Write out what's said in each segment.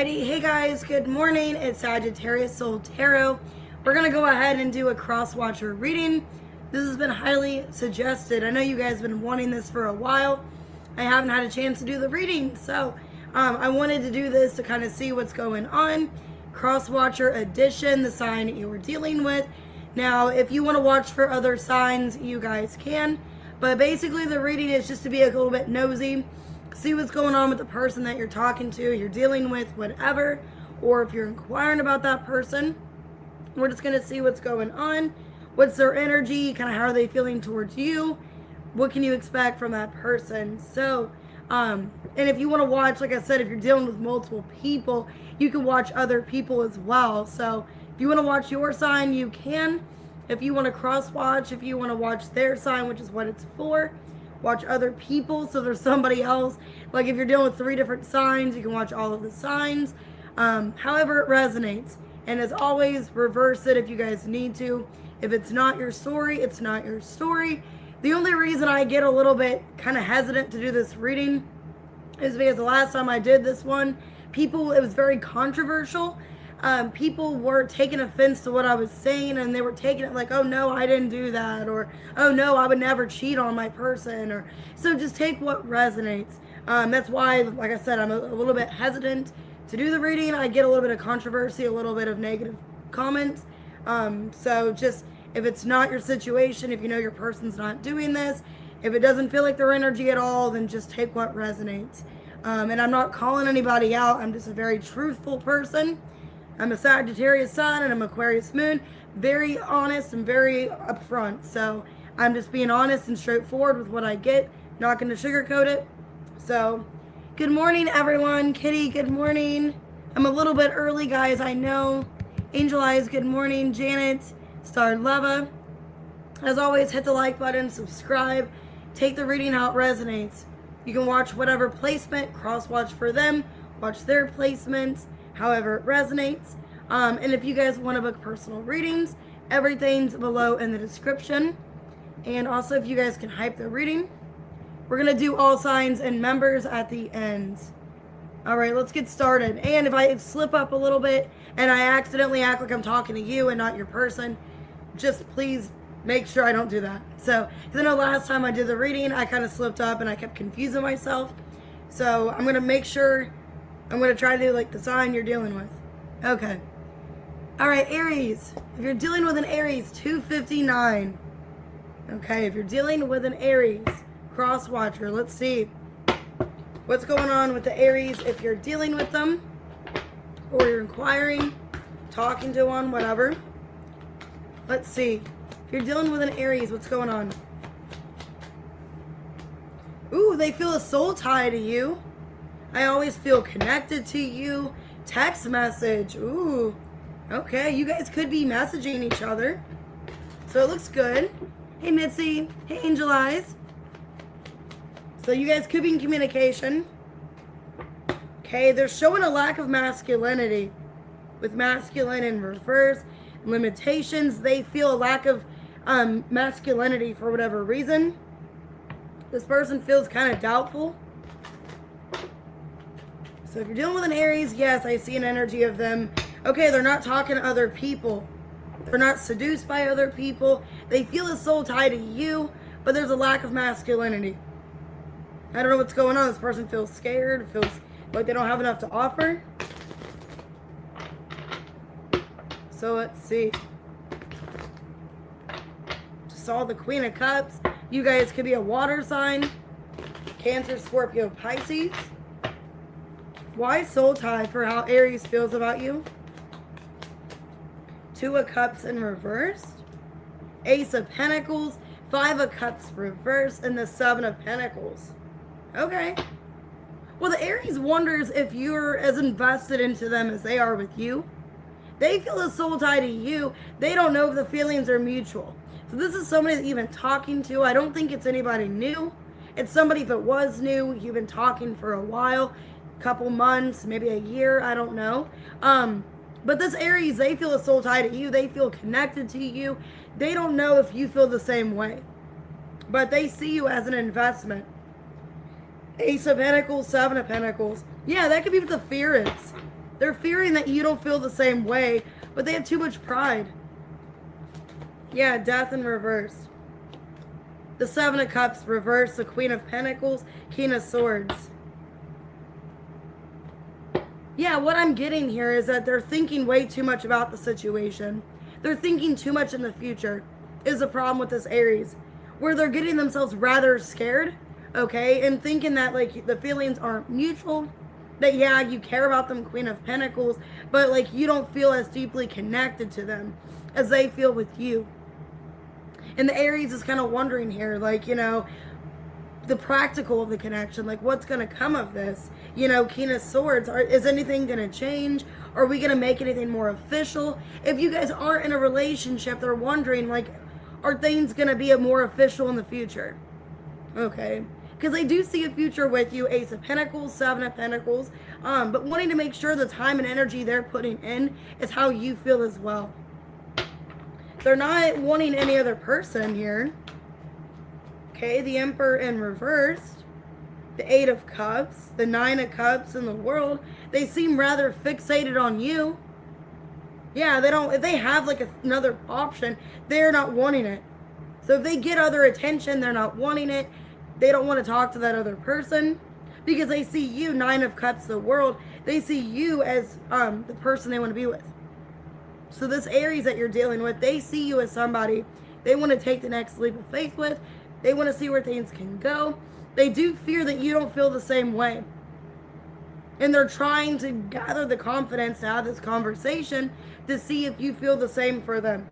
Alrighty, hey guys, good morning. It's Sagittarius Soul Tarot. We're going to go ahead and do a cross-watcher reading. This has been highly suggested. I know you guys have been wanting this for a while. I haven't had a chance to do the reading, so I wanted to do this to kind of see what's going on. Cross-watcher edition, the sign you were dealing with. Now, if you want to watch for other signs, you guys can. But basically, the reading is just to be a little bit nosy. See what's going on with the person that you're talking to, you're dealing with, whatever. Or if you're inquiring about that person, we're just going to see what's going on. What's their energy? Kind of how are they feeling towards you? What can you expect from that person? So, and if you want to watch, like I said, if you're dealing with multiple people, you can watch other people as well. So if you want to watch your sign, you can. If you want to cross-watch, if you want to watch their sign, which is what it's for, watch other people, so there's somebody else. Like if you're dealing with 3 different signs, you can watch all of the signs. However it resonates. And as always, reverse it if you guys need to. If it's not your story, it's not your story. The only reason I get a little bit kind of hesitant to do this reading is because the last time I did this one, it was very controversial. People were taking offense to what I was saying, and they were taking it like, oh no, I didn't do that, or oh no, I would never cheat on my person, or so just take what resonates. That's why, like I said, I'm a little bit hesitant to do the reading. I get a little bit of controversy, a little bit of negative comments. So just, if it's not your situation, if you know your person's not doing this, if it doesn't feel like their energy at all, then just take what resonates. And I'm not calling anybody out. I'm just a very truthful person. I'm a Sagittarius sun and I'm Aquarius moon. Very honest and very upfront. So I'm just being honest and straightforward with what I get. Not going to sugarcoat it. So good morning, everyone. Kitty, good morning. I'm a little bit early, guys. I know. Angel Eyes, good morning. Janet, Star Leva. As always, hit the like button, subscribe. Take the reading how it resonates. You can watch whatever placement, cross-watch for them. Watch their placements. However it resonates. And if you guys want to book personal readings, everything's below in the description. And also, if you guys can hype the reading, we're going to do all signs and members at the end. All right, let's get started. And if I slip up a little bit and I accidentally act like I'm talking to you and not your person, just please make sure I don't do that. So, because I know last time I did the reading, I kind of slipped up and I kept confusing myself. So I'm going to make sure, I'm going to try to do like the sign you're dealing with. Okay. All right, Aries. If you're dealing with an Aries, 259. Okay, if you're dealing with an Aries, cross-watcher, let's see what's going on with the Aries if you're dealing with them or you're inquiring, talking to one, whatever. Let's see. If you're dealing with an Aries, what's going on? Ooh, they feel a soul tie to you. I always feel connected to you. Text message. Ooh. Okay, you guys could be messaging each other. So it looks good. Hey, Mitzi. Hey, Angel Eyes. So you guys could be in communication. Okay, they're showing a lack of masculinity. With masculine in reverse. Limitations. They feel a lack of masculinity for whatever reason. This person feels kind of doubtful. So if you're dealing with an Aries, yes, I see an energy of them. Okay, they're not talking to other people. They're not seduced by other people. They feel a soul tie to you, but there's a lack of masculinity. I don't know what's going on. This person feels scared, feels like they don't have enough to offer. So let's see. Just saw the Queen of Cups. You guys could be a water sign. Cancer, Scorpio, Pisces. Why soul tie for how Aries feels about you? 2 of Cups in reverse. Ace of Pentacles. 5 of Cups reverse. And the 7 of Pentacles. Okay. Well, the Aries wonders if you're as invested into them as they are with you. They feel a soul tie to you. They don't know if the feelings are mutual. So this is somebody that you've been talking to. I don't think it's anybody new. It's somebody that was new. You've been talking for a while. Couple months, maybe a year, I don't know. But this Aries, they feel a soul tie to you. They feel connected to you. They don't know if you feel the same way. But they see you as an investment. Ace of Pentacles, 7 of Pentacles. Yeah, that could be what the fear is. They're fearing that you don't feel the same way, but they have too much pride. Yeah, Death in reverse. The Seven of Cups reverse, the Queen of Pentacles, King of Swords. Yeah, what I'm getting here is that they're thinking way too much about the situation. They're thinking too much in the future is the problem with this Aries, where they're getting themselves rather scared, okay, and thinking that like the feelings aren't mutual, that yeah, you care about them, Queen of Pentacles, but like you don't feel as deeply connected to them as they feel with you. And the Aries is kind of wondering here, like, you know, the practical of the connection, like what's going to come of this? You know, King of Swords, is anything going to change? Are we going to make anything more official? If you guys aren't in a relationship, they're wondering, like, are things going to be more official in the future? Okay. Because they do see a future with you, Ace of Pentacles, Seven of Pentacles, but wanting to make sure the time and energy they're putting in is how you feel as well. They're not wanting any other person here. Okay, the Emperor in reverse, the Eight of Cups, the Nine of Cups in the World. They seem rather fixated on you. Yeah, they don't, if they have like another option, they're not wanting it. So if they get other attention, they're not wanting it. They don't want to talk to that other person because they see you, Nine of Cups, the World. They see you as the person they want to be with. So this Aries that you're dealing with, they see you as somebody they want to take the next leap of faith with. They want to see where things can go. They do fear that you don't feel the same way. And they're trying to gather the confidence to have this conversation to see if you feel the same for them.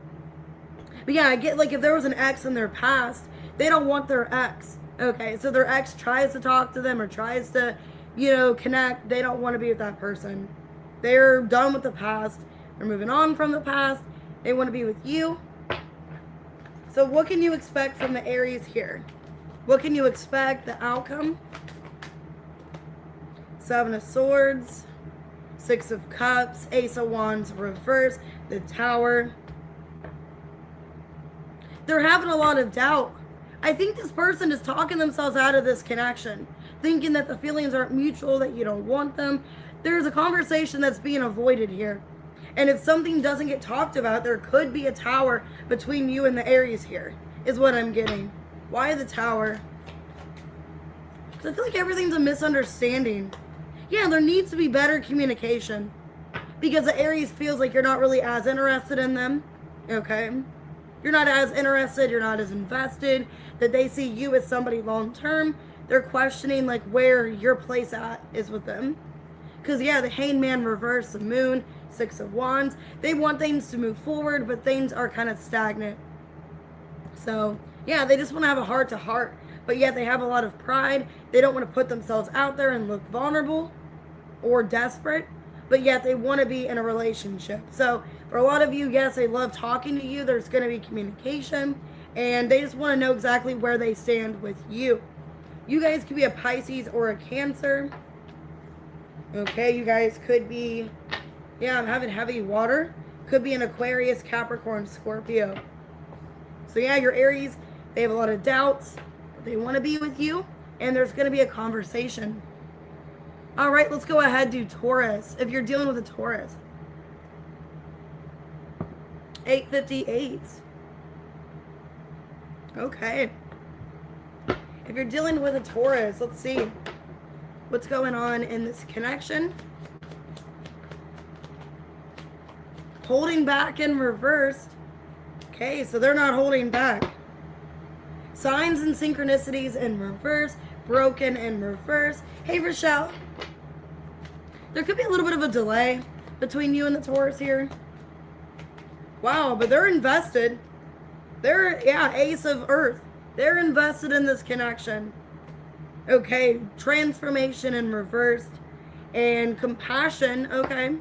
But yeah, I get like if there was an ex in their past, they don't want their ex. Okay, so their ex tries to talk to them or tries to, you know, connect. They don't want to be with that person. They're done with the past. They're moving on from the past. They want to be with you. So what can you expect from the Aries here? What can you expect? The outcome? Seven of Swords, Six of Cups, Ace of Wands reverse, the Tower. They're having a lot of doubt. I think this person is talking themselves out of this connection, thinking that the feelings aren't mutual, that you don't want them. There's a conversation that's being avoided here. And if something doesn't get talked about, there could be a tower between you and the Aries here, is what I'm getting. Why the Tower? Because I feel like everything's a misunderstanding. Yeah, there needs to be better communication. Because the Aries feels like you're not really as interested in them. Okay? You're not as interested, you're not as invested, that they see you as somebody long term. They're questioning like where your place at is with them. Because yeah, the Hangman reverse, the Moon, Six of Wands. They want things to move forward, but things are kind of stagnant. So yeah, they just want to have a heart to heart. But yet they have a lot of pride. They don't want to put themselves out there and look vulnerable or desperate. But yet they want to be in a relationship. So for a lot of you, yes, they love talking to you. There's going to be communication. And they just want to know exactly where they stand with you. You guys could be a Pisces or a Cancer. Okay, you guys could be, yeah, I'm having heavy water. Could be an Aquarius, Capricorn, Scorpio. So yeah, your Aries, they have a lot of doubts. They want to be with you. And there's going to be a conversation. All right, let's go ahead and do Taurus. If you're dealing with a Taurus. 858. Okay. If you're dealing with a Taurus, let's see what's going on in this connection. Holding back in reverse. Okay, so they're not holding back. Signs and synchronicities in reverse. Broken in reverse. Hey, Rochelle. There could be a little bit of a delay between you and the Taurus here. Wow, but they're invested. They're, yeah, Ace of Earth. They're invested in this connection. Okay, transformation in reverse. And compassion, okay.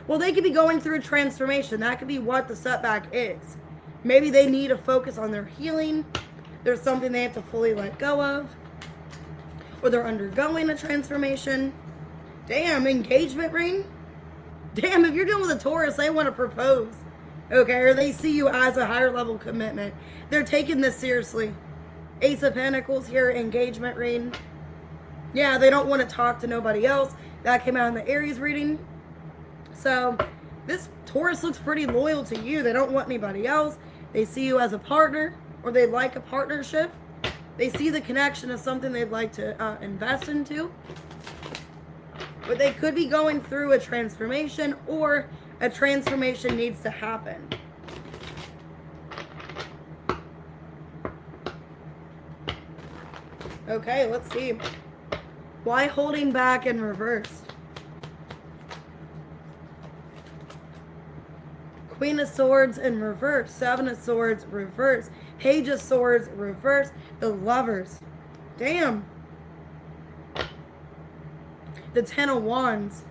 Well, they could be going through a transformation. That could be what the setback is. Maybe they need to focus on their healing. There's something they have to fully let go of. Or they're undergoing a transformation. Damn, engagement ring? Damn, if you're dealing with a Taurus, they want to propose. Okay, or they see you as a higher level commitment. They're taking this seriously. Ace of Pentacles here, engagement ring. Yeah, they don't want to talk to nobody else. That came out in the Aries reading. So this Taurus looks pretty loyal to you. They don't want anybody else. They see you as a partner, or they like a partnership. They see the connection as something they'd like to invest into. But they could be going through a transformation, or a transformation needs to happen. Okay, let's see. Why holding back in reverse? Queen of Swords in reverse. Seven of Swords reverse. Page of Swords reverse. The Lovers. Damn. The Ten of Wands.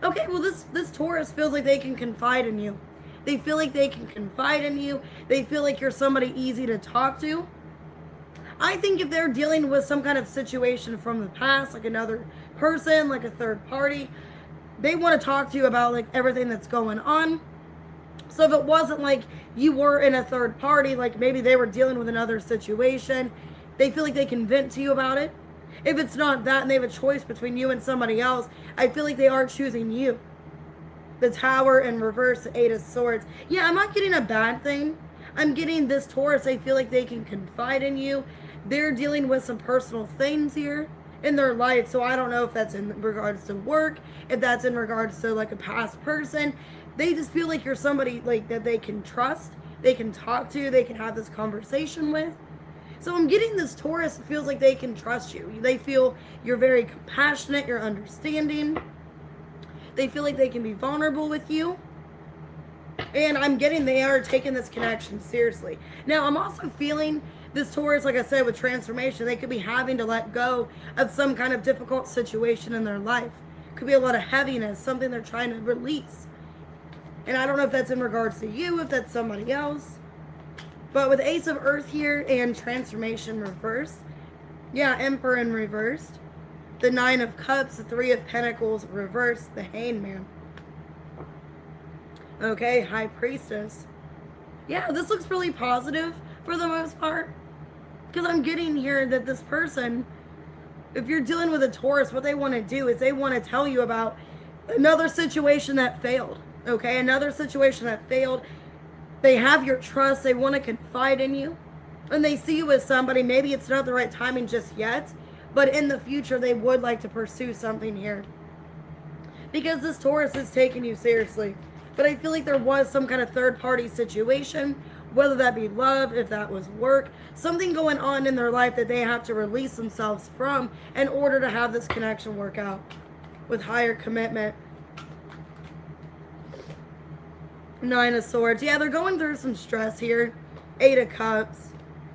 Okay, well this Taurus feels like they can confide in you. They feel like they can confide in you. They feel like you're somebody easy to talk to. I think if they're dealing with some kind of situation from the past, like another person, like a third party, they want to talk to you about like everything that's going on. So if it wasn't like you were in a third party, like maybe they were dealing with another situation, they feel like they can vent to you about it. If it's not that and they have a choice between you and somebody else, I feel like they are choosing you. The Tower in reverse, the Eight of Swords. Yeah, I'm not getting a bad thing. I'm getting this Taurus, I feel like they can confide in you. They're dealing with some personal things here in their life. So I don't know if that's in regards to work, if that's in regards to like a past person. They just feel like you're somebody like that they can trust, they can talk to, they can have this conversation with. So I'm getting this Taurus feels like they can trust you. They feel you're very compassionate, you're understanding. They feel like they can be vulnerable with you. And I'm getting they are taking this connection seriously. Now, I'm also feeling this Taurus, like I said, with transformation, they could be having to let go of some kind of difficult situation in their life. Could be a lot of heaviness, something they're trying to release. And I don't know if that's in regards to you, if that's somebody else. But with Ace of Earth here and transformation reversed. Yeah, Emperor in reversed. The Nine of Cups, the Three of Pentacles reversed, the Hangman. Okay, High Priestess. Yeah, this looks really positive for the most part. Because I'm getting here that this person, if you're dealing with a Taurus, what they want to do is they want to tell you about another situation that failed. Okay, another situation that failed. They have your trust. They want to confide in you. And they see you as somebody, maybe it's not the right timing just yet, but in the future they would like to pursue something here. Because this Taurus is taking you seriously. But I feel like there was some kind of third-party situation, whether that be love, if that was work, something going on in their life that they have to release themselves from in order to have this connection work out with higher commitment. Nine of Swords. Yeah, they're going through some stress here. Eight of Cups.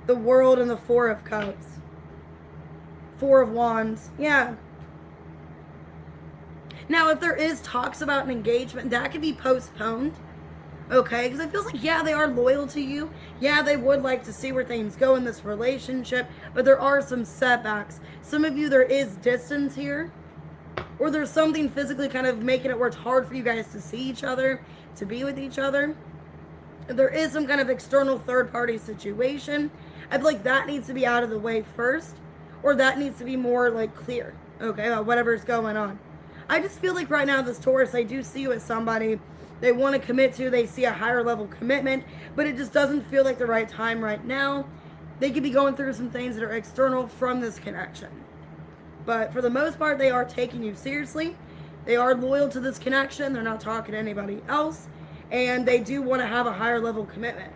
The World and the Four of Cups. Four of Wands. Yeah. Now, if there is talks about an engagement, that could be postponed. Okay, because it feels like, yeah, they are loyal to you. Yeah, they would like to see where things go in this relationship, but there are some setbacks. Some of you, there is distance here, or there's something physically kind of making it where it's hard for you guys to see each other, to be with each other. There is some kind of external third-party situation. I feel like that needs to be out of the way first, or that needs to be more like clear, okay, about whatever's going on. I just feel like right now, this Taurus, I do see you as somebody they want to commit to. They see a higher level commitment, but it just doesn't feel like the right time right now. They could be going through some things that are external from this connection. But for the most part, they are taking you seriously. They are loyal to this connection. They're not talking to anybody else. And they do want to have a higher level commitment.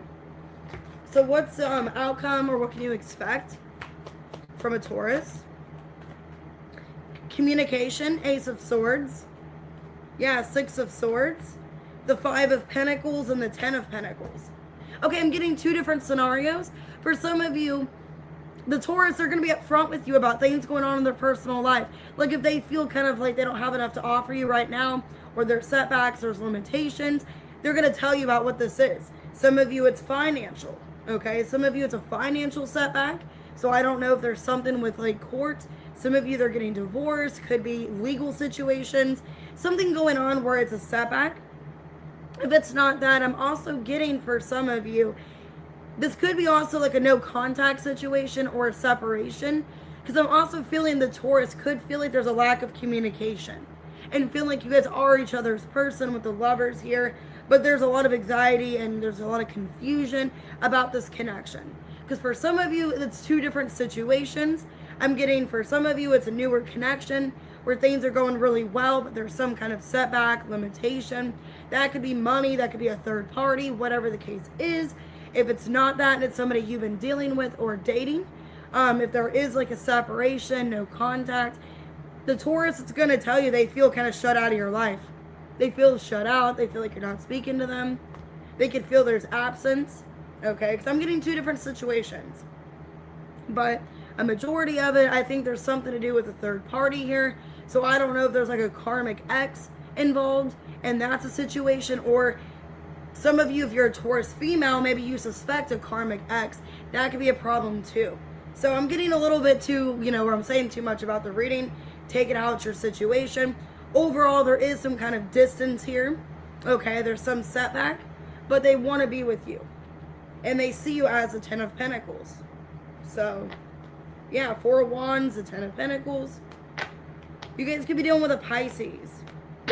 So what's the outcome, or what can you expect from a Taurus? Communication, Ace of Swords. Yeah, Six of Swords. The Five of Pentacles and the Ten of Pentacles. Okay, I'm getting two different scenarios. For some of you, the Taurus are going to be upfront with you about things going on in their personal life. Like if they feel kind of like they don't have enough to offer you right now, or there's setbacks, there's limitations, they're going to tell you about what this is. Some of you, it's financial. Okay, some of you, it's a financial setback. So I don't know if there's something with like court. Some of you, they're getting divorced. Could be legal situations. Something going on where it's a setback. If it's not that, I'm also getting for some of you, this could be also like a no contact situation or a separation. Because I'm also feeling the Taurus could feel like there's a lack of communication. and feeling like you guys are each other's person with the Lovers here. But there's a lot of anxiety and there's a lot of confusion about this connection. Because for some of you, it's two different situations. I'm getting, for some of you, it's a newer connection where things are going really well, but there's some kind of setback, limitation. That could be money, that could be a third party, whatever the case is. If it's not that, and it's somebody you've been dealing with or dating, if there is like a separation, no contact, the Taurus, it's going to tell you they feel kind of shut out of your life. They feel shut out. They feel like you're not speaking to them. They could feel there's absence. Okay, because I'm getting two different situations. But a majority of it, I think there's something to do with a third party here. So I don't know if there's like a karmic ex involved, and that's a situation. Or some of you, if you're a Taurus female, maybe you suspect a karmic ex. That could be a problem too. So I'm getting a little bit too, where I'm saying too much about the reading. Take it out your situation. Overall, there is some kind of distance here. Okay, there's some setback, but they want to be with you. And they see you as a 10 of Pentacles. So, yeah, 4 of Wands, the 10 of Pentacles. You guys could be dealing with a Pisces.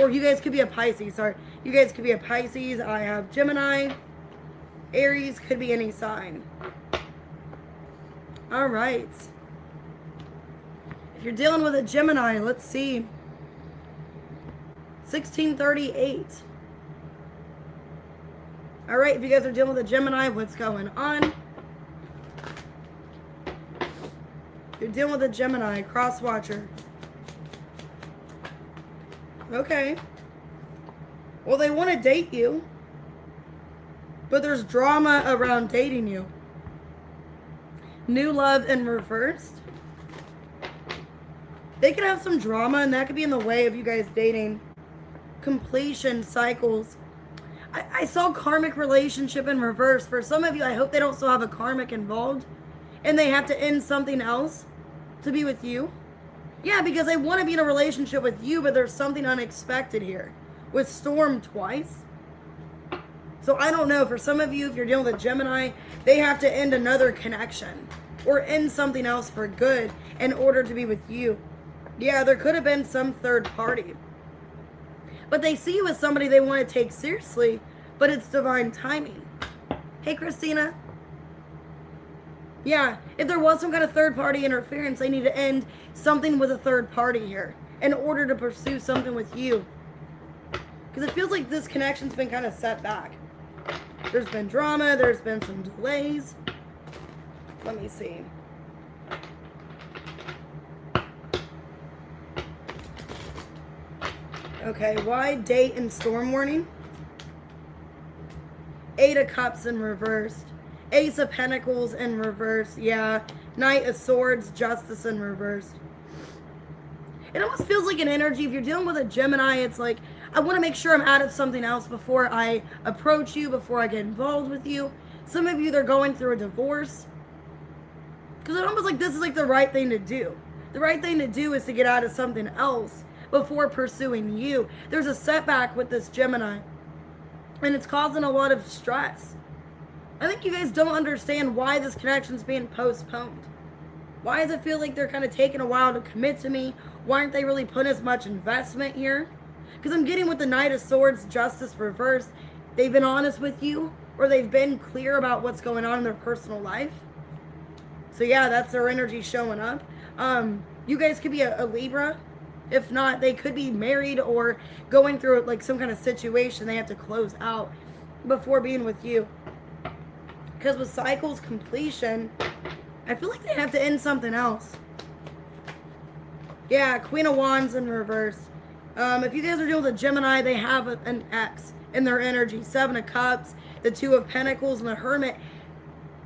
Or you guys could be a Pisces, sorry. You guys could be a Pisces. I have Gemini. Aries, could be any sign. All right. If you're dealing with a Gemini, let's see. 1638. All right, if you guys are dealing with a Gemini, what's going on? If you're dealing with a Gemini, cross watcher. Okay. Well, they want to date you, but there's drama around dating you. New love in reversed. They could have some drama, and that could be in the way of you guys dating. Completion cycles. I saw karmic relationship in reverse. For some of you, I hope they don't still have a karmic involved and they have to end something else to be with you. Yeah, because they want to be in a relationship with you, but there's something unexpected here with Storm twice. So I don't know. For some of you, if you're dealing with a Gemini, they have to end another connection or end something else for good in order to be with you. Yeah, there could have been some third party. But they see you as somebody they want to take seriously, but it's divine timing. Hey, Christina. Yeah, if there was some kind of third party interference, they need to end something with a third party here in order to pursue something with you. Because it feels like this connection's been kind of set back. There's been drama, there's been some delays. Let me see. Okay, why date and storm warning? 8 of Cups in reversed. Ace of Pentacles in reverse. Yeah. Knight of Swords, Justice in reverse. It almost feels like an energy. If you're dealing with a Gemini, it's like, I want to make sure I'm out of something else before I approach you, before I get involved with you. Some of you, they're going through a divorce. Because it's almost like this is like the right thing to do. The right thing to do is to get out of something else before pursuing you. There's a setback with this Gemini, and it's causing a lot of stress. I think you guys don't understand why this connection's being postponed. Why does it feel like they're kind of taking a while to commit to me? Why aren't they really putting as much investment here? Because I'm getting with the Knight of Swords, Justice reversed. They've been honest with you, or they've been clear about what's going on in their personal life. So yeah, that's their energy showing up. You guys could be a Libra. If not, they could be married or going through like some kind of situation they have to close out before being with you. Because with cycles completion, I feel like they have to end something else. Yeah, Queen of Wands in reverse. If you guys are dealing with a Gemini, they have an X in their energy. 7 of Cups, the 2 of Pentacles, and the Hermit.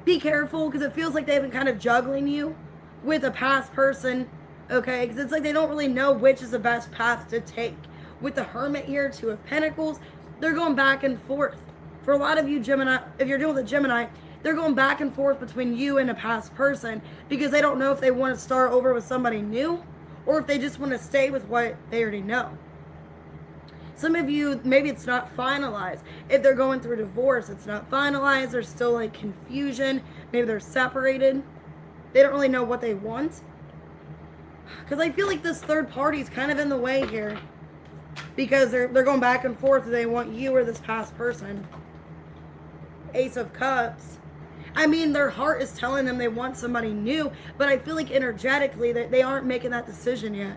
Be careful, because it feels like they've been kind of juggling you with a past person. Okay, because it's like they don't really know which is the best path to take. With the Hermit here, 2 of Pentacles, they're going back and forth. For a lot of you Gemini, if you're dealing with a Gemini, they're going back and forth between you and a past person because they don't know if they want to start over with somebody new or if they just want to stay with what they already know. Some of you, maybe it's not finalized. If they're going through a divorce, it's not finalized. There's still like confusion. Maybe they're separated. They don't really know what they want. Because I feel like this third party is kind of in the way here. because they're going back and forth. Do they want you or this past person? Ace of Cups. I mean, their heart is telling them they want somebody new, but I feel like energetically that they aren't making that decision yet.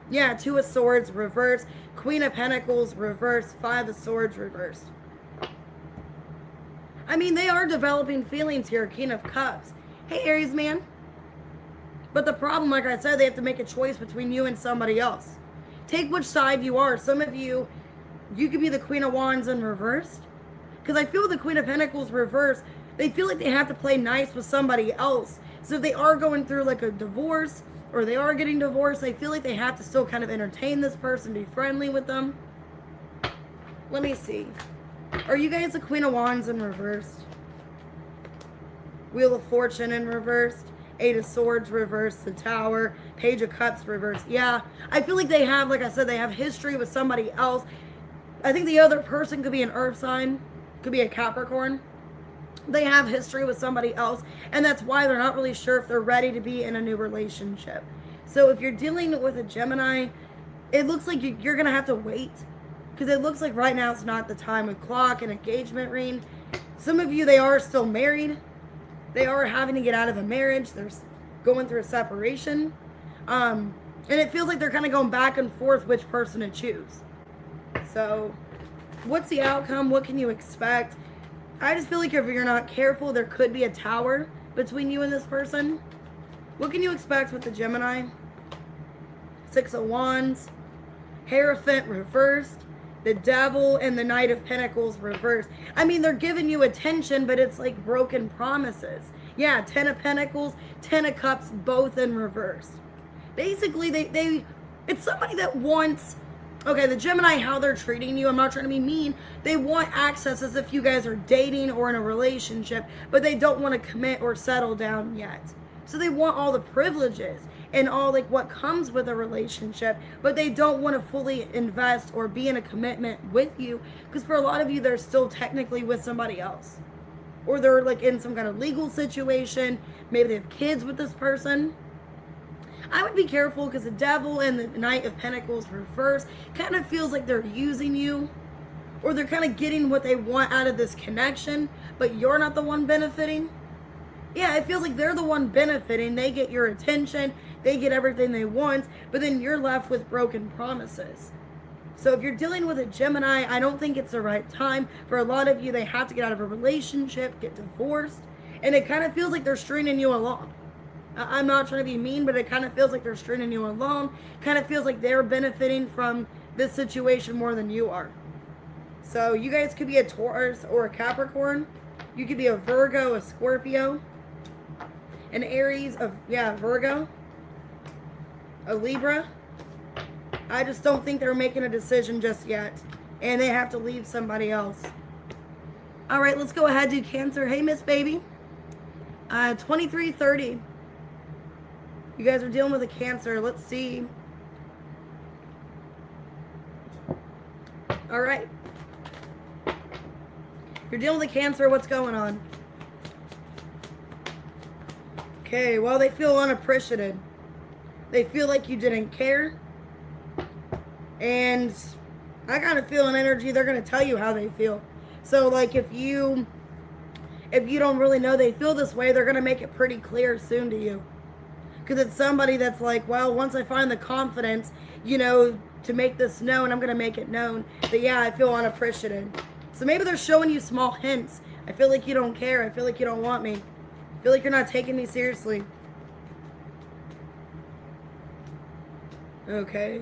Yeah, Two of Swords reversed, Queen of Pentacles reversed, Five of Swords reversed. I mean, they are developing feelings here, King of Cups. Hey, Aries man. But the problem, like I said, they have to make a choice between you and somebody else. Take which side you are. Some of you, you could be the Queen of Wands in reversed. Because I feel the Queen of Pentacles reversed, they feel like they have to play nice with somebody else. So if they are going through like a divorce, or they are getting divorced, they feel like they have to still kind of entertain this person, be friendly with them. Let me see. Are you guys the Queen of Wands in reversed? Wheel of Fortune in reversed. Eight of Swords reversed. The Tower. Page of Cups reversed. Yeah, I feel like they have, like I said, they have history with somebody else. I think the other person could be an earth sign. Could be a Capricorn. They have history with somebody else, and that's why they're not really sure if they're ready to be in a new relationship. So if you're dealing with a Gemini, it looks like you're going to have to wait, because it looks like right now it's not the time with clock and engagement ring. Some of you, they are still married. They are having to get out of a marriage. They're going through a separation. And it feels like they're kind of going back and forth which person to choose. So what's the outcome? What can you expect? I just feel like if you're not careful, there could be a tower between you and this person. What can you expect with the Gemini? Six of Wands, Hierophant reversed, the Devil, and the Knight of Pentacles reversed. I mean, they're giving you attention, but it's like broken promises. Yeah, Ten of Pentacles, Ten of Cups, both in reverse. Basically, it's somebody that wants... Okay, the Gemini, how they're treating you, I'm not trying to be mean. They want access as if you guys are dating or in a relationship, but they don't want to commit or settle down yet. So they want all the privileges and all like what comes with a relationship, but they don't want to fully invest or be in a commitment with you, because for a lot of you, they're still technically with somebody else. Or they're like in some kind of legal situation. Maybe they have kids with this person. I would be careful, because the Devil and the Knight of Pentacles reverse kind of feels like they're using you, or they're kind of getting what they want out of this connection, but you're not the one benefiting. Yeah, it feels like they're the one benefiting. They get your attention, they get everything they want, but then you're left with broken promises. So if you're dealing with a Gemini, I don't think it's the right time. For a lot of you, they have to get out of a relationship, get divorced, and it kind of feels like they're stringing you along. I'm not trying to be mean, but it kind of feels like they're stringing you along. Kind of feels like they're benefiting from this situation more than you are. So you guys could be a Taurus or a Capricorn. You could be a Virgo, a Scorpio, an Aries, Virgo, a Libra. I just don't think they're making a decision just yet, and they have to leave somebody else. All right, let's go ahead and do Cancer. Hey, Miss Baby. 2330. You guys are dealing with a Cancer. Let's see. All right. You're dealing with a Cancer. What's going on? Okay, well, they feel unappreciated. They feel like you didn't care. And I kind of feel an energy, they're going to tell you how they feel. So, like, if you don't really know they feel this way, they're going to make it pretty clear soon to you. Because it's somebody that's like, well, once I find the confidence, to make this known, I'm going to make it known that, yeah, I feel unappreciated. So maybe they're showing you small hints. I feel like you don't care. I feel like you don't want me. I feel like you're not taking me seriously. Okay.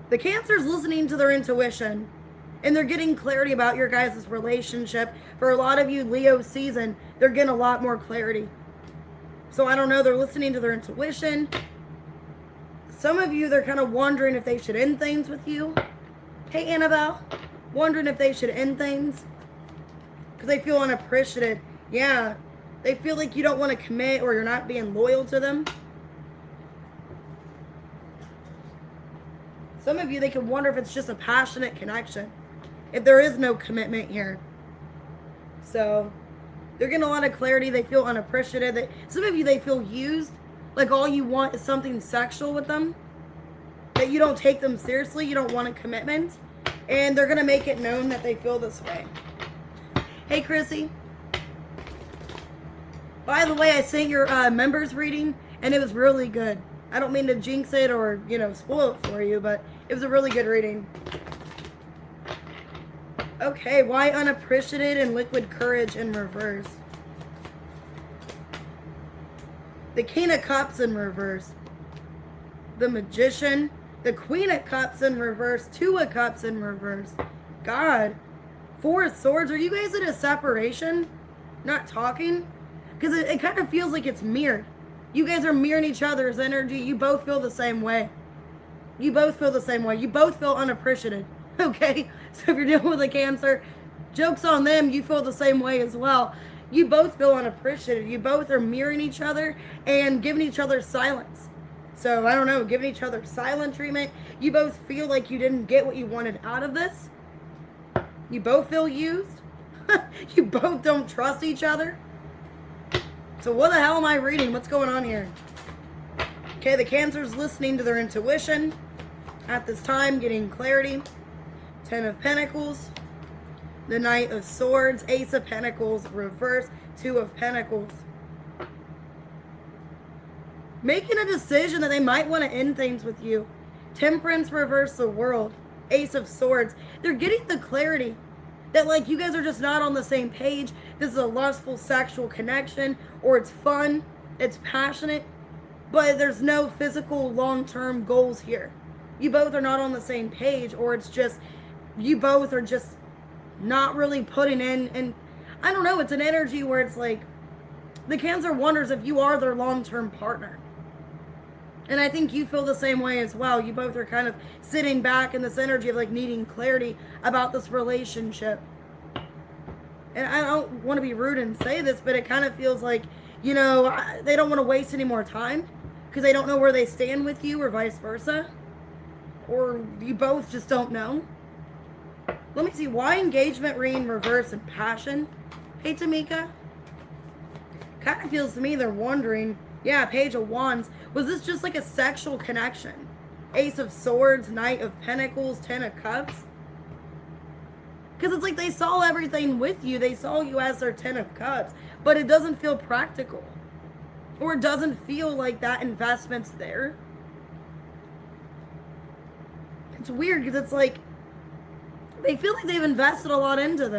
The Cancer's listening to their intuition, and they're getting clarity about your guys' relationship. For a lot of you, Leo season, they're getting a lot more clarity. So I don't know, they're listening to their intuition. Some of you, they're kind of wondering if they should end things with you. Hey, Annabelle. Wondering if they should end things. Because they feel unappreciated. Yeah. They feel like you don't want to commit, or you're not being loyal to them. Some of you, they can wonder if it's just a passionate connection. If there is no commitment here. So they're getting a lot of clarity. They feel unappreciated. Some of you, they feel used. Like all you want is something sexual with them. that you don't take them seriously, you don't want a commitment, and they're going to make it known that they feel this way. Hey, Chrissy. By the way, I sent your members reading, and it was really good. I don't mean to jinx it or, you know, spoil it for you, but it was a really good reading. Okay, why unappreciated and liquid courage in reverse? The King of Cups in reverse. The Magician. The Queen of Cups in reverse. Two of Cups in reverse. God. Four of Swords. Are you guys in a separation? Not talking? Because it kind of feels like it's mirrored. You guys are mirroring each other's energy. You both feel the same way. You both feel the same way. You both feel unappreciated. Okay? So if you're dealing with a Cancer, joke's on them. You feel the same way as well. You both feel unappreciated. You both are mirroring each other and giving each other silence. So, I don't know, giving each other silent treatment. You both feel like you didn't get what you wanted out of this. You both feel used. You both don't trust each other. So what the hell am I reading? What's going on here? Okay, the Cancer's listening to their intuition at this time, getting clarity. 10 of Pentacles. The Knight of Swords. Ace of Pentacles, reverse. 2 of Pentacles. Making a decision that they might want to end things with you. Temperance, reverse, the World. Ace of Swords. They're getting the clarity that, like, you guys are just not on the same page. This is a lustful sexual connection, or it's fun, it's passionate, but there's no physical long-term goals here. You both are not on the same page, or it's just, you both are just not really putting in, and I don't know, it's an energy where it's like, the Cancer wonders if you are their long-term partner. And I think you feel the same way as well. You both are kind of sitting back in this energy of like needing clarity about this relationship. And I don't want to be rude and say this, but it kind of feels like, you know, they don't want to waste any more time because they don't know where they stand with you, or vice versa. Or you both just don't know. Let me see. Why engagement ring, reverse, and passion? Hey, Tamika. Kind of feels to me they're wondering, yeah, Page of Wands. Was this just like a sexual connection? Ace of Swords, Knight of Pentacles, 10 of Cups. Because it's like they saw everything with you. They saw you as their 10 of Cups. But it doesn't feel practical. Or it doesn't feel like that investment's there. It's weird because it's like they feel like they've invested a lot into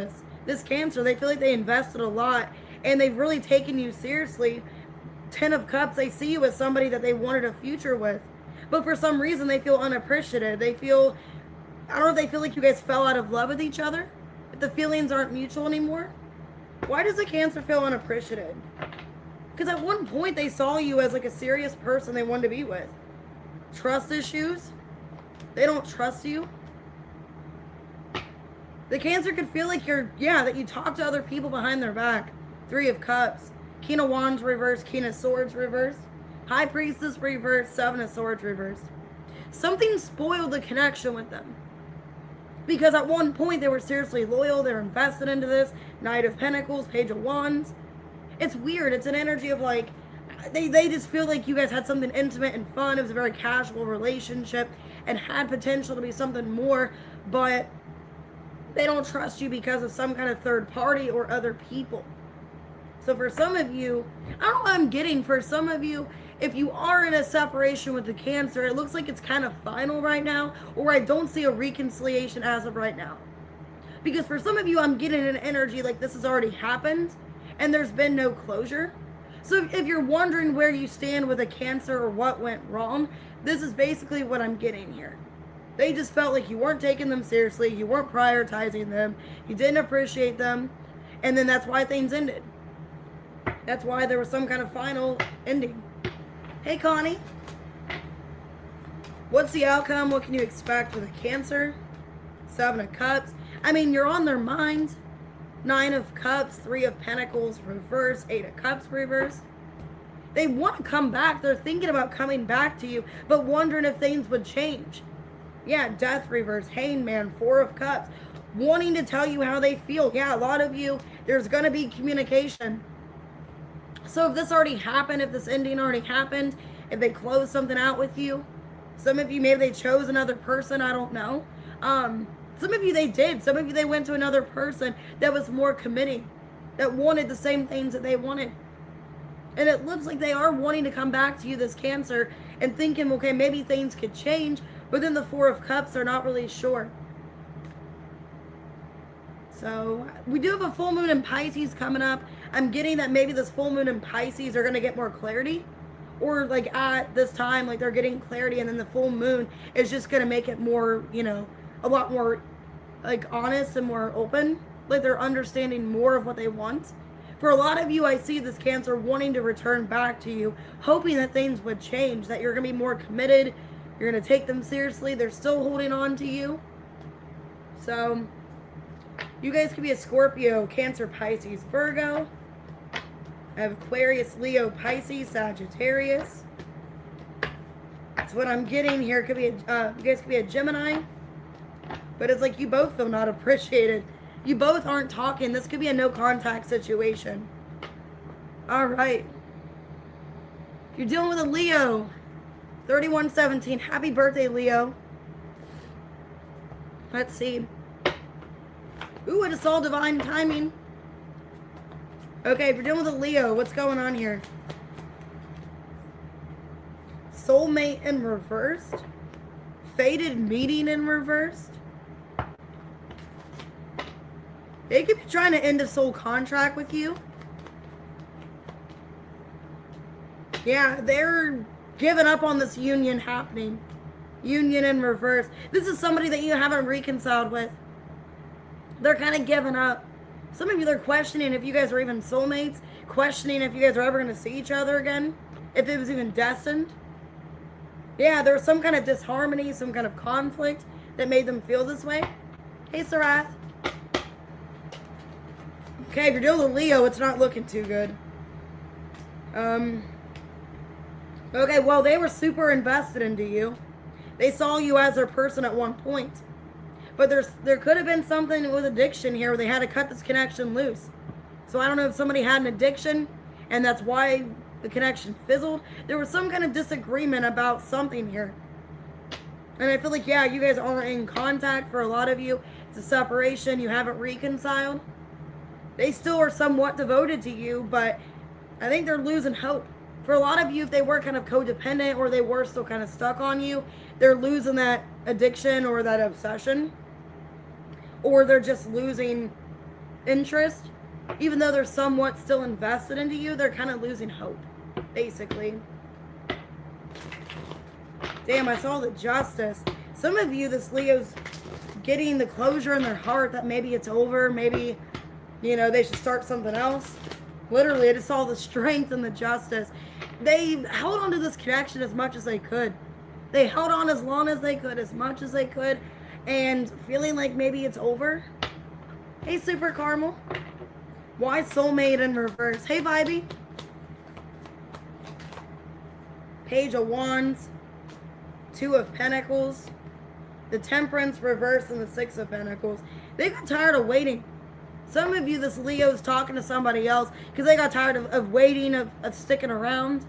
this Cancer. They feel like they invested a lot. And they've really taken you seriously. 10 of Cups, they see you as somebody that they wanted a future with. But for some reason, they feel unappreciated. They feel, I don't know if they feel like you guys fell out of love with each other. If the feelings aren't mutual anymore. Why does a Cancer feel unappreciated? Because at one point, they saw you as like a serious person they wanted to be with. Trust issues. They don't trust you. The Cancer could feel like that you talk to other people behind their back. 3 of Cups. King of Wands reverse, King of Swords reverse, High Priestess reverse, 7 of Swords reverse. Something spoiled the connection with them. Because at one point they were seriously loyal, they were invested into this. Knight of Pentacles, Page of Wands. It's weird. It's an energy of like, they just feel like you guys had something intimate and fun. It was a very casual relationship and had potential to be something more, but they don't trust you because of some kind of third party or other people. So for some of you, I don't know what I'm getting. For some of you, if you are in a separation with the Cancer, it looks like it's kind of final right now, or I don't see a reconciliation as of right now. Because for some of you, I'm getting an energy like this has already happened, and there's been no closure. So if you're wondering where you stand with a Cancer or what went wrong, this is basically what I'm getting here. They just felt like you weren't taking them seriously, you weren't prioritizing them, you didn't appreciate them, and then that's why things ended. That's why there was some kind of final ending. Hey, Connie. What's the outcome? What can you expect with a Cancer? 7 of Cups. I mean, you're on their mind. 9 of Cups, 3 of Pentacles, reverse, 8 of Cups, reverse. They want to come back. They're thinking about coming back to you, but wondering if things would change. Yeah, Death, reverse, Hangman, 4 of Cups. Wanting to tell you how they feel. Yeah, a lot of you, there's going to be communication. So if this already happened, if this ending already happened, if they closed something out with you, Some of you, maybe they chose another person. I don't know. Some of you, they did. Some of you, they went to another person that was more committing, that wanted the same things that they wanted. And it looks like they are wanting to come back to you, this Cancer, and thinking, okay, maybe things could change. But then the Four of Cups, they're not really sure. So we do have a full moon in Pisces coming up. I'm getting that maybe this full moon in Pisces are going to get more clarity. Or like at this time, like they're getting clarity, and then the full moon is just going to make it more, you know, a lot more like honest and more open. Like they're understanding more of what they want. For a lot of you, I see this Cancer wanting to return back to you, hoping that things would change, that you're going to be more committed. You're going to take them seriously. They're still holding on to you. So you guys could be a Scorpio, Cancer, Pisces, Virgo. I have Aquarius, Leo, Pisces, Sagittarius. That's what I'm getting here. Could be you guys could be a Gemini. But it's like you both feel not appreciated. You both aren't talking. This could be a no contact situation. All right. If you're dealing with a Leo, 3117. Happy birthday, Leo. Let's see. Ooh, it is all divine timing. Okay, if you're dealing with a Leo, what's going on here? Soulmate in reversed. Fated meeting in reversed. They could be trying to end a soul contract with you. Yeah, they're giving up on this union happening. Union in reverse. This is somebody that you haven't reconciled with. They're kind of giving up. Some of you, they're questioning if you guys are even soulmates. Questioning if you guys are ever going to see each other again. If it was even destined. Yeah, there's some kind of disharmony, some kind of conflict that made them feel this way. Hey, Sarath. Okay, if you're dealing with Leo, it's not looking too good. Okay, well, they were super invested into you. They saw you as their person at one point. But there could have been something with addiction here where they had to cut this connection loose. So I don't know if somebody had an addiction and that's why the connection fizzled. There was some kind of disagreement about something here. And I feel like, yeah, you guys aren't in contact for a lot of you. It's a separation. You haven't reconciled. They still are somewhat devoted to you, but I think they're losing hope. For a lot of you, if they were kind of codependent or they were still kind of stuck on you, they're losing that addiction or that obsession. Or they're just losing interest. Even though they're somewhat still invested into you, they're kind of losing hope, basically. Damn, I saw the Justice. Some of you, this Leo's getting the closure in their heart that maybe it's over, maybe, you know, they should start something else. Literally, I just saw the Strength and the Justice. They held on to this connection as much as they could. They held on as long as they could, as much as they could, and feeling like maybe it's over. Hey, Super Caramel. Why soulmate in reverse? Hey, Vibey. Page of Wands. Two of Pentacles. The Temperance reverse and the Six of Pentacles. They got tired of waiting. Some of you, this Leo's talking to somebody else because they got tired of waiting, of sticking around.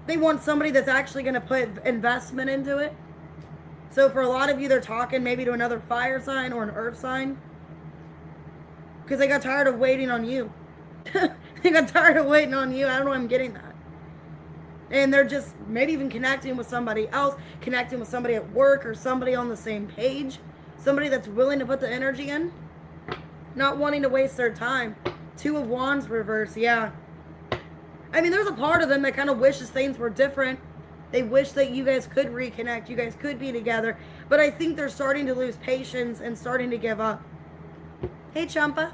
They want somebody that's actually going to put investment into it. So for a lot of you, they're talking maybe to another fire sign or an earth sign. Because they got tired of waiting on you. They got tired of waiting on you. I don't know why I'm getting that. And they're just maybe even connecting with somebody else. Connecting with somebody at work or somebody on the same page. Somebody that's willing to put the energy in. Not wanting to waste their time. Two of Wands reverse, yeah. I mean, there's a part of them that kind of wishes things were different. They wish that you guys could reconnect. You guys could be together. But I think they're starting to lose patience and starting to give up. Hey, Champa.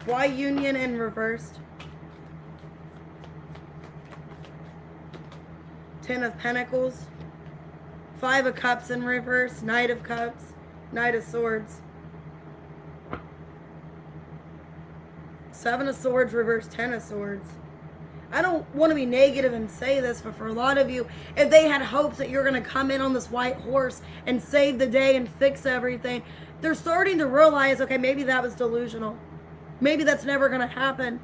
Why union in reversed? Ten of Pentacles. Five of Cups in reverse. Knight of Cups. Knight of Swords. Seven of Swords reverse. Ten of Swords. I don't want to be negative and say this, but for a lot of you, if they had hopes that you're going to come in on this white horse and save the day and fix everything, they're starting to realize, okay, maybe that was delusional. Maybe that's never going to happen.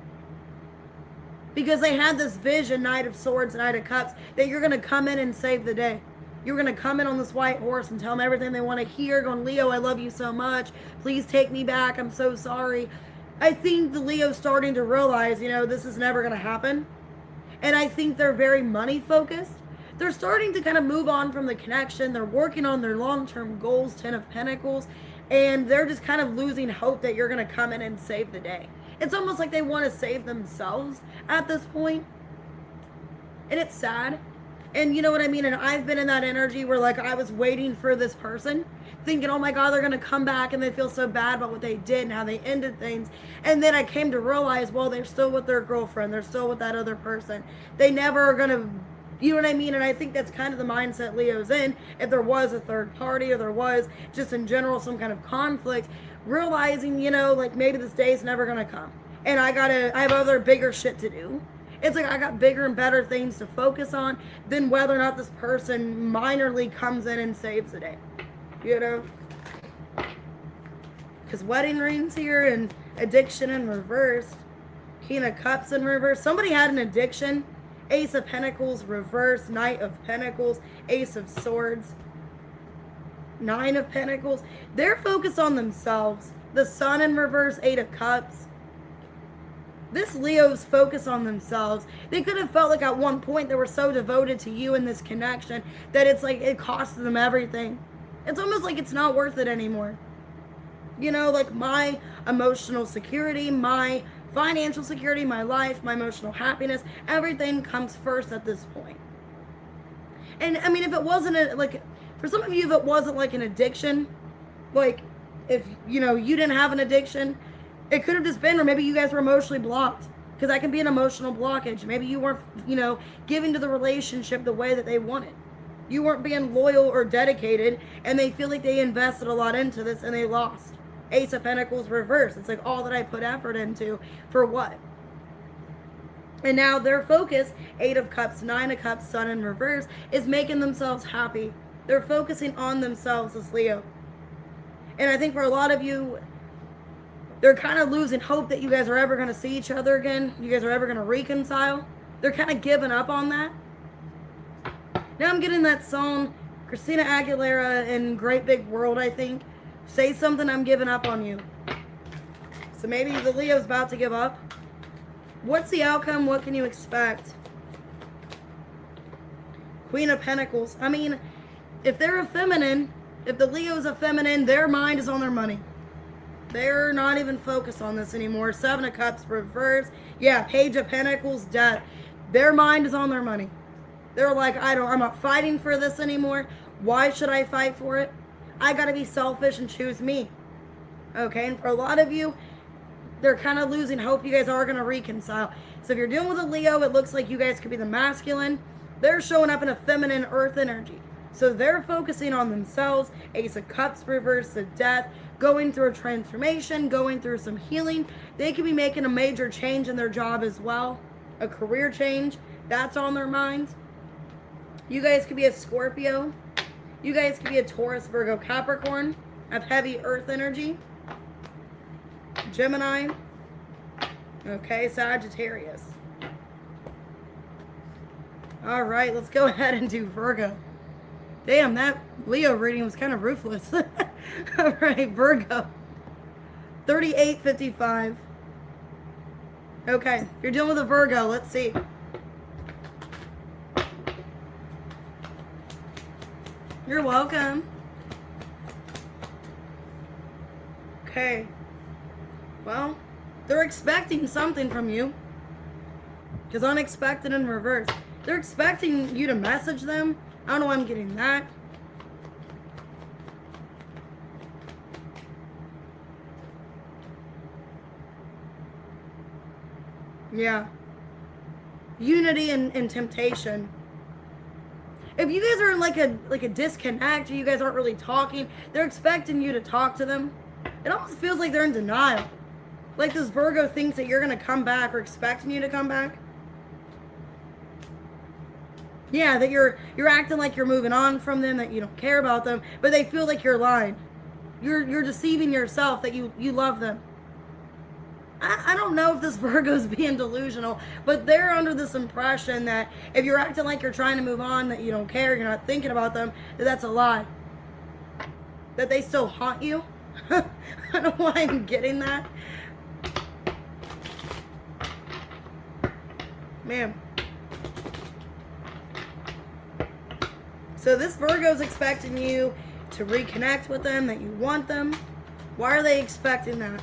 Because they had this vision, Knight of Swords, Knight of Cups, that you're going to come in and save the day. You're going to come in on this white horse and tell them everything they want to hear, going, Leo, I love you so much. Please take me back. I'm so sorry. I think the Leo's starting to realize, this is never going to happen. And I think they're very money focused. They're starting to kind of move on from the connection. They're working on their long-term goals, 10 of Pentacles. And they're just kind of losing hope that you're going to come in and save the day. It's almost like they want to save themselves at this point. And it's sad. And you know what I mean? And I've been in that energy where like I was waiting for this person, thinking, oh my God, they're going to come back, and they feel so bad about what they did and how they ended things. And then I came to realize, well, they're still with their girlfriend. They're still with that other person. They never are going to, you know what I mean? And I think that's kind of the mindset Leo's in. If there was a third party, or there was just in general some kind of conflict, realizing, like maybe this day is never going to come. And I have other bigger shit to do. It's like I got bigger and better things to focus on than whether or not this person minorly comes in and saves the day. Because wedding rings here and addiction in reverse. King of Cups in reverse. Somebody had an addiction. Ace of Pentacles reverse. Knight of Pentacles. Ace of Swords. 9 of Pentacles. They're focused on themselves. The Sun in reverse. 8 of Cups. This Leo's focus on themselves. They could have felt like at one point they were so devoted to you in this connection that it's like it cost them everything. It's almost like it's not worth it anymore. Like my emotional security, my financial security, my life, my emotional happiness, everything comes first at this point. And I mean, if it wasn't for some of you, if it wasn't like an addiction, like if, you didn't have an addiction, it could have just been, or maybe you guys were emotionally blocked, because that can be an emotional blockage. Maybe you weren't, giving to the relationship the way that they wanted. You weren't being loyal or dedicated, and they feel like they invested a lot into this and they lost. Ace of Pentacles reverse. It's like all that I put effort into, for what? And now their focus, 8 of Cups, 9 of Cups, Sun in reverse, is making themselves happy. They're focusing on themselves as Leo. And I think for a lot of you, they're kind of losing hope that you guys are ever going to see each other again. You guys are ever going to reconcile. They're kind of giving up on that. Now I'm getting that song, Christina Aguilera in Great Big World, I think. Say something, I'm giving up on you. So maybe the Leo's about to give up. What's the outcome? What can you expect? Queen of Pentacles. I mean, if they're a feminine, if the Leo's a feminine, their mind is on their money. They're not even focused on this anymore. 7 of Cups, reverse. Yeah, Page of Pentacles, death. Their mind is on their money. They're like, I'm not fighting for this anymore. Why should I fight for it? I gotta be selfish and choose me. Okay, and for a lot of you, they're kind of losing hope you guys are gonna reconcile. So if you're dealing with a Leo, it looks like you guys could be the masculine. They're showing up in a feminine earth energy. So they're focusing on themselves. Ace of Cups, reverse, the death. Going through a transformation, going through some healing. They could be making a major change in their job as well. A career change. That's on their minds. You guys could be a Scorpio. You guys could be a Taurus, Virgo, Capricorn. Have heavy earth energy. Gemini. Okay, Sagittarius. All right, let's go ahead and do Virgo. Damn, that Leo reading was kind of ruthless. All right, Virgo. 3855. Okay, if you're dealing with a Virgo, let's see. You're welcome. Okay. Well, they're expecting something from you. Because unexpected in reverse. They're expecting you to message them. I don't know why I'm getting that. Yeah. Unity and temptation. If you guys are in like a disconnect, or you guys aren't really talking, they're expecting you to talk to them. It almost feels like they're in denial. Like this Virgo thinks that you're going to come back, or expecting you to come back. Yeah, that you're acting like you're moving on from them, that you don't care about them, but they feel like you're lying. You're deceiving yourself that you love them. I don't know if this Virgo's being delusional, but they're under this impression that if you're acting like you're trying to move on, that you don't care, you're not thinking about them, that's a lie. That they still haunt you. I don't know why I'm getting that. Man. So this Virgo's expecting you to reconnect with them, that you want them. Why are they expecting that?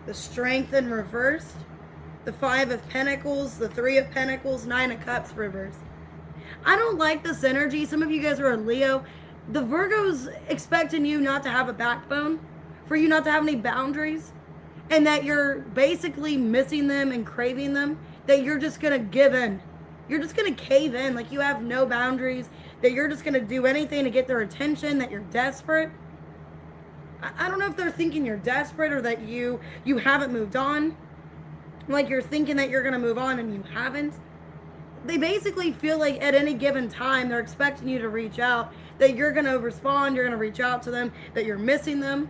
The Strength in reversed. The 5 of Pentacles, the 3 of Pentacles, 9 of Cups reversed. I don't like this energy. Some of you guys are a Leo. The Virgo's expecting you not to have a backbone, for you not to have any boundaries, and that you're basically missing them and craving them, that you're just going to give in. You're just going to cave in, like you have no boundaries, that you're just going to do anything to get their attention, that you're desperate. I don't know if they're thinking you're desperate or that you haven't moved on. Like you're thinking that you're going to move on and you haven't. They basically feel like at any given time they're expecting you to reach out, that you're going to respond, you're going to reach out to them, that you're missing them.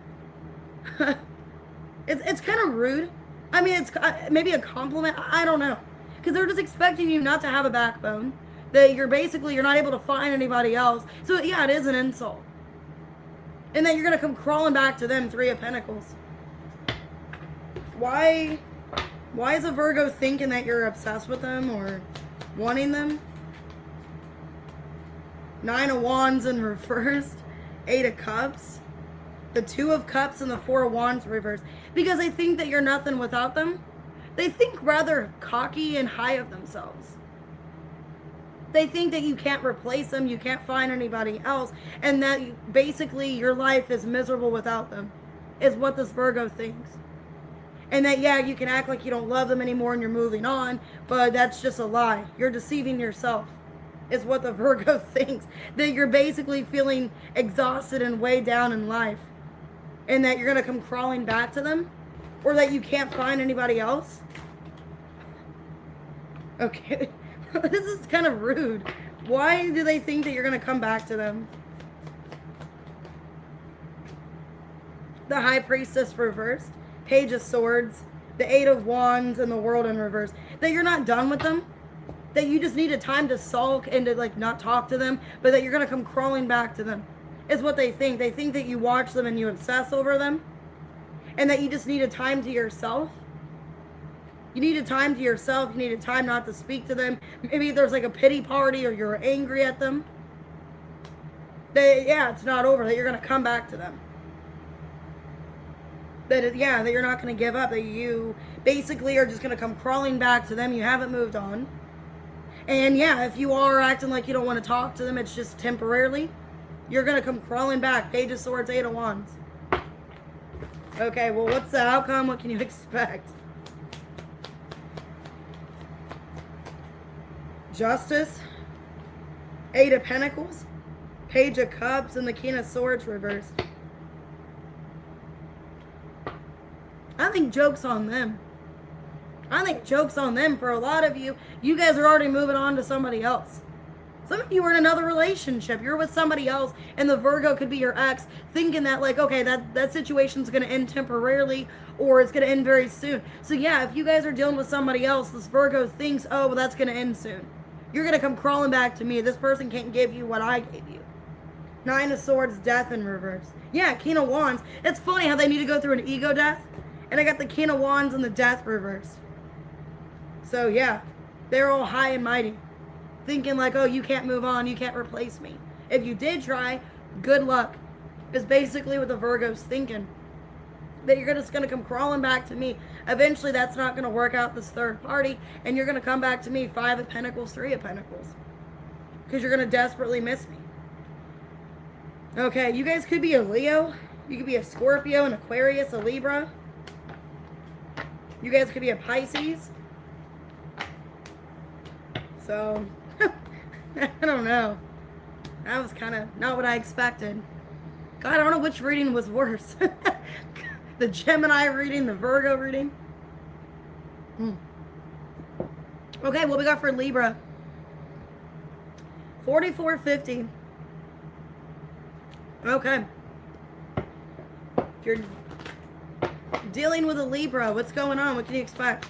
It's kind of rude. I mean, it's maybe a compliment. I don't know. Because they're just expecting you not to have a backbone, that you're not able to find anybody else. So yeah, it is an insult. And then you're going to come crawling back to them, 3 of Pentacles. Why is a Virgo thinking that you're obsessed with them or wanting them? 9 of Wands in reversed. 8 of Cups. The 2 of Cups and the 4 of Wands reversed. Because they think that you're nothing without them. They think rather cocky and high of themselves. They think that you can't replace them, you can't find anybody else, and that basically your life is miserable without them, is what this Virgo thinks. And that, yeah, you can act like you don't love them anymore and you're moving on, but that's just a lie. You're deceiving yourself, is what the Virgo thinks. That you're basically feeling exhausted and way down in life, and that you're going to come crawling back to them, or that you can't find anybody else. Okay. This is kind of rude. Why do they think that you're going to come back to them? The High Priestess reversed. Page of Swords. The 8 of Wands and the World in reverse. That you're not done with them. That you just need a time to sulk and to like not talk to them. But that you're going to come crawling back to them. Is what they think. They think that you watch them and you obsess over them. And that you just need a time to yourself. You need a time to yourself. You need a time not to speak to them. Maybe there's like a pity party or you're angry at them. Yeah, it's not over. That you're going to come back to them. That you're not going to give up. That you basically are just going to come crawling back to them. You haven't moved on. And yeah, if you are acting like you don't want to talk to them, it's just temporarily. You're going to come crawling back. Page of Swords, 8 of Wands. Okay, well, what's the outcome? What can you expect? Justice, 8 of Pentacles, Page of Cups, and the King of Swords reversed. I think joke's on them. I think joke's on them. For a lot of you, you guys are already moving on to somebody else. Some of you are in another relationship. You're with somebody else, and the Virgo could be your ex, thinking that, like, okay, that situation's going to end temporarily, or it's going to end very soon. So, yeah, if you guys are dealing with somebody else, this Virgo thinks, oh, well, that's going to end soon. You're going to come crawling back to me. This person can't give you what I gave you. 9 of Swords, Death in reverse. Yeah, King of Wands. It's funny how they need to go through an ego death. And I got the King of Wands and the Death reversed. So, yeah, they're all high and mighty. Thinking like, oh, you can't move on. You can't replace me. If you did try, good luck. Is basically what the Virgo's thinking. That you're just going to come crawling back to me. Eventually, that's not going to work out, this third party. And you're going to come back to me, 5 of Pentacles, 3 of Pentacles. Because you're going to desperately miss me. Okay, you guys could be a Leo. You could be a Scorpio, an Aquarius, a Libra. You guys could be a Pisces. So, I don't know. That was kind of not what I expected. God, I don't know which reading was worse. The Gemini reading, the Virgo reading. Okay, what we got for Libra? 4450. Okay. If you're Dealing with a Libra. What's going on? What can you expect?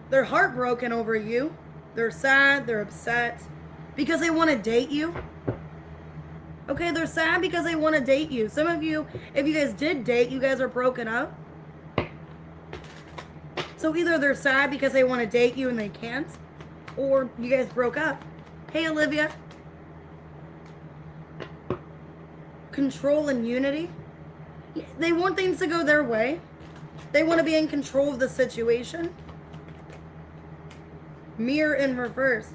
They're heartbroken over you. They're sad. They're upset because they want to date you. Okay, they're sad because they want to date you. Some of you, if you guys did date, you guys are broken up. So either they're sad because they want to date you and they can't, or you guys broke up. Hey, Olivia. Control and unity. They want things to go their way. They want to be in control of the situation. Mirror in reverse.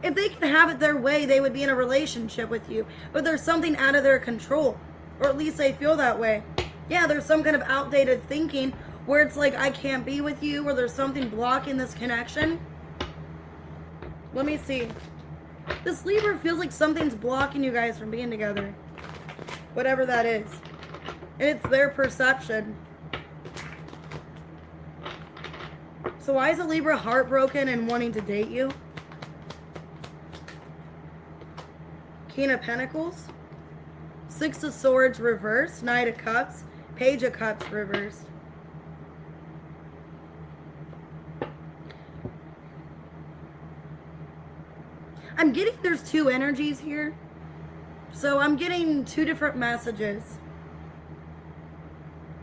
If they could have it their way, they would be in a relationship with you. But there's something out of their control. Or at least they feel that way. Yeah, there's some kind of outdated thinking where it's like, I can't be with you, or there's something blocking this connection. Let me see. This Libra feels like something's blocking you guys from being together. Whatever that is. And it's their perception. So why is a Libra heartbroken and wanting to date you? King of Pentacles. Six of Swords reversed. Knight of Cups. Page of Cups reversed. I'm getting there's two energies here. So I'm getting two different messages.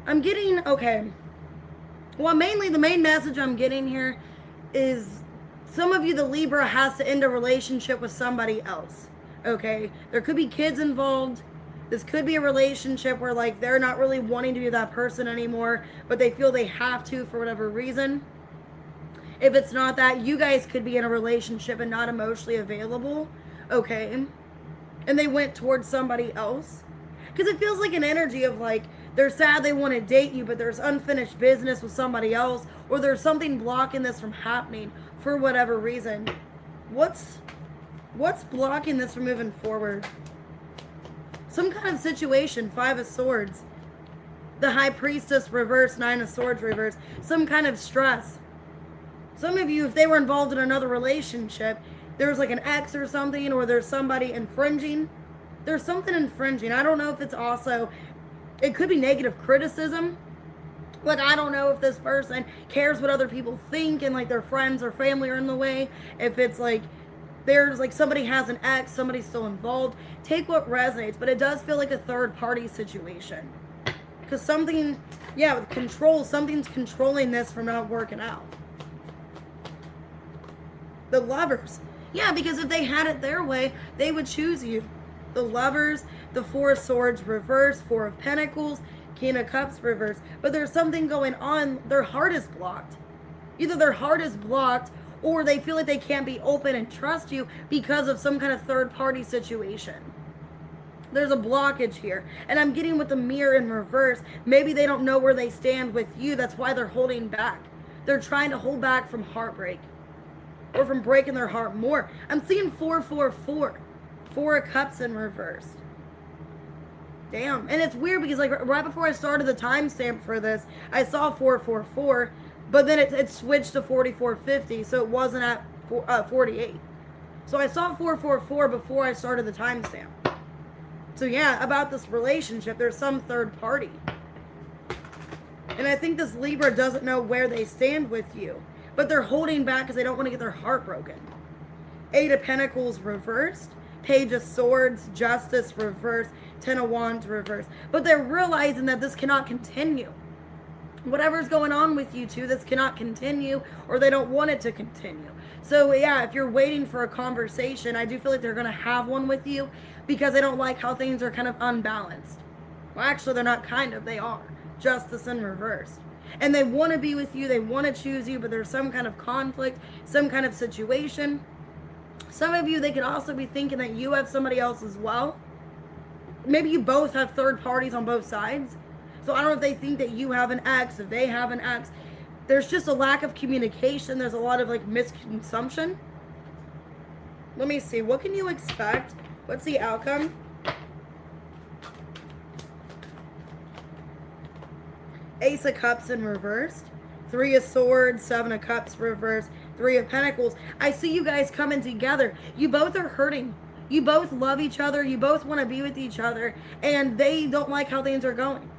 I'm getting, okay. Well, mainly the main message I'm getting here is some of you, the Libra, has to end a relationship with somebody else. Okay? There could be kids involved. This could be a relationship where, like, they're not really wanting to be that person anymore, but they feel they have to for whatever reason. If it's not that, you guys could be in a relationship and not emotionally available. Okay? And they went towards somebody else. Because it feels like an energy of, like, they're sad they want to date you, but there's unfinished business with somebody else, or there's something blocking this from happening for whatever reason. What's blocking this from moving forward? Some kind of situation. Five of Swords. The High Priestess reverse. Nine of Swords reverse. Some kind of stress. Some of you, if they were involved in another relationship, there's like an ex or something, or there's somebody infringing. There's something infringing. I don't know if it's also, it could be negative criticism. Like, I don't know if this person cares what other people think and, like, their friends or family are in the way. If it's like, there's like somebody has an ex, somebody's still involved. Take what resonates, but it does feel like a third party situation. Because something, yeah, with control, something's controlling this from not working out. The Lovers. Yeah, because if they had it their way, they would choose you. The Lovers, the Four of Swords reverse, Four of Pentacles, King of Cups reverse. But there's something going on. Their heart is blocked. Either their heart is blocked, or they feel like they can't be open and trust you because of some kind of third-party situation. There's a blockage here. And I'm getting with the Mirror in reverse. Maybe they don't know where they stand with you. That's why they're holding back. They're trying to hold back from heartbreak, or from breaking their heart more. I'm seeing 444. Four of Cups in reverse. Damn. And it's weird because, like, right before I started the timestamp for this, I saw 444, but then it switched to 4450, so it wasn't at 48. So I saw 444 before I started the timestamp. So yeah, about this relationship, there's some third party. And I think this Libra doesn't know where they stand with you, but they're holding back because they don't want to get their heart broken. Eight of Pentacles reversed. Page of Swords, Justice reverse, Ten of Wands reverse. But they're realizing that this cannot continue. Whatever's going on with you two, this cannot continue, or they don't want it to continue. So yeah, if you're waiting for a conversation, I do feel like they're going to have one with you because they don't like how things are kind of unbalanced. Well, actually, they're not kind of, they are. Justice in reverse. And they want to be with you, they want to choose you, but there's some kind of conflict, some kind of situation. Some of you, they could also be thinking that you have somebody else as well. Maybe you both have third parties on both sides. So I don't know if they think that you have an ex, if they have an ex. There's just a lack of communication. There's a lot of, like, misconsumption. Let me see. What can you expect? What's the outcome? Ace of Cups in reversed. Three of Swords, Seven of Cups reversed. Three of Pentacles. I see you guys coming together. You both are hurting. You both love each other. You both want to be with each other. And they don't like how things are going.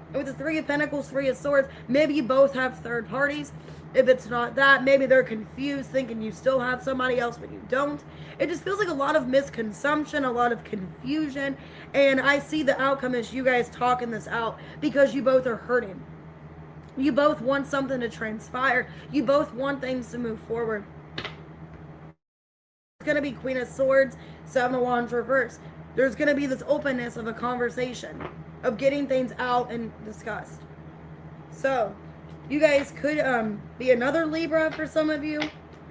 And with the Three of Pentacles, Three of Swords, maybe you both have third parties. If it's not that, maybe they're confused, thinking you still have somebody else, but you don't. It just feels like a lot of misconception, a lot of confusion. And I see the outcome as you guys talking this out because you both are hurting. You both want something to transpire. You both want things to move forward. It's going to be Queen of Swords, Seven of Wands reverse. There's going to be this openness of a conversation, of getting things out and discussed. So, you guys could be another Libra for some of you.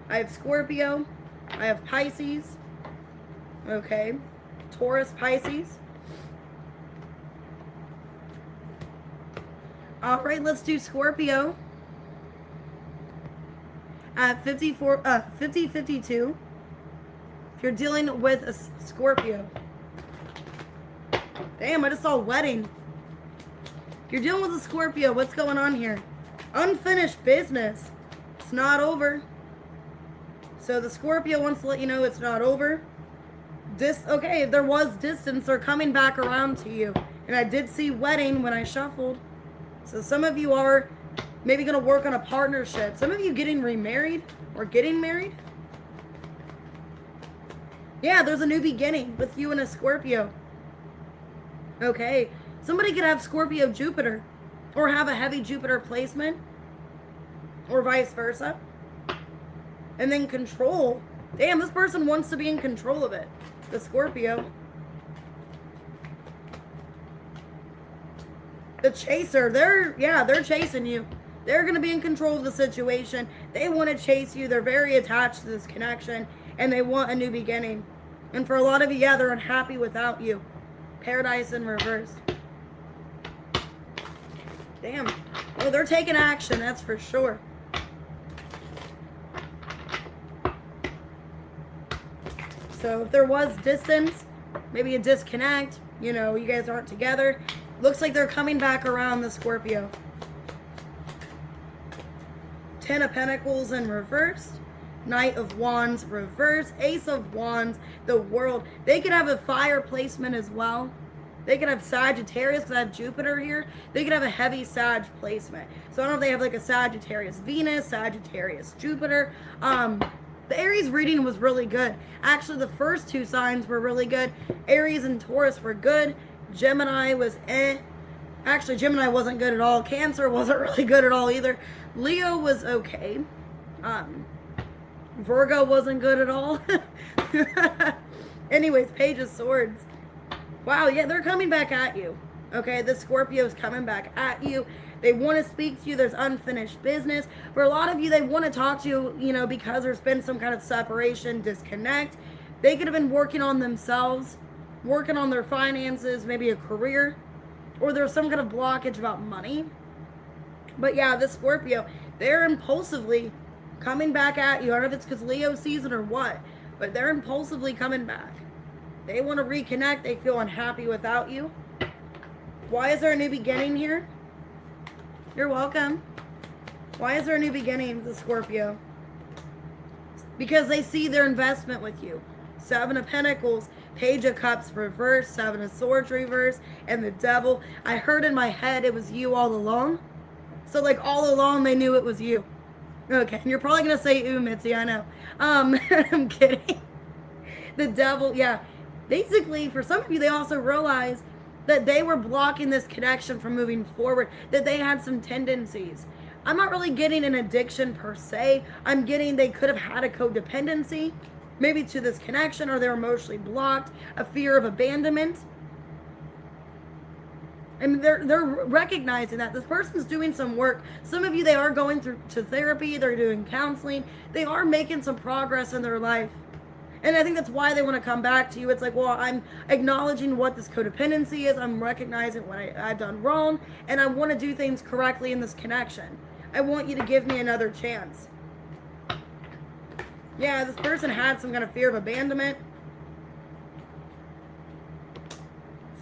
I have Scorpio. I have Pisces. Okay. Taurus, Pisces. All right, let's do Scorpio. At 50-52. If you're dealing with a Scorpio. Damn, I just saw wedding. If you're dealing with a Scorpio, what's going on here? Unfinished business. It's not over. So the Scorpio wants to let you know it's not over. Okay, if there was distance, they're coming back around to you. And I did see wedding when I shuffled. So some of you are maybe going to work on a partnership. Some of you getting remarried or getting married. Yeah, there's a new beginning with you and a Scorpio. Okay, somebody could have Scorpio Jupiter or have a heavy Jupiter placement or vice versa. And then control. Damn, this person wants to be in control of it. The Scorpio. The chaser, they're chasing you. They're going to be in control of the situation. They want to chase you. They're very attached to this connection and they want a new beginning. And for a lot of you, yeah, they're unhappy without you. Paradise in reverse. Damn. Well, they're taking action, that's for sure. So if there was distance, maybe a disconnect, you know, you guys aren't together. Looks like they're coming back around, the Scorpio. 10 of Pentacles in reverse. Knight of Wands reverse. Ace of Wands, the World. They could have a fire placement as well. They could have Sagittarius, because I have Jupiter here. They could have a heavy Sag placement. So I don't know if they have like a Sagittarius Venus, Sagittarius Jupiter. The Aries reading was really good. Actually, the first two signs were really good. Aries and Taurus were good. Gemini was eh. Actually, Gemini wasn't good at all. Cancer wasn't really good at all either. Leo was okay. Virgo wasn't good at all. Anyways, Page of Swords. Wow, yeah, they're coming back at you. Okay, the Scorpio's coming back at you. They want to speak to you. There's unfinished business. For a lot of you, they want to talk to you, you know, because there's been some kind of separation, disconnect. They could have been working on themselves, working on their finances, maybe a career, or there's some kind of blockage about money. But yeah, the Scorpio, they're impulsively coming back at you. I don't know if it's because Leo season or what, but they're impulsively coming back. They want to reconnect. They feel unhappy without you. Why is there a new beginning here? You're welcome. Why is there a new beginning with the Scorpio? Because they see their investment with you. 7 of Pentacles, Page of Cups reverse, 7 of Swords reverse, and the Devil. I heard in my head it was you all along. So like all along they knew it was you. Okay, and you're probably going to say, ooh, Mitzi, I know. I'm kidding. The Devil, yeah. Basically, for some of you, they also realize that they were blocking this connection from moving forward, that they had some tendencies. I'm not really getting an addiction per se. I'm getting they could have had a codependency, maybe to this connection, or they're emotionally blocked, a fear of abandonment. And they're recognizing that this person's doing some work. Some of you, they are going to therapy, they're doing counseling, they are making some progress in their life. And I think that's why they want to come back to you. It's like, well, I'm acknowledging what this codependency is. I'm recognizing what I've done wrong. And I want to do things correctly in this connection. I want you to give me another chance. Yeah, this person had some kind of fear of abandonment.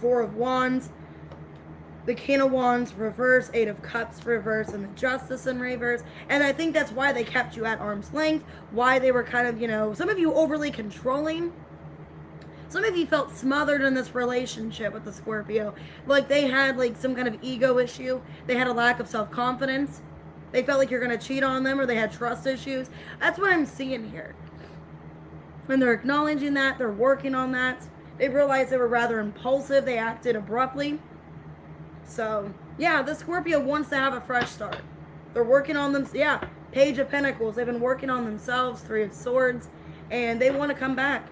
4 of Wands. The King of Wands reverse, 8 of Cups reverse, and the Justice in reverse. And I think that's why they kept you at arm's length, why they were kind of, you know, some of you overly controlling. Some of you felt smothered in this relationship with the Scorpio. Like they had like some kind of ego issue. They had a lack of self-confidence. They felt like you're going to cheat on them, or they had trust issues. That's what I'm seeing here. And they're acknowledging that. They're working on that. They realized they were rather impulsive. They acted abruptly. So, yeah, the Scorpio wants to have a fresh start. They're working on them. Yeah, Page of Pentacles. They've been working on themselves. Three of Swords. And they want to come back.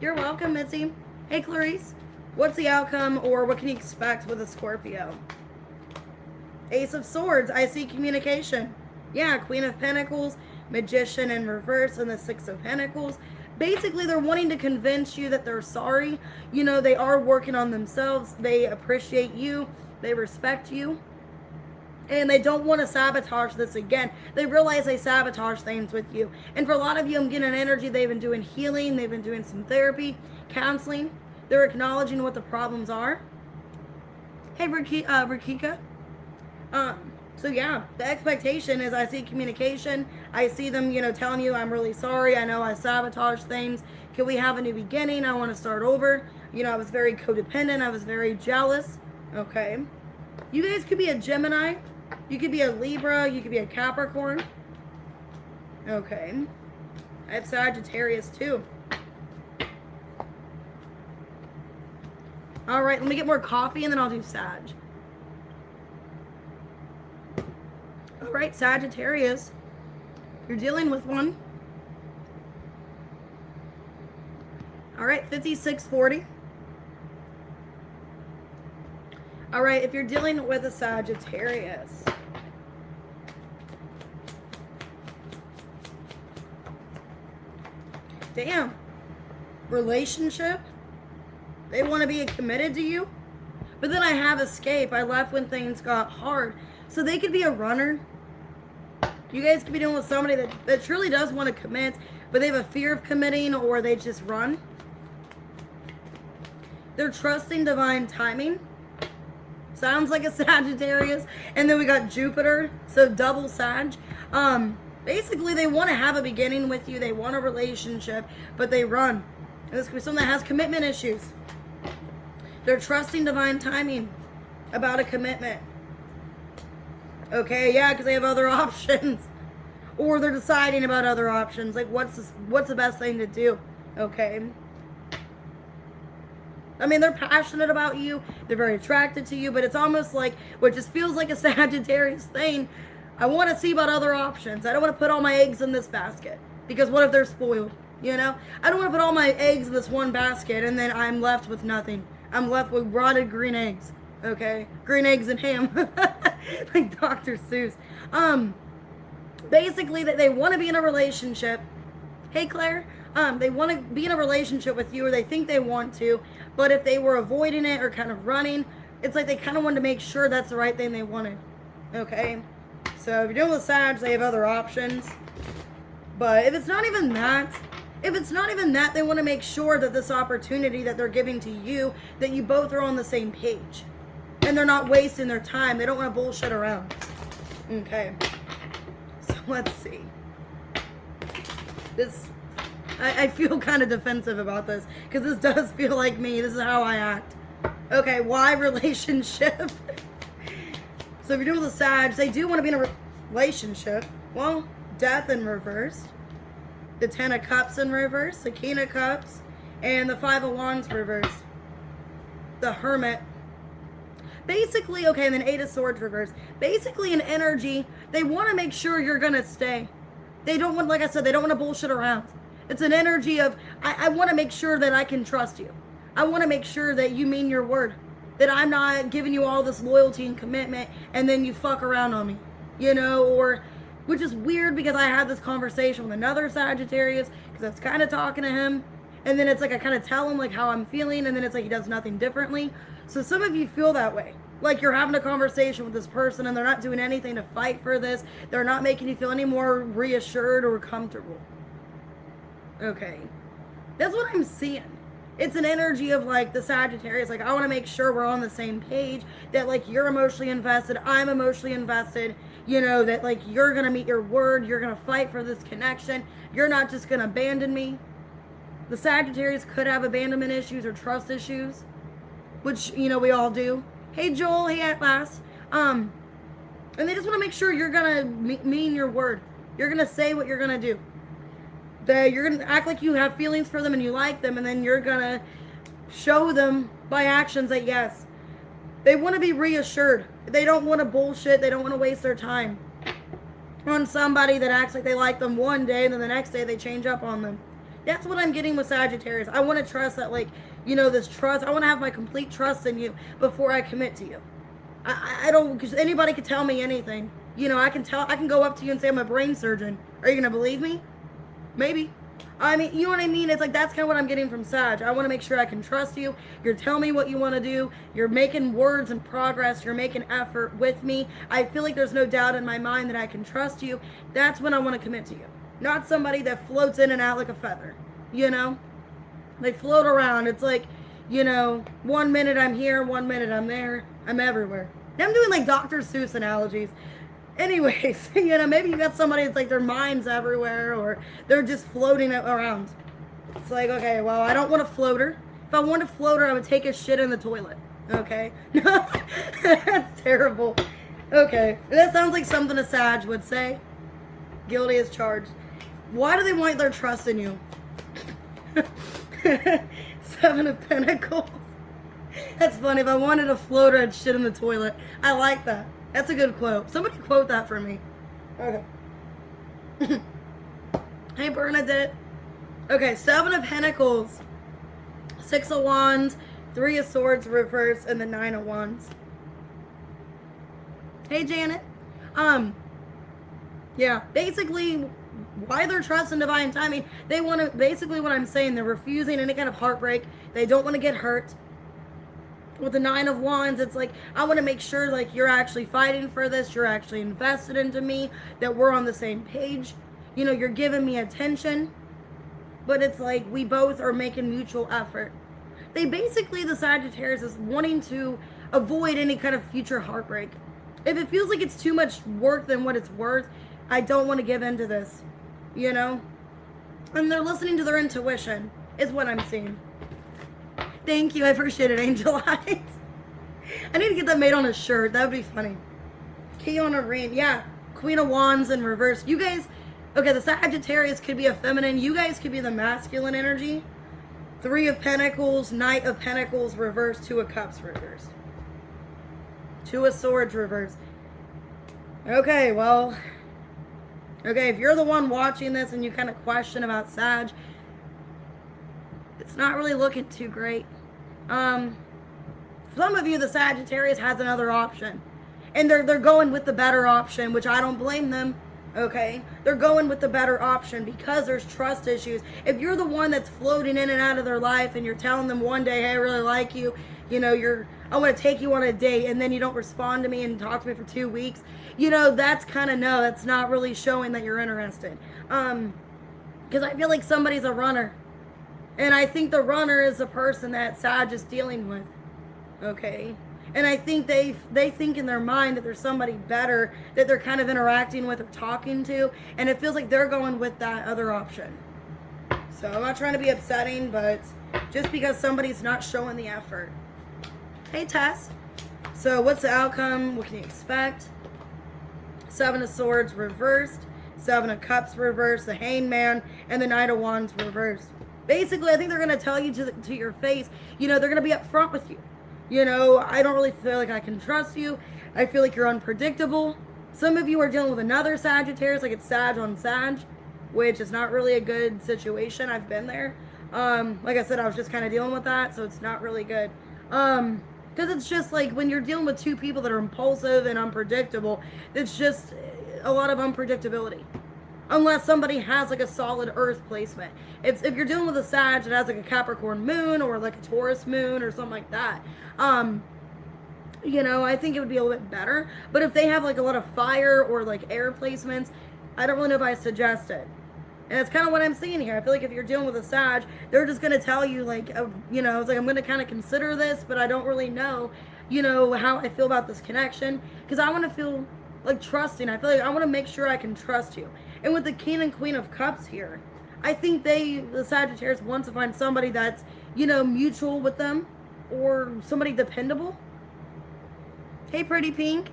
You're welcome, Mitzi. Hey, Clarice. What's the outcome, or what can you expect with a Scorpio? Ace of Swords. I see communication. Yeah, Queen of Pentacles, Magician in reverse, and the Six of Pentacles. Basically, they're wanting to convince you that they're sorry. You know, they are working on themselves. They appreciate you. They respect you. And they don't want to sabotage this again. They realize they sabotage things with you. And for a lot of you, I'm getting an energy. They've been doing healing. They've been doing some therapy, counseling. They're acknowledging what the problems are. Hey, Rakika. So yeah, the expectation is I see communication. I see them, you know, telling you, I'm really sorry. I know I sabotage things. Can we have a new beginning? I want to start over. You know, I was very codependent. I was very jealous. Okay. You guys could be a Gemini. You could be a Libra. You could be a Capricorn. Okay. I have Sagittarius too. All right, let me get more coffee and then I'll do Sag. All right, Sagittarius. You're dealing with one. All right, 5640. All right, if you're dealing with a Sagittarius, damn, relationship, they want to be committed to you, but then I have escape. I left when things got hard. So they could be a runner. You guys could be dealing with somebody that truly does want to commit, but they have a fear of committing, or they just run. They're trusting divine timing. Sounds like a Sagittarius. And then we got Jupiter, so double Sag. Basically, they want to have a beginning with you. They want a relationship, but they run. And this could be someone that has commitment issues. They're trusting divine timing about a commitment. Okay, yeah, because they have other options. Or they're deciding about other options. Like, what's the best thing to do? Okay. I mean, they're passionate about you. They're very attracted to you. But it's almost like, what just feels like a Sagittarius thing. I want to see about other options. I don't want to put all my eggs in this basket. Because what if they're spoiled? You know? I don't want to put all my eggs in this one basket and then I'm left with nothing. I'm left with rotted green eggs. Okay? Green eggs and ham. Like Dr. Seuss. Basically, that they want to be in a relationship. Hey, Claire. They want to be in a relationship with you, or they think they want to, but if they were avoiding it or kind of running, it's like they kind of wanted to make sure that's the right thing they wanted. Okay? So if you're dealing with Sag, they have other options. But if it's not even that, they want to make sure that this opportunity that they're giving to you, that you both are on the same page. And they're not wasting their time. They don't want to bullshit around. Okay. So let's see. I feel kind of defensive about this, because this does feel like me. This is how I act. Okay, why relationship? So if you're doing the Sag, they do want to be in a relationship. Well, Death in reverse. The Ten of Cups in reverse. The King of Cups. And the Five of Wands reverse. The Hermit. Basically, okay, and then Eight of Swords reverse. Basically an energy, they want to make sure you're going to stay. They don't want, like I said, they don't want to bullshit around. It's an energy of, I want to make sure that I can trust you. I want to make sure that you mean your word. That I'm not giving you all this loyalty and commitment and then you fuck around on me. You know, or, which is weird because I had this conversation with another Sagittarius because I was kind of talking to him. And then it's like I kind of tell him like how I'm feeling, and then it's like he does nothing differently. So some of you feel that way. Like you're having a conversation with this person and they're not doing anything to fight for this. They're not making you feel any more reassured or comfortable. Okay. That's what I'm seeing. It's an energy of like the Sagittarius. Like I want to make sure we're on the same page. That like you're emotionally invested. I'm emotionally invested. You know, that like you're going to meet your word. You're going to fight for this connection. You're not just going to abandon me. The Sagittarius could have abandonment issues or trust issues, which, you know, we all do. Hey, Joel. Hey, Atlas. And they just want to make sure you're going to mean your word. You're going to say what you're going to do. That you're going to act like you have feelings for them and you like them, and then you're going to show them by actions that, yes, they want to be reassured. They don't want to bullshit. They don't want to waste their time on somebody that acts like they like them one day and then the next day they change up on them. That's what I'm getting with Sagittarius. I want to trust that, like, you know, this trust. I want to have my complete trust in you before I commit to you. I don't, because anybody could tell me anything. You know, I can go up to you and say I'm a brain surgeon. Are you going to believe me? Maybe. I mean, you know what I mean? It's like, that's kind of what I'm getting from Sag. I want to make sure I can trust you. You're telling me what you want to do. You're making words and progress. You're making effort with me. I feel like there's no doubt in my mind that I can trust you. That's when I want to commit to you. Not somebody that floats in and out like a feather. You know? They float around. It's like, you know, 1 minute I'm here, 1 minute I'm there. I'm everywhere. Now I'm doing like Dr. Seuss analogies. Anyways, you know, maybe you got somebody that's like their mind's everywhere, or they're just floating around. It's like, okay, well, I don't want a floater. If I want a floater, I would take a shit in the toilet. Okay? That's terrible. Okay. That sounds like something a Sag would say. Guilty as charged. Why do they want their trust in you? 7 of Pentacles. That's funny. If I wanted a floater, I'd shit in the toilet. I like that. That's a good quote. Somebody quote that for me. Okay. Hey, Bernadette. Okay, 7 of Pentacles, 6 of Wands, 3 of Swords reverse, and the 9 of Wands. Hey, Janet. Yeah, basically, why they're trusting divine timing, they want to, basically what I'm saying, they're refusing any kind of heartbreak. They don't want to get hurt. With the 9 of Wands, it's like, I want to make sure, like, you're actually fighting for this, you're actually invested into me, that we're on the same page. You know, you're giving me attention, but it's like, we both are making mutual effort. They basically, the Sagittarius is wanting to avoid any kind of future heartbreak. If it feels like it's too much work than what it's worth, I don't want to give in to this, you know? And they're listening to their intuition, is what I'm seeing. Thank you. I appreciate it, Angel Eyes. I need to get that made on a shirt. That would be funny. Kiana Rain. Yeah. Queen of Wands in reverse. You guys, okay, the Sagittarius could be a feminine. You guys could be the masculine energy. 3 of Pentacles, Knight of Pentacles reverse, 2 of Cups reverse. 2 of Swords reverse. Okay, well. Okay, if you're the one watching this and you kind of question about Sag, it's not really looking too great. Some of you, the Sagittarius has another option. And they're going with the better option, which I don't blame them. Okay? They're going with the better option because there's trust issues. If you're the one that's floating in and out of their life and you're telling them one day, hey, I really like you, you know, I want to take you on a date, and then you don't respond to me and talk to me for 2 weeks, you know, that's kind of no, that's not really showing that you're interested. Because I feel like somebody's a runner. And I think the runner is the person that Sag is dealing with. Okay? And I think they think in their mind that there's somebody better that they're kind of interacting with or talking to. And it feels like they're going with that other option. So I'm not trying to be upsetting, but just because somebody's not showing the effort. Hey, Tess. So what's the outcome? What can you expect? 7 of Swords reversed. 7 of Cups reversed. The Hangman. And the Knight of Wands reversed. Basically, I think they're going to tell you to your face, you know, they're going to be upfront with you. You know, I don't really feel like I can trust you. I feel like you're unpredictable. Some of you are dealing with another Sagittarius, like it's Sag on Sag, which is not really a good situation. I've been there. Like I said, I was just kind of dealing with that, so it's not really good. Because it's just like when you're dealing with 2 people that are impulsive and unpredictable, it's just a lot of unpredictability. Unless somebody has like a solid earth placement. If you're dealing with a Sag that has like a Capricorn moon or like a Taurus moon or something like that, you know, I think it would be a little bit better. But if they have like a lot of fire or like air placements, I don't really know if I suggest it. And that's kind of what I'm seeing here. I feel like if you're dealing with a Sag, they're just going to tell you like, you know, it's like, I'm going to kind of consider this, but I don't really know, you know, how I feel about this connection. Because I want to feel like trusting. I feel like I want to make sure I can trust you. And with the King and Queen of Cups here, I think the Sagittarius wants to find somebody that's, mutual with them or somebody dependable. Hey, pretty pink.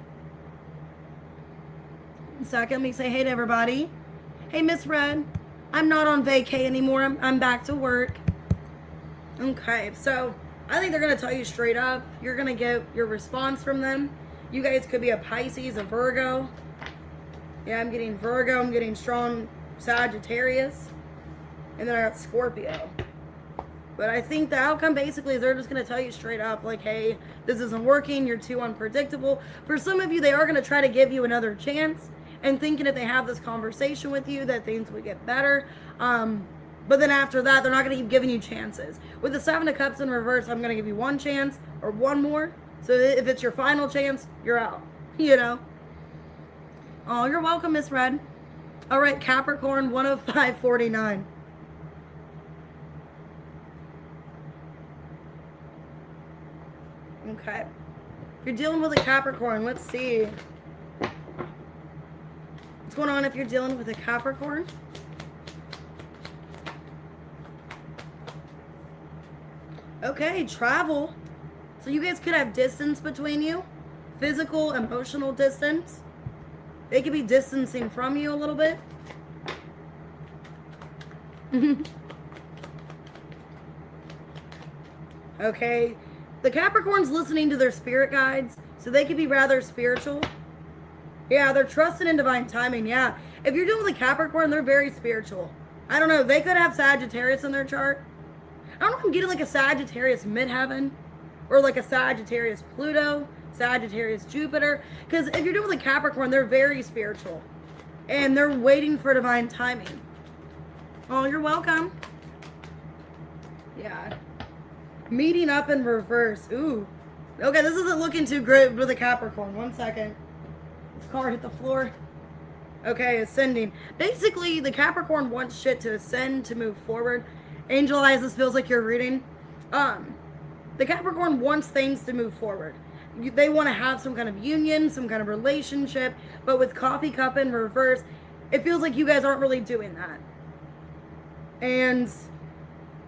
Second, let me say hey to everybody. Hey, Miss Red. I'm not on vacay anymore. I'm back to work. Okay, so I think they're going to tell you straight up. You're going to get your response from them. You guys could be a Pisces, a Virgo. Yeah, I'm getting Virgo. I'm getting strong Sagittarius. And then I got Scorpio. But I think the outcome basically is they're just going to tell you straight up, like, hey, this isn't working. You're too unpredictable. For some of you, they are going to try to give you another chance and thinking if they have this conversation with you that things would get better. But then after that, they're not going to keep giving you chances. With the Seven of Cups in reverse, I'm going to give you one chance or one more. So if it's your final chance, you're out. Oh, you're welcome, Miss Red. All right, Capricorn 105.49. Okay. If you're dealing with a Capricorn, let's see. What's going on if you're dealing with a Capricorn? Okay, travel. So you guys could have distance between you. Physical, emotional distance. They could be distancing from you a little bit. Okay. The Capricorn's listening to their spirit guides, so they could be rather spiritual. Yeah, they're trusting in divine timing, yeah. If you're dealing with a Capricorn, they're very spiritual. I don't know, they could have Sagittarius in their chart. I don't know if I'm getting like a Sagittarius midheaven, or like a Sagittarius Pluto, Sagittarius Jupiter. Because if you're dealing with a Capricorn, they're very spiritual. And they're waiting for divine timing. Oh, you're welcome. Yeah. Meeting up in reverse. Ooh. Okay, this isn't looking too great with a Capricorn. 1 second. This car hit the floor. Okay, ascending. Basically, the Capricorn wants shit to ascend, to move forward. Angel Eyes, this feels like you're reading. The Capricorn wants things to move forward. They want to have some kind of union, some kind of relationship. But with Coffee Cup in reverse, it feels like you guys aren't really doing that. And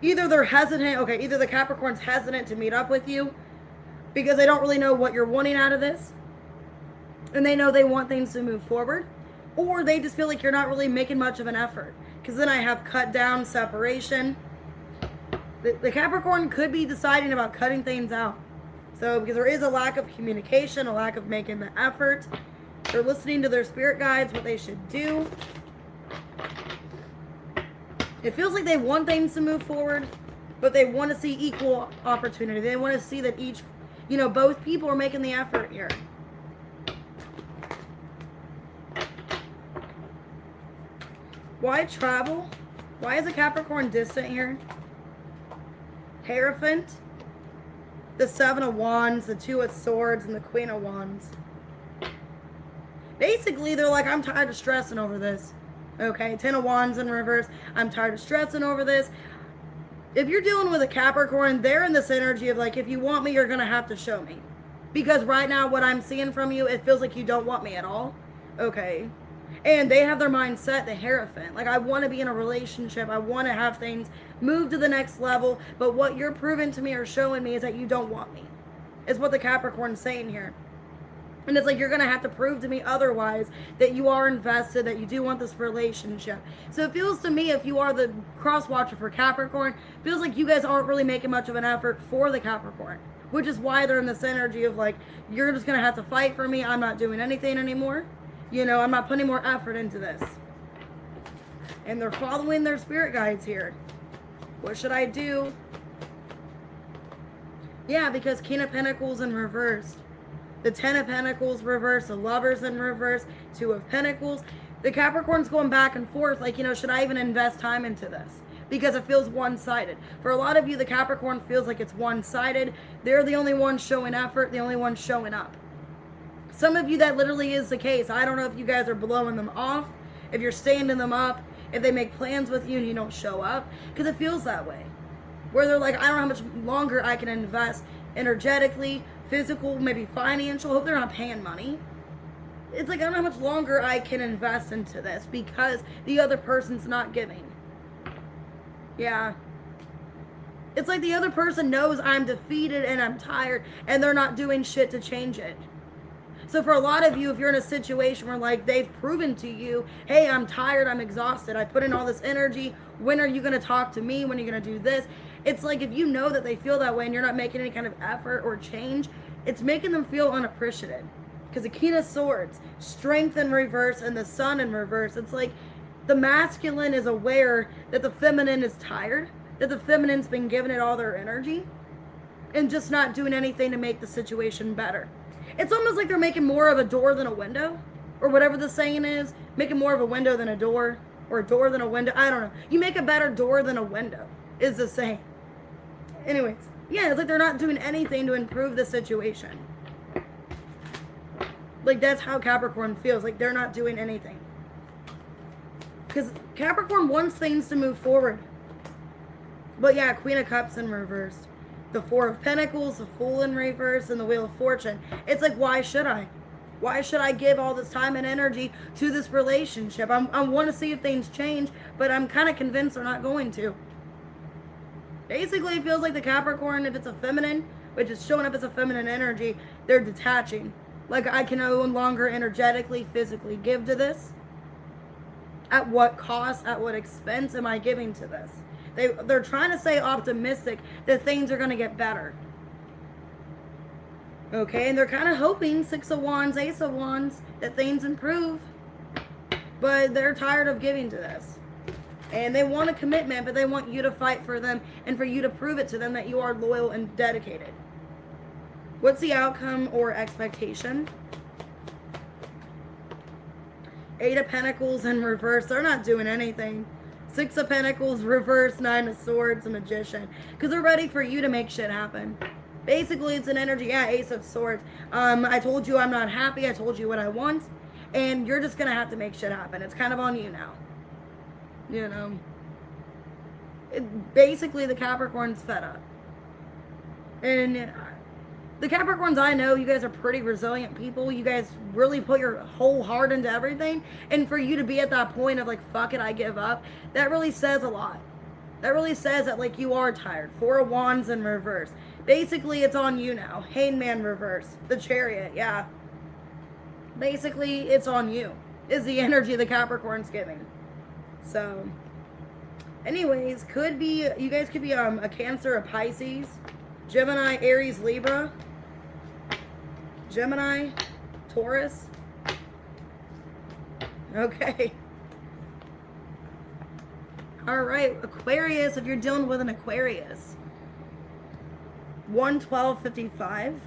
either they're hesitant, either the Capricorn's hesitant to meet up with you because they don't really know what you're wanting out of this. And they know they want things to move forward. Or they just feel like you're not really making much of an effort. Because then I have cut down, separation. The Capricorn could be deciding about cutting things out. So, because there is a lack of communication, a lack of making the effort. They're listening to their spirit guides, what they should do. It feels like they want things to move forward, but they want to see equal opportunity. They want to see that both people are making the effort here. Why travel? Why is a Capricorn distant here? Hierophant, the Seven of Wands, the Two of Swords, and the Queen of Wands. Basically, they're like, I'm tired of stressing over this. Okay, Ten of Wands in reverse. I'm tired of stressing over this. If you're dealing with a Capricorn, they're in this energy of like, if you want me, you're going to have to show me. Because right now, what I'm seeing from you, it feels like you don't want me at all. Okay. And they have their mind set, the Hierophant. Like, I want to be in a relationship. I want to have things move to the next level. But what you're proving to me or showing me is that you don't want me. Is what the Capricorn's saying here. And it's like, you're going to have to prove to me otherwise that you are invested, that you do want this relationship. So it feels to me, if you are the cross watcher for Capricorn, it feels like you guys aren't really making much of an effort for the Capricorn. Which is why they're in this energy of like, you're just going to have to fight for me. I'm not doing anything anymore. I'm not putting more effort into this. And they're following their spirit guides here. What should I do? Yeah, because King of Pentacles in reverse. The Ten of Pentacles reverse, the Lovers in reverse, Two of Pentacles. The Capricorn's going back and forth like, should I even invest time into this? Because it feels one-sided. For a lot of you, the Capricorn feels like it's one-sided. They're the only ones showing effort, the only ones showing up. Some of you, that literally is the case. I don't know if you guys are blowing them off, if you're standing them up, if they make plans with you and you don't show up. Because it feels that way. Where they're like, I don't know how much longer I can invest energetically, physical, maybe financial. Hope they're not paying money. It's like, I don't know how much longer I can invest into this because the other person's not giving. Yeah. It's like the other person knows I'm defeated and I'm tired, and they're not doing shit to change it. So for a lot of you, if you're in a situation where like they've proven to you, hey, I'm tired, I'm exhausted, I put in all this energy, when are you going to talk to me, when are you going to do this? It's like if you know that they feel that way and you're not making any kind of effort or change, it's making them feel unappreciated. Because the King of Swords, strength in reverse, and the Sun in reverse, it's like the masculine is aware that the feminine is tired, that the feminine's been giving it all their energy and just not doing anything to make the situation better. It's almost like they're making more of a door than a window, or whatever the saying is, making more of a window than a door, or a door than a window. I don't know. You make a better door than a window is the saying. Anyways, yeah, it's like they're not doing anything to improve the situation. Like, that's how Capricorn feels. Like, they're not doing anything. Because Capricorn wants things to move forward. But yeah, Queen of Cups in reverse. The Four of Pentacles, the Fool in reverse, and the Wheel of Fortune. It's like, why should I? Why should I give all this time and energy to this relationship? I want to see if things change, but I'm kind of convinced they're not going to. Basically, it feels like the Capricorn, if it's a feminine, which is showing up as a feminine energy, they're detaching. Like, I can no longer energetically, physically give to this. At what cost, at what expense am I giving to this? They're trying to stay optimistic that things are going to get better. Okay, and they're kind of hoping, Six of Wands, Ace of Wands, that things improve. But they're tired of giving to this. And they want a commitment, but they want you to fight for them and for you to prove it to them that you are loyal and dedicated. What's the outcome or expectation? Eight of Pentacles in reverse. They're not doing anything. Six of Pentacles, reverse, Nine of Swords, a Magician. Because they're ready for you to make shit happen. Basically, it's an energy. Yeah, Ace of Swords. I told you I'm not happy. I told you what I want. And you're just going to have to make shit happen. It's kind of on you now. You know. Basically, the Capricorn's fed up. And the Capricorns I know, you guys are pretty resilient people. You guys really put your whole heart into everything. And for you to be at that point of like, fuck it, I give up, that really says a lot. That really says that like you are tired. Four of Wands in reverse. Basically, it's on you now. Hangman reverse. The Chariot, yeah. Basically, it's on you. Is the energy the Capricorn's giving. So, anyways, could be, you guys could be a Cancer, a Pisces, Gemini, Aries, Libra, Gemini, Taurus. Okay. All right, Aquarius, if you're dealing with an Aquarius. 112.55.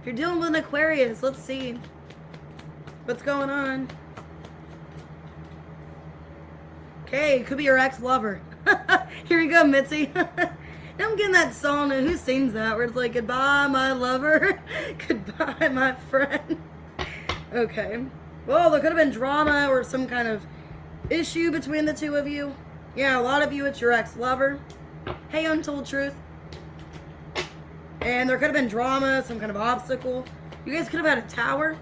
If you're dealing with an Aquarius, let's see what's going on. Okay, it could be your ex-lover. Here you go, Mitzi. I'm getting that song. Who sings that? Where it's like, goodbye, my lover. Goodbye, my friend. Okay. Well, there could have been drama or some kind of issue between the two of you. Yeah, a lot of you, it's your ex-lover. Hey, Untold Truth. And there could have been drama, some kind of obstacle. You guys could have had a tower.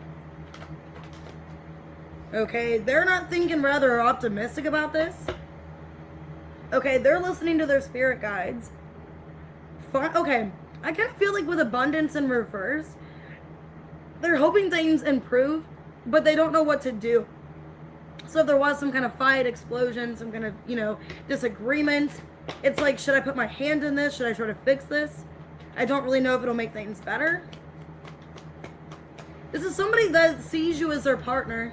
Okay, they're not thinking rather optimistic about this. Okay, they're listening to their spirit guides. Okay, I kind of feel like with abundance in reverse, they're hoping things improve, but they don't know what to do. So if there was some kind of fight, explosion, some kind of, you know, disagreement, it's like, should I put my hand in this? Should I try to fix this? I don't really know if it'll make things better. This is somebody that sees you as their partner.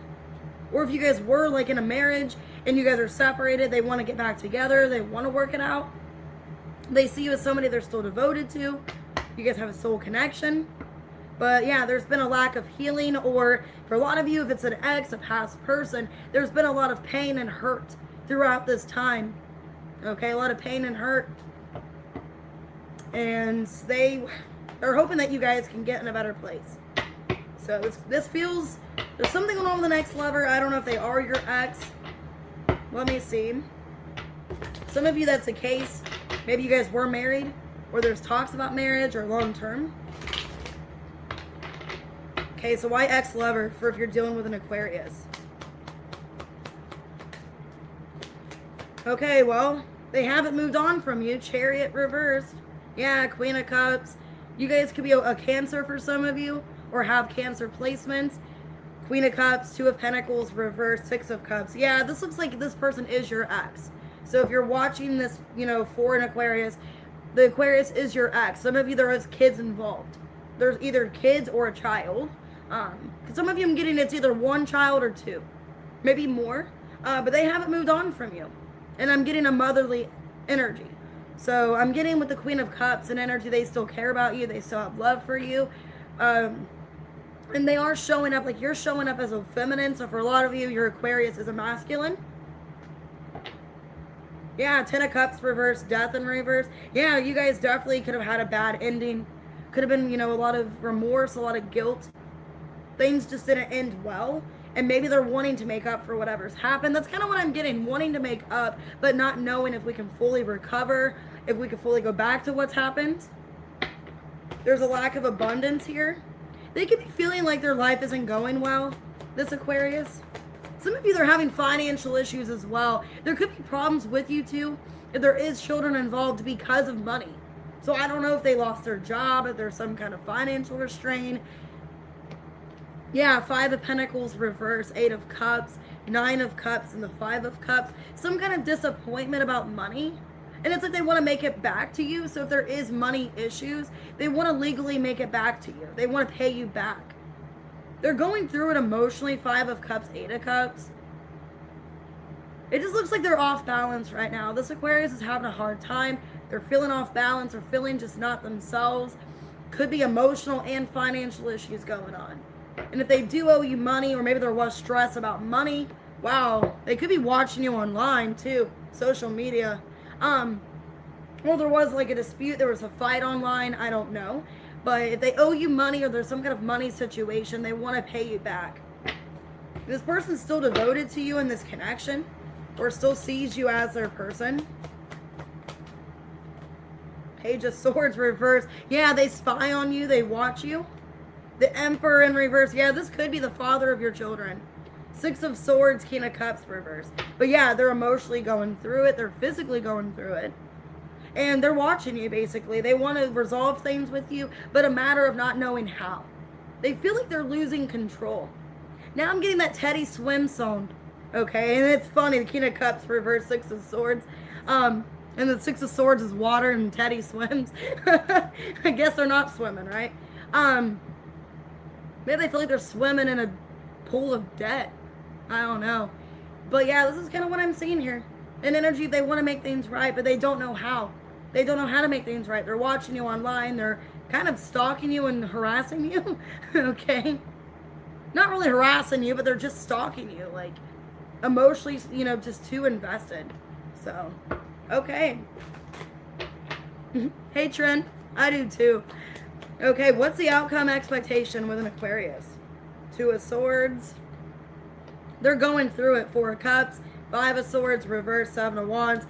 Or if you guys were like in a marriage and you guys are separated, they want to get back together, they want to work it out. They see you as somebody they're still devoted to. You guys have a soul connection. But yeah, there's been a lack of healing, or for a lot of you, if it's an ex, a past person, there's been a lot of pain and hurt throughout this time. Okay, a lot of pain and hurt. And they're hoping that you guys can get in a better place. So this feels, there's something going on with an ex-lover. I don't know if they are your ex. Let me see. Some of you, that's the case. Maybe you guys were married, or there's talks about marriage or long-term. Okay, so why ex-lover for if you're dealing with an Aquarius? Okay, well, they haven't moved on from you. Chariot reversed. Yeah, Queen of Cups. You guys could be a Cancer for some of you, or have Cancer placements. Queen of Cups, Two of Pentacles reversed, Six of Cups. Yeah, this looks like this person is your ex. So if you're watching this, for an Aquarius, the Aquarius is your ex. Some of you, there is kids involved. There's either kids or a child. Some of you, I'm getting it's either one child or two, maybe more. But they haven't moved on from you. And I'm getting a motherly energy. So I'm getting with the Queen of Cups an energy. They still care about you. They still have love for you. And they are showing up, like you're showing up as a feminine. So for a lot of you, your Aquarius is a masculine. Yeah, Ten of Cups reversed, Death in reverse. Yeah, you guys definitely could have had a bad ending. Could have been, a lot of remorse, a lot of guilt. Things just didn't end well. And maybe they're wanting to make up for whatever's happened. That's kind of what I'm getting, wanting to make up, but not knowing if we can fully recover, if we can fully go back to what's happened. There's a lack of abundance here. They could be feeling like their life isn't going well, this Aquarius. Some of you, they're having financial issues as well. There could be problems with you too, if there is children involved because of money. So I don't know if they lost their job, if there's some kind of financial restraint. Yeah, Five of Pentacles reverse, Eight of Cups, Nine of Cups, and the Five of Cups. Some kind of disappointment about money. And it's like they want to make it back to you. So if there is money issues, they want to legally make it back to you. They want to pay you back. They're going through it emotionally. Five of Cups, Eight of Cups. It just looks like they're off balance right now. This Aquarius is having a hard time. They're feeling off balance or feeling just not themselves. Could be emotional and financial issues going on. And if they do owe you money, or maybe there was stress about money, wow, they could be watching you online too, social media. Well, there was like a dispute, there was a fight online, I don't know. But if they owe you money or there's some kind of money situation, they want to pay you back. This person's still devoted to you in this connection, or still sees you as their person. Page of Swords reverse. Yeah, they spy on you, they watch you. The Emperor in reverse. Yeah, this could be the father of your children. Six of Swords, King of Cups reverse. But yeah, they're emotionally going through it. They're physically going through it. And they're watching you, basically. They want to resolve things with you, but a matter of not knowing how. They feel like they're losing control. Now I'm getting that Teddy Swim song. Okay, and it's funny. The King of Cups reverse, Six of Swords. And the Six of Swords is water and Teddy swims. I guess they're not swimming, right? Maybe they feel like they're swimming in a pool of debt. I don't know. But yeah, this is kind of what I'm seeing here. An energy, they want to make things right, but they don't know how. They don't know how to make things right. They're watching you online. They're kind of stalking you and harassing you. Okay? Not really harassing you, but they're just stalking you. Like, emotionally, just too invested. So, okay. Hey, Trent. I do too. Okay, what's the outcome expectation with an Aquarius? Two of Swords. They're going through it. Four of Cups. Five of Swords, reverse, Seven of Wands.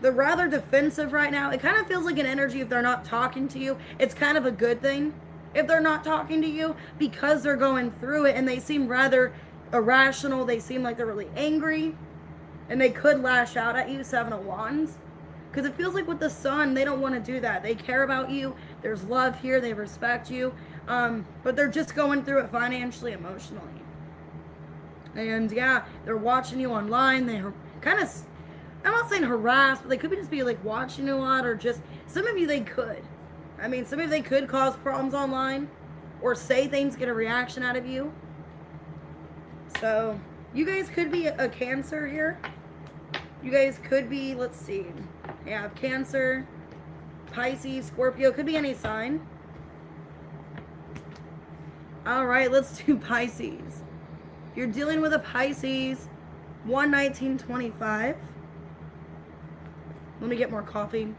They're rather defensive right now. It kind of feels like an energy if they're not talking to you. It's kind of a good thing if they're not talking to you, because they're going through it and they seem rather irrational. They seem like they're really angry and they could lash out at you. Seven of Wands. Because it feels like with the Sun, they don't want to do that. They care about you. There's love here. They respect you. But they're just going through it financially, emotionally. And yeah, they're watching you online. They're kind of, I'm not saying harass, but they could just be like watching you a lot, or just, some of you they could. I mean, some of you they could cause problems online or say things, get a reaction out of you. So you guys could be a Cancer here. You guys could be, let's see. Yeah, Cancer, Pisces, Scorpio, could be any sign. All right, let's do Pisces. If you're dealing with a Pisces, 1/19/25. Let me get more coffee.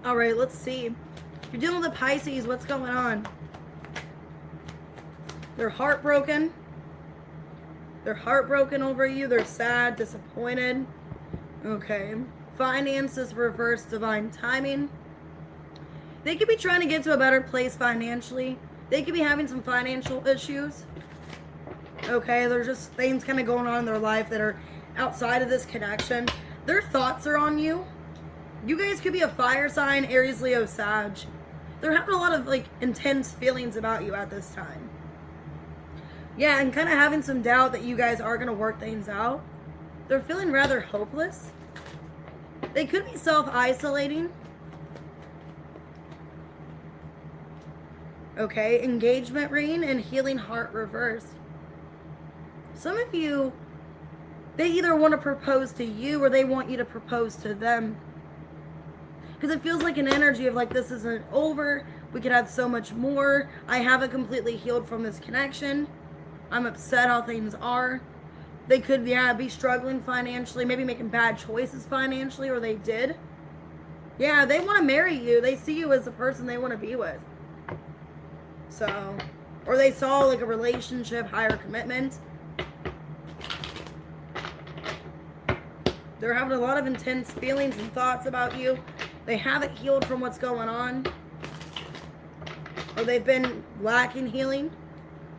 All right, let's see. If you're dealing with a Pisces, what's going on? They're heartbroken. They're heartbroken over you. They're sad, disappointed. Okay. Finances reverse, divine timing. They could be trying to get to a better place financially. They could be having some financial issues. Okay, there's just things kind of going on in their life that are outside of this connection. Their thoughts are on you. You guys could be a fire sign, Aries, Leo, Sag. They're having a lot of like intense feelings about you at this time. Yeah, and kind of having some doubt that you guys are going to work things out. They're feeling rather hopeless. They could be self-isolating. Okay, engagement ring and healing heart reversed. Some of you, they either want to propose to you or they want you to propose to them. Because it feels like an energy of like, this isn't over. We could have so much more. I haven't completely healed from this connection. I'm upset how things are. They could, yeah, be struggling financially, maybe making bad choices financially, or they did. Yeah, they want to marry you. They see you as the person they want to be with. So, or they saw like a relationship, higher commitment. They're having a lot of intense feelings and thoughts about you. They haven't healed from what's going on. Or they've been lacking healing.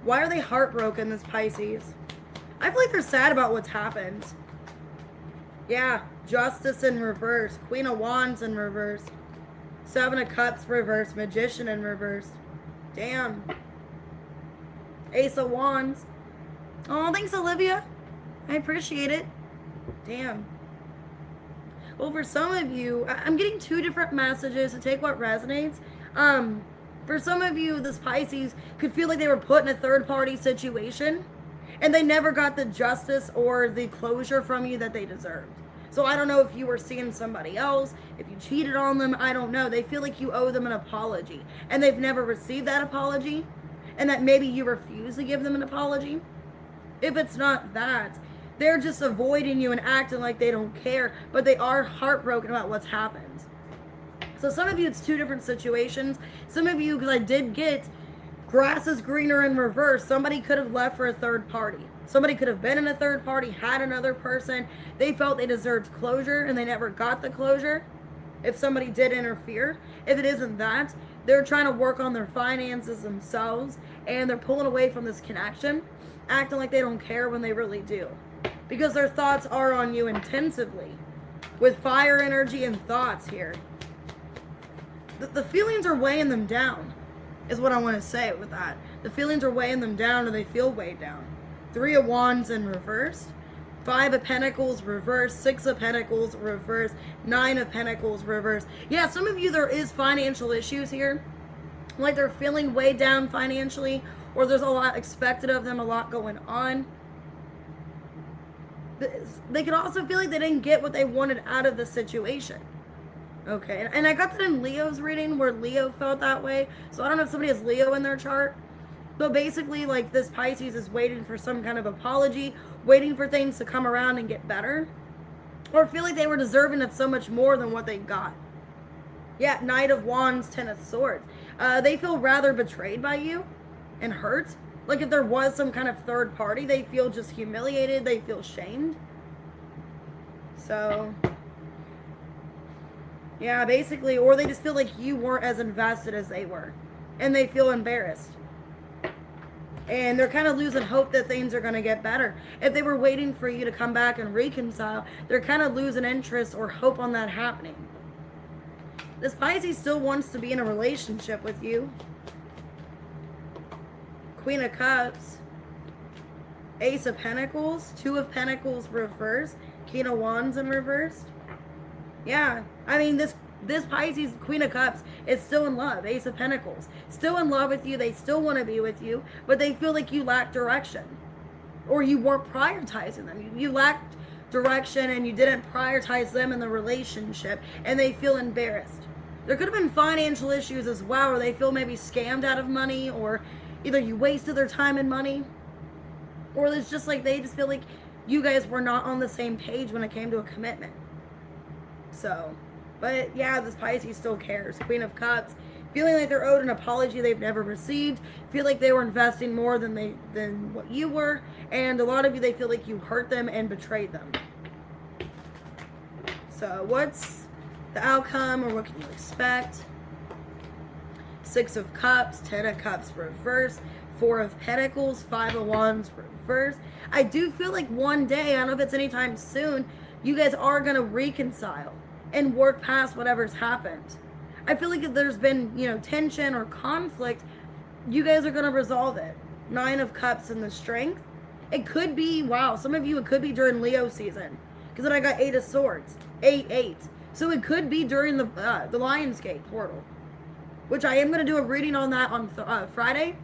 Why are they heartbroken, this Pisces? I feel like they're sad about what's happened. Yeah, Justice in reverse. Queen of Wands in reverse. Seven of Cups reverse. Magician in reverse. Damn. Ace of Wands. Oh, thanks, Olivia. I appreciate it. Damn. Well, for some of you, I'm getting two different messages, to take what resonates. For some of you, this Pisces could feel like they were put in a third-party situation, and they never got the justice or the closure from you that they deserved. So I don't know if you were seeing somebody else, if you cheated on them, I don't know. They feel like you owe them an apology, and they've never received that apology, and that maybe you refuse to give them an apology. If it's not that, they're just avoiding you and acting like they don't care, but they are heartbroken about what's happened. So some of you, it's two different situations. Some of you, because I did get grass is greener in reverse, somebody could have left for a third party. Somebody could have been in a third party, had another person. They felt they deserved closure and they never got the closure. If somebody did interfere, if it isn't that, they're trying to work on their finances themselves and they're pulling away from this connection, acting like they don't care when they really do. Because their thoughts are on you intensively with fire energy and thoughts here. The feelings are weighing them down, is what I want to say with that. The feelings are weighing them down, or they feel weighed down. Three of Wands in reverse. Five of Pentacles reverse. Six of Pentacles reverse. Nine of Pentacles reverse. Yeah, some of you, there is financial issues here. Like they're feeling weighed down financially, or there's a lot expected of them, a lot going on. They could also feel like they didn't get what they wanted out of the situation. Okay, and I got that in Leo's reading, where Leo felt that way. So I don't know if somebody has Leo in their chart. But basically, like, this Pisces is waiting for some kind of apology, waiting for things to come around and get better. Or feel like they were deserving of so much more than what they got. Yeah, Knight of Wands, Ten of Swords. They feel rather betrayed by you and hurt. Like if there was some kind of third party, they feel just humiliated. They feel shamed. So, yeah, basically, or they just feel like you weren't as invested as they were. And they feel embarrassed. And they're kind of losing hope that things are going to get better. If they were waiting for you to come back and reconcile, they're kind of losing interest or hope on that happening. This Pisces still wants to be in a relationship with you. Queen of Cups. Ace of Pentacles. Two of Pentacles reversed. King of Wands in reversed. Yeah, I mean, this Pisces, Queen of Cups, is still in love. Ace of Pentacles. Still in love with you. They still want to be with you, but they feel like you lack direction. Or you weren't prioritizing them. You lacked direction and you didn't prioritize them in the relationship, and they feel embarrassed. There could have been financial issues as well, or they feel maybe scammed out of money, or either you wasted their time and money, or it's just like they just feel like you guys were not on the same page when it came to a commitment. So, but yeah, this Pisces still cares. Queen of Cups, feeling like they're owed an apology they've never received, feel like they were investing more than what you were, and a lot of you, they feel like you hurt them and betrayed them. So what's the outcome, or what can you expect? Six of Cups, Ten of Cups reverse, Four of Pentacles, Five of Wands reverse. I do feel like one day, I don't know if it's anytime soon, you guys are going to reconcile and work past whatever's happened. I feel like if there's been, you know, tension or conflict, you guys are going to resolve it. Nine of Cups and the Strength. It could be, wow, some of you, it could be during Leo season. Because then I got Eight of Swords. 8-8. So it could be during the Lionsgate portal. Which I am going to do a reading on that on Friday.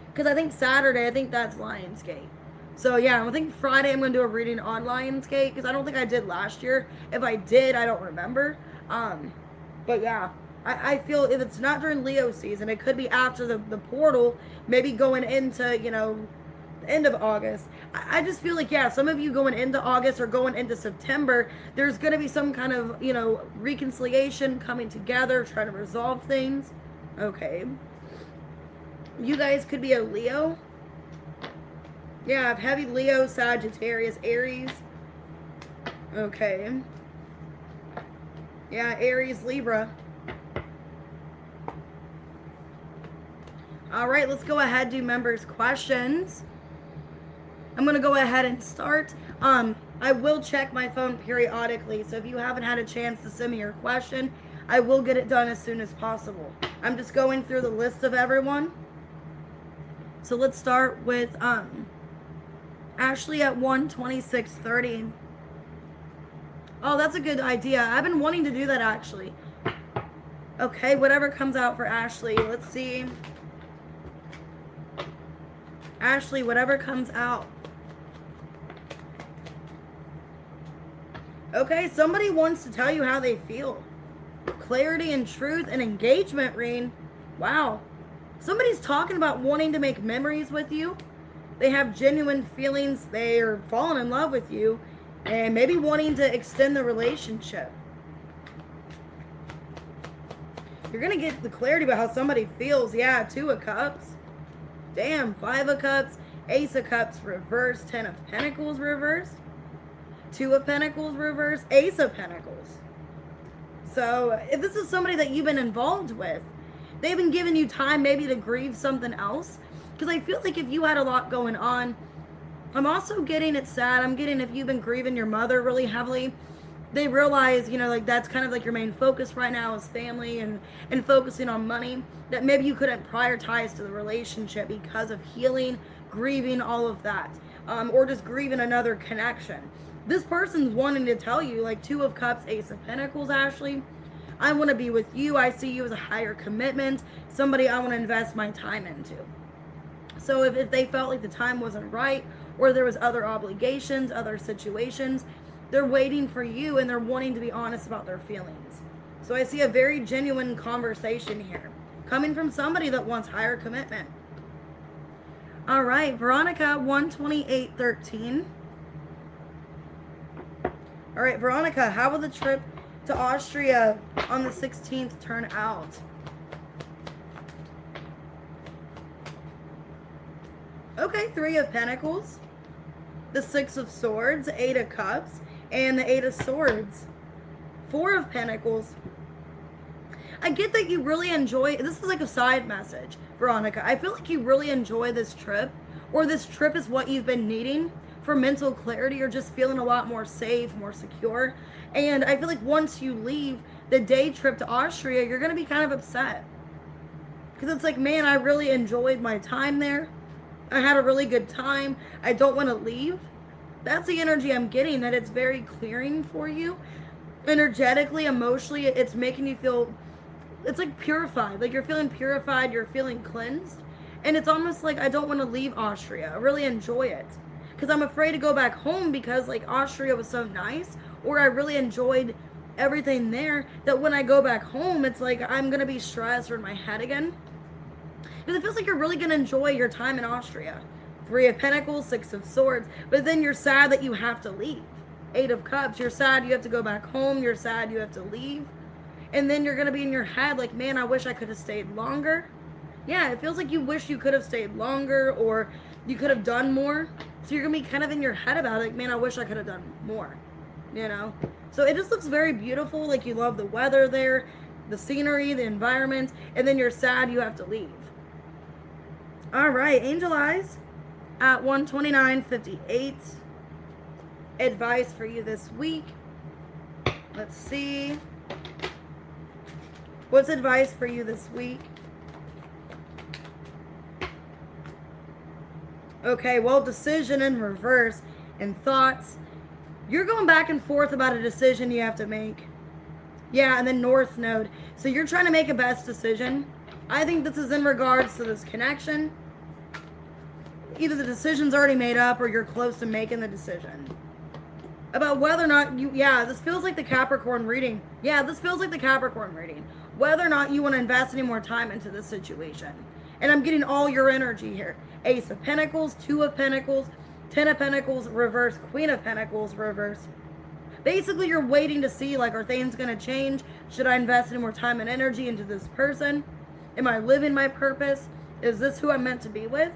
Because I think Saturday, I think that's Lionsgate. So yeah, I think Friday I'm going to do a reading on Lionsgate. Because I don't think I did last year. If I did, I don't remember. But yeah, I feel if it's not during Leo season, it could be after the portal. Maybe going into, you know, the end of August. I just feel like, yeah, some of you going into August or going into September, there's going to be some kind of, you know, reconciliation, coming together, trying to resolve things. Okay. You guys could be a Leo. Yeah, I have heavy Leo, Sagittarius, Aries. Okay. Yeah, Aries, Libra. All right, let's go ahead and do members' questions. I'm going to go ahead and start. I will check my phone periodically, so if you haven't had a chance to send me your question, I will get it done as soon as possible. I'm just going through the list of everyone. So let's start with Ashley at 1:26:30. Oh, that's a good idea. I've been wanting to do that, actually. Okay, whatever comes out for Ashley. Let's see. Ashley, whatever comes out. Okay, somebody wants to tell you how they feel. Clarity and truth and engagement ring. Wow. Somebody's talking about wanting to make memories with you. They have genuine feelings. They are falling in love with you. And maybe wanting to extend the relationship. You're going to get the clarity about how somebody feels. Yeah, Two of Cups. Damn, Five of Cups. Ace of Cups reversed. Ten of Pentacles reversed. Two of Pentacles reversed. Ace of Pentacles. So if this is somebody that you've been involved with, they've been giving you time maybe to grieve something else. Because I feel like if you had a lot going on, I'm also getting it sad. I'm getting if you've been grieving your mother really heavily, they realize, you know, like that's kind of like your main focus right now is family and focusing on money, that maybe you couldn't prioritize to the relationship because of healing, grieving, all of that. Or just grieving another connection. This person's wanting to tell you, like Two of Cups, Ace of Pentacles, Ashley, I want to be with you. I see you as a higher commitment, somebody I want to invest my time into. So if they felt like the time wasn't right, or there was other obligations, other situations, they're waiting for you and they're wanting to be honest about their feelings. So I see a very genuine conversation here, coming from somebody that wants higher commitment. All right, Veronica, 1:28:13. All right, Veronica, how will the trip to Austria on the 16th turn out? Okay, Three of Pentacles, the Six of Swords, Eight of Cups, and the Eight of Swords. Four of Pentacles. I get that you really enjoy, this is like a side message, Veronica. I feel like you really enjoy this trip, or this trip is what you've been needing for mental clarity, or just feeling a lot more safe, more secure. And I feel like once you leave the day trip to Austria, you're going to be kind of upset. Because it's like, man, I really enjoyed my time there. I had a really good time. I don't want to leave. That's the energy I'm getting, that it's very clearing for you. Energetically, emotionally, it's making you feel, it's like purified. Like you're feeling purified, you're feeling cleansed. And it's almost like I don't want to leave Austria. I really enjoy it. Because I'm afraid to go back home because like Austria was so nice, or I really enjoyed everything there, that when I go back home, it's like I'm going to be stressed or in my head again. Because it feels like you're really going to enjoy your time in Austria. Three of Pentacles, Six of Swords, but then you're sad that you have to leave. Eight of Cups, you're sad you have to go back home, you're sad you have to leave. And then you're going to be in your head like, man, I wish I could have stayed longer. Yeah, it feels like you wish you could have stayed longer, or you could have done more. So you're going to be kind of in your head about it, like, man, I wish I could have done more, you know? So it just looks very beautiful, like you love the weather there. the scenery, the environment, and then you're sad you have to leave. All right, Angel Eyes at 129.58. Advice for you this week. Let's see. What's advice for you this week? Okay, well, decision in reverse and thoughts. You're going back and forth about a decision you have to make. Yeah, and then North Node. So you're trying to make a best decision. I think this is in regards to this connection. Either the decision's already made up or you're close to making the decision. About whether or not you, yeah, this feels like the Capricorn reading. Yeah, this feels like the Capricorn reading. Whether or not you want to invest any more time into this situation. And I'm getting all your energy here. Ace of Pentacles, Two of Pentacles, Ten of Pentacles, reverse, Queen of Pentacles, reverse. Basically, you're waiting to see, like, are things going to change? Should I invest any more time and energy into this person? Am I living my purpose? Is this who I'm meant to be with?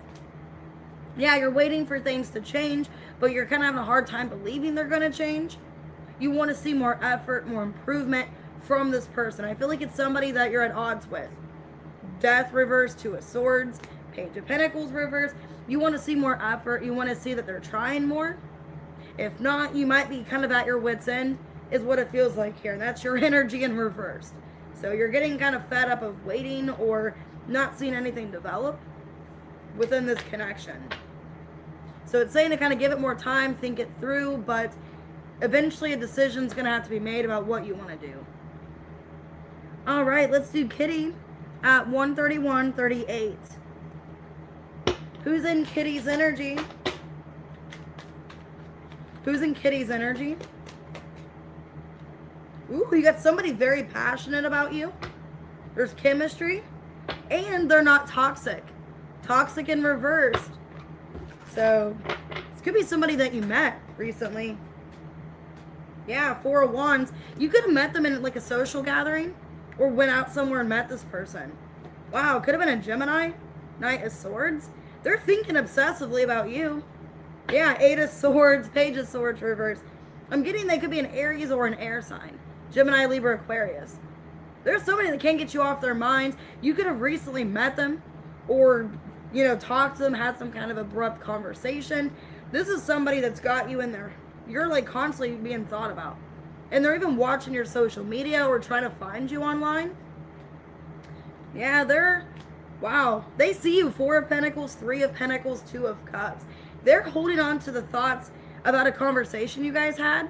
Yeah, you're waiting for things to change, but you're kind of having a hard time believing they're going to change. You want to see more effort, more improvement from this person. I feel like it's somebody that you're at odds with. Death reverse, Two of Swords, Page of Pentacles reverse. You want to see more effort. You want to see that they're trying more. If not, you might be kind of at your wit's end, is what it feels like here. And that's your energy in reverse. So you're getting kind of fed up of waiting or not seeing anything develop within this connection. So it's saying to kind of give it more time, think it through, but eventually a decision's going to have to be made about what you want to do. All right, let's do Kitty at 131.38. Who's in Kitty's energy? Who's in Kitty's energy? Ooh, you got somebody very passionate about you. There's chemistry. And they're not toxic. Toxic in reversed. So, this could be somebody that you met recently. Yeah, Four of Wands. You could have met them in like a social gathering. Or went out somewhere and met this person. Wow, could have been a Gemini. Knight of Swords. They're thinking obsessively about you. Yeah, Eight of Swords, Page of Swords, reverse. I'm getting they could be an Aries or an air sign. Gemini, Libra, Aquarius. There's somebody that can't get you off their minds. You could have recently met them or, you know, talked to them, had some kind of abrupt conversation. This is somebody that's got you in there. You're like constantly being thought about. And they're even watching your social media or trying to find you online. Yeah, wow. They see you. Four of Pentacles, Three of Pentacles, Two of Cups. They're holding on to the thoughts about a conversation you guys had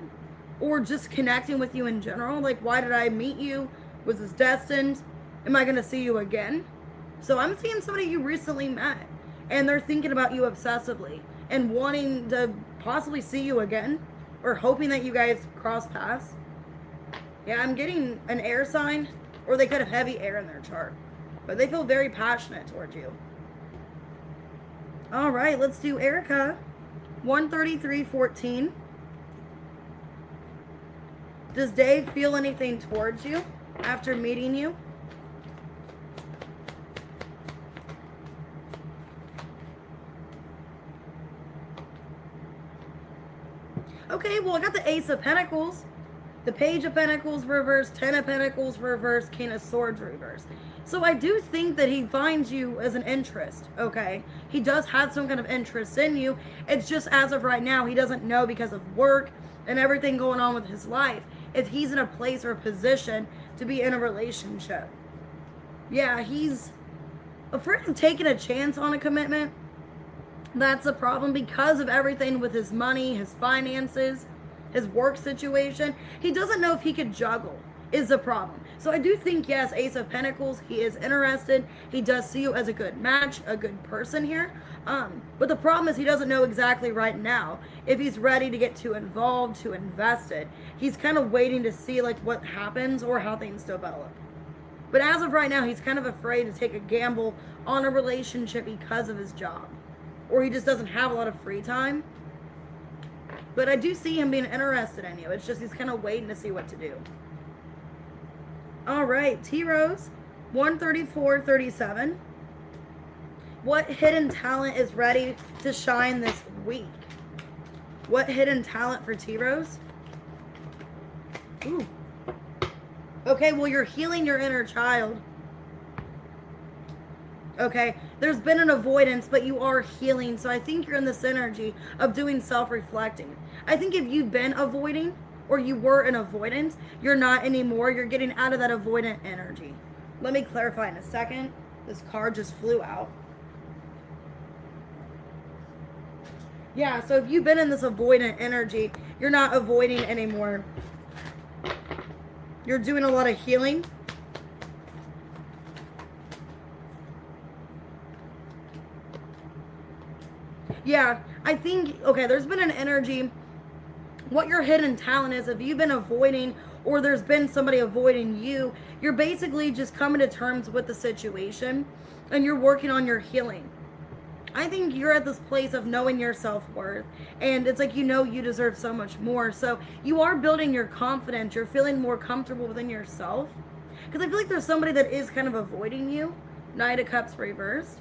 or just connecting with you in general. Like, why did I meet you? Was this destined? Am I going to see you again? So I'm seeing somebody you recently met and they're thinking about you obsessively and wanting to possibly see you again or hoping that you guys cross paths. Yeah, I'm getting an air sign or they could have heavy air in their chart, but they feel very passionate towards you. All right, let's do Erica, 133.14. Does Dave feel anything towards you after meeting you? Okay, well, I got the Ace of Pentacles, the Page of Pentacles reverse, Ten of Pentacles reverse, King of Swords reverse. So I do think that he finds you as an interest, okay? He does have some kind of interest in you. It's just as of right now, he doesn't know because of work and everything going on with his life if he's in a place or a position to be in a relationship. Yeah, he's afraid of taking a chance on a commitment. That's a problem because of everything with his money, his finances, his work situation. He doesn't know if he could juggle is a problem. So I do think, yes, Ace of Pentacles, he is interested. He does see you as a good match, a good person here. But the problem is he doesn't know exactly right now if he's ready to get too involved, too invested. He's kind of waiting to see like what happens or how things develop. But as of right now, he's kind of afraid to take a gamble on a relationship because of his job. Or he just doesn't have a lot of free time. But I do see him being interested in you. It's just he's kind of waiting to see what to do. All right, T-Rose, 134.37. What hidden talent is ready to shine this week? What hidden talent for T-Rose? Ooh. Okay, well, you're healing your inner child. Okay, there's been an avoidance, but you are healing. So I think you're in this energy of doing self-reflecting. I think if you've been avoiding or you were in avoidance, you're not anymore. You're getting out of that avoidant energy. Let me clarify in a second. This card just flew out. Yeah, so if you've been in this avoidant energy, you're not avoiding anymore. You're doing a lot of healing. Yeah, I think, okay, there's been an energy. What your hidden talent is, if you've been avoiding or there's been somebody avoiding you, you're basically just coming to terms with the situation and you're working on your healing. I think you're at this place of knowing your self-worth, and it's like, you know, you deserve so much more. So you are building your confidence. You're feeling more comfortable within yourself, because I feel like there's somebody that is kind of avoiding you. Knight of Cups reversed.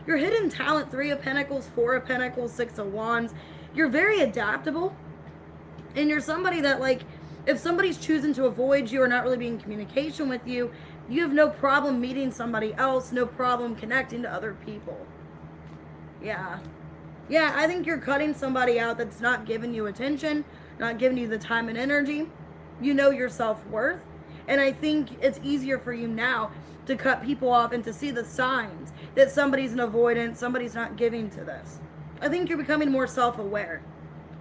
Your hidden talent, 3 of Pentacles, 4 of Pentacles, 6 of Wands. You're very adaptable, and you're somebody that, like, if somebody's choosing to avoid you or not really being in communication with you, you have no problem meeting somebody else, no problem connecting to other people. Yeah. Yeah, I think you're cutting somebody out that's not giving you attention, not giving you the time and energy. You know your self-worth. And I think it's easier for you now to cut people off and to see the signs that somebody's an avoidance, somebody's not giving to this. I think you're becoming more self-aware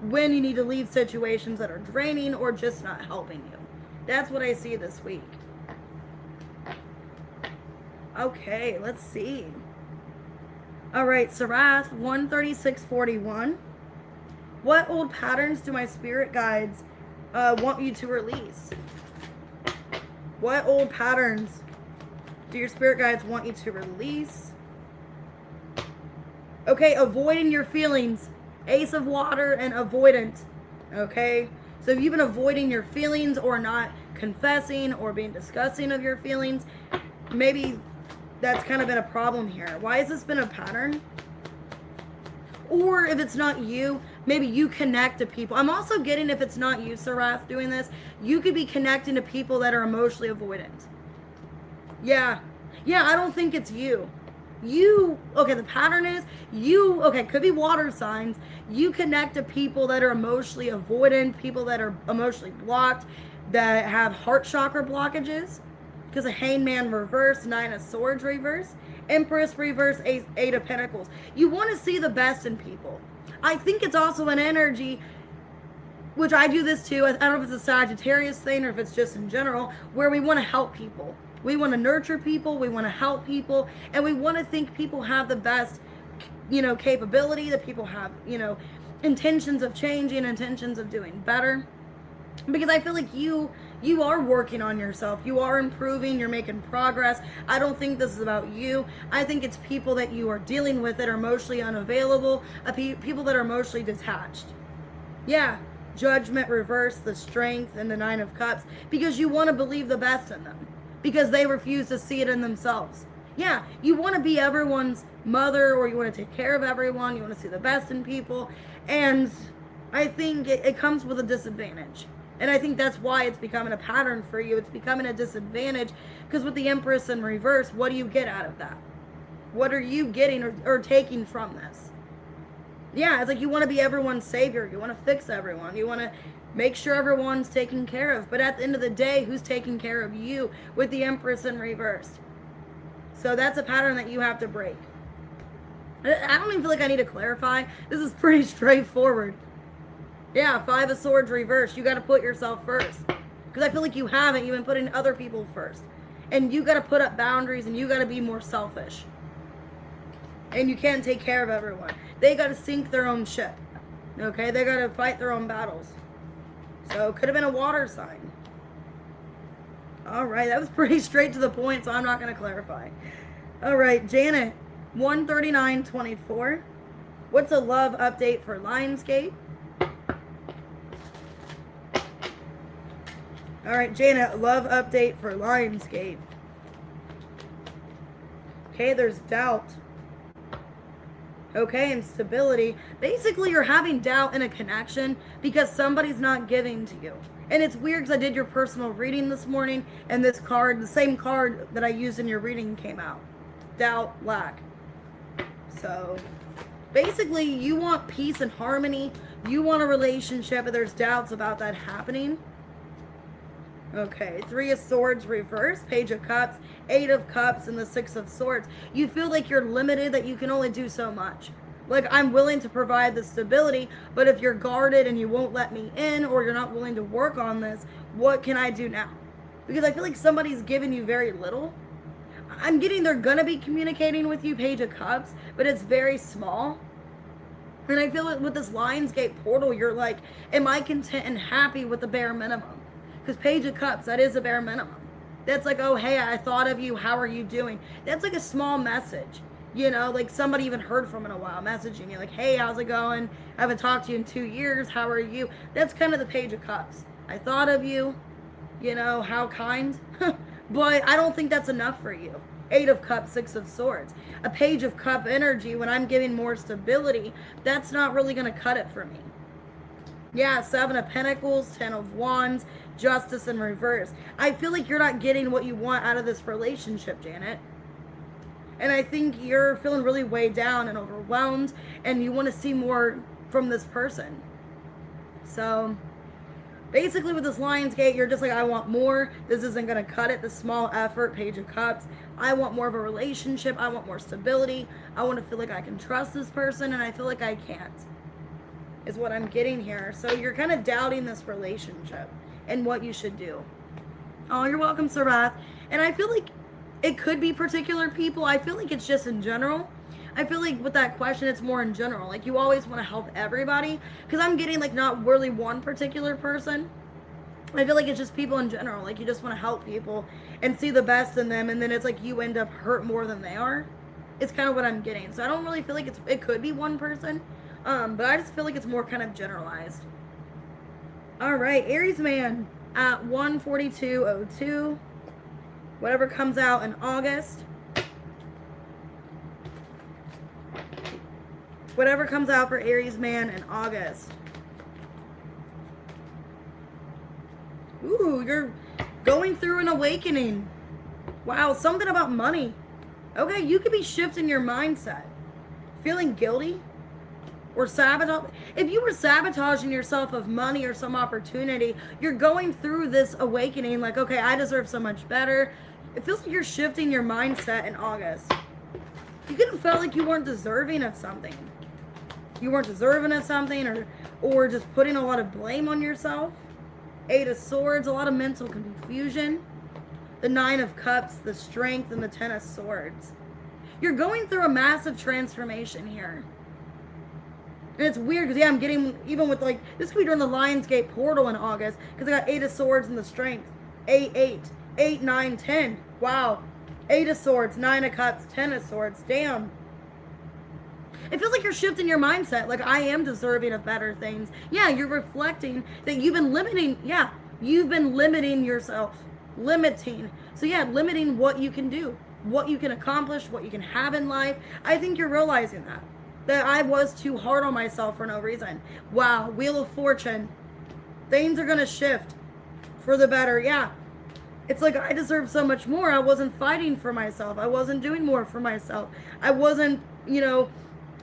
when you need to leave situations that are draining or just not helping you. That's what I see this week. Okay, let's see. All right, Sarath, 13641. What old patterns do my spirit guides want you to release? What old patterns do your spirit guides want you to release? Okay, avoiding your feelings. Ace of Water and avoidant. Okay, so if you've been avoiding your feelings or not confessing or being disgusting of your feelings, maybe that's kind of been a problem here. Why has this been a pattern? Or if it's not you, maybe you connect to people. I'm also getting, if it's not you, Sarath, doing this, you could be connecting to people that are emotionally avoidant. Yeah. Yeah, I don't think it's you. Okay, the pattern is okay, could be water signs. You connect to people that are emotionally avoidant, people that are emotionally blocked, that have heart chakra blockages. Because a Hangman reverse, 9 of Swords reverse, Empress reverse, 8 of Pentacles. You want to see the best in people. I think it's also an energy, which I do this too. I don't know if it's a Sagittarius thing or if it's just in general, where we want to help people. We want to nurture people, we want to help people, and we want to think people have the best, capability, that people have, intentions of changing, intentions of doing better. Because I feel like you are working on yourself. You are improving. You're making progress. I don't think this is about you. I think it's people that you are dealing with that are emotionally unavailable, people that are emotionally detached. Yeah, Judgment reverse, the Strength, and the 9 of Cups. Because you want to believe the best in them. Because they refuse to see it in themselves. Yeah, you want to be everyone's mother, or you want to take care of everyone. You want to see the best in people. And I think it comes with a disadvantage. And I think that's why it's becoming a pattern for you. It's becoming a disadvantage because with the Empress in reverse, what do you get out of that? What are you getting or taking from this? Yeah, it's like you want to be everyone's savior. You want to fix everyone. You want to make sure everyone's taken care of. But at the end of the day, who's taking care of you with the Empress in reverse? So that's a pattern that you have to break. I don't even feel like I need to clarify. This is pretty straightforward. Yeah, 5 of Swords reverse. You got to put yourself first. Because I feel like you haven't. You've been putting other people first. And you got to put up boundaries, and you got to be more selfish. And you can't take care of everyone. They got to sink their own ship. Okay? They got to fight their own battles. So, could have been a water sign. Alright, that was pretty straight to the point, so I'm not going to clarify. Alright, Janet, 139.24. What's a love update for Lionsgate? All right, Janet, love update for Okay, and stability. Basically, you're having doubt in a connection because somebody's not giving to you. And it's weird because I did your personal reading this morning, and this card, the same card that I used in your reading, came out. Doubt, lack. So, basically, you want peace and harmony. You want a relationship, but there's doubts about that happening. Okay, 3 of Swords reverse, Page of Cups, 8 of Cups, and the 6 of Swords. You feel like you're limited, that you can only do so much. Like, I'm willing to provide the stability, but if you're guarded and you won't let me in, or you're not willing to work on this, what can I do now? Because I feel like somebody's giving you very little. I'm getting they're going to be communicating with you, Page of Cups, but it's very small. And I feel like with this Lionsgate portal, you're like, am I content and happy with the bare minimum? Because Page of Cups, that is a bare minimum. That's like, oh, hey, I thought of you. How are you doing? That's like a small message. You know, like somebody even heard from in a while, messaging you like, hey, how's it going? I haven't talked to you in 2 years. How are you? That's kind of the Page of Cups. I thought of you. You know, how kind. But I don't think that's enough for you. 8 of Cups, 6 of Swords. A Page of Cup energy, when I'm giving more stability, that's not really going to cut it for me. Yeah, 7 of Pentacles, 10 of Wands, Justice in reverse. I feel like you're not getting what you want out of this relationship, Janet. And I think you're feeling really weighed down and overwhelmed, and you want to see more from this person. So, basically with this Lionsgate, you're just like, I want more. This isn't going to cut it. The small effort, Page of Cups. I want more of a relationship. I want more stability. I want to feel like I can trust this person, and I feel like I can't. Is what I'm getting here. So you're kind of doubting this relationship and what you should do. Oh, you're welcome, Sir Bath. And I feel like it could be particular people. I feel like it's just in general. I feel like with that question, it's more in general. Like you always want to help everybody. Because I'm getting like not really one particular person. I feel like it's just people in general. Like you just want to help people and see the best in them. And then it's like you end up hurt more than they are. It's kind of what I'm getting. So I don't really feel like it could be one person. But I just feel like it's more kind of generalized. All right, Aries man at 142.02. Whatever comes out in August. Whatever comes out for Aries man in August. Ooh, you're going through an awakening. Wow, something about money. Okay, you could be shifting your mindset. Feeling guilty. Or sabotage. If you were sabotaging yourself of money or some opportunity, you're going through this awakening like, okay, I deserve so much better. It feels like you're shifting your mindset in August. You could have felt like you weren't deserving of something. You weren't deserving of something, or just putting a lot of blame on yourself. 8 of Swords, a lot of mental confusion. The 9 of Cups, the Strength, and the 10 of Swords. You're going through a massive transformation here. And it's weird because, yeah, I'm getting, even with like, this could be during the Lionsgate portal in August, because I got 8 of Swords and the Strength. 8, 9, 10. Wow. 8 of Swords, 9 of Cups, 10 of Swords. Damn. It feels like you're shifting your mindset. Like, I am deserving of better things. Yeah, you're reflecting that you've been limiting. Yeah, you've been limiting yourself. Limiting. So, yeah, limiting what you can do, what you can accomplish, what you can have in life. I think you're realizing that. That I was too hard on myself for no reason. Wow, Wheel of Fortune. Things are going to shift for the better. Yeah. It's like I deserve so much more. I wasn't fighting for myself. I wasn't doing more for myself. I wasn't, you know,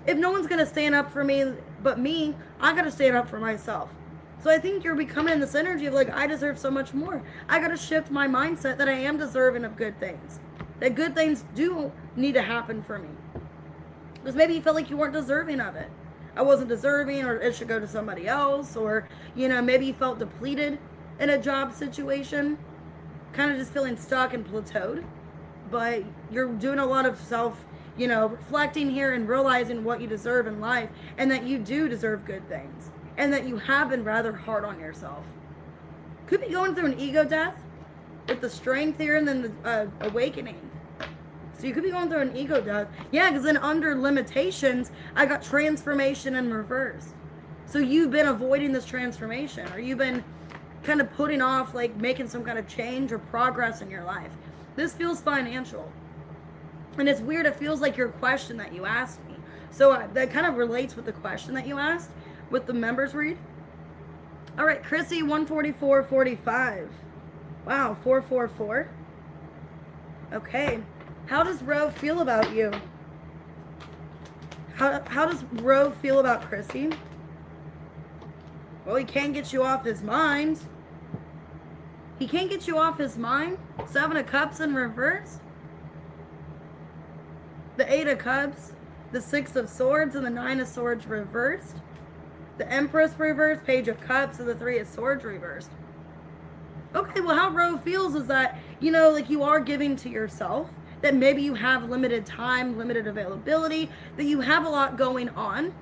if no one's going to stand up for me but me, I got to stand up for myself. So I think you're becoming this energy of like, I deserve so much more. I got to shift my mindset that I am deserving of good things. That good things do need to happen for me. Because maybe you felt like you weren't deserving of it. I wasn't deserving, or it should go to somebody else, or, you know, maybe you felt depleted in a job situation, kind of just feeling stuck and plateaued. But you're doing a lot of self, you know, reflecting here and realizing what you deserve in life, and that you do deserve good things, and that you have been rather hard on yourself. Could be going through an ego death with the Strength here, and then the awakening. So you could be going through an ego death. Yeah, because then under limitations, I got transformation in reverse. So you've been avoiding this transformation, or you've been kind of putting off like making some kind of change or progress in your life. This feels financial. And it's weird. It feels like your question that you asked me. So that kind of relates with the question that you asked with the members read. All right, Chrissy, 144.45. Wow, 444. Okay. How does Ro feel about you? How does Ro feel about Chrissy? Well, he can't get you off his mind. He can't get you off his mind. 7 of Cups in reverse. The 8 of Cups. The 6 of Swords and the 9 of Swords reversed. The Empress reversed. Page of Cups and the 3 of Swords reversed. Okay, well, how Ro feels is that, you know, like you are giving to yourself. That maybe you have limited time, limited availability. That you have a lot going on.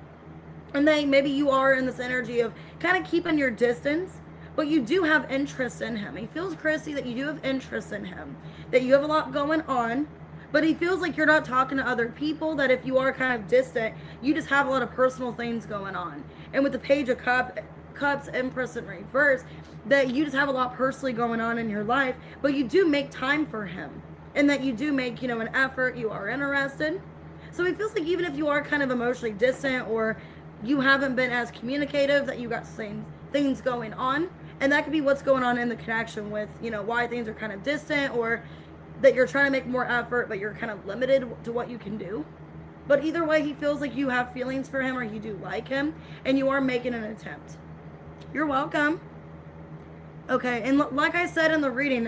And then maybe you are in this energy of kind of keeping your distance. But you do have interest in him. He feels, Chrissy, that you do have interest in him. That you have a lot going on. But he feels like you're not talking to other people. That if you are kind of distant, you just have a lot of personal things going on. And with the Page of Cups, Empress in reverse, that you just have a lot personally going on in your life. But you do make time for him. And that you do make, you know, an effort. You are interested. So he feels like even if you are kind of emotionally distant or you haven't been as communicative, that you got the same things going on. And that could be what's going on in the connection with, you know, why things are kind of distant or that you're trying to make more effort, but you're kind of limited to what you can do. But either way, he feels like you have feelings for him or you do like him and you are making an attempt. You're welcome. Okay, and like I said in the reading,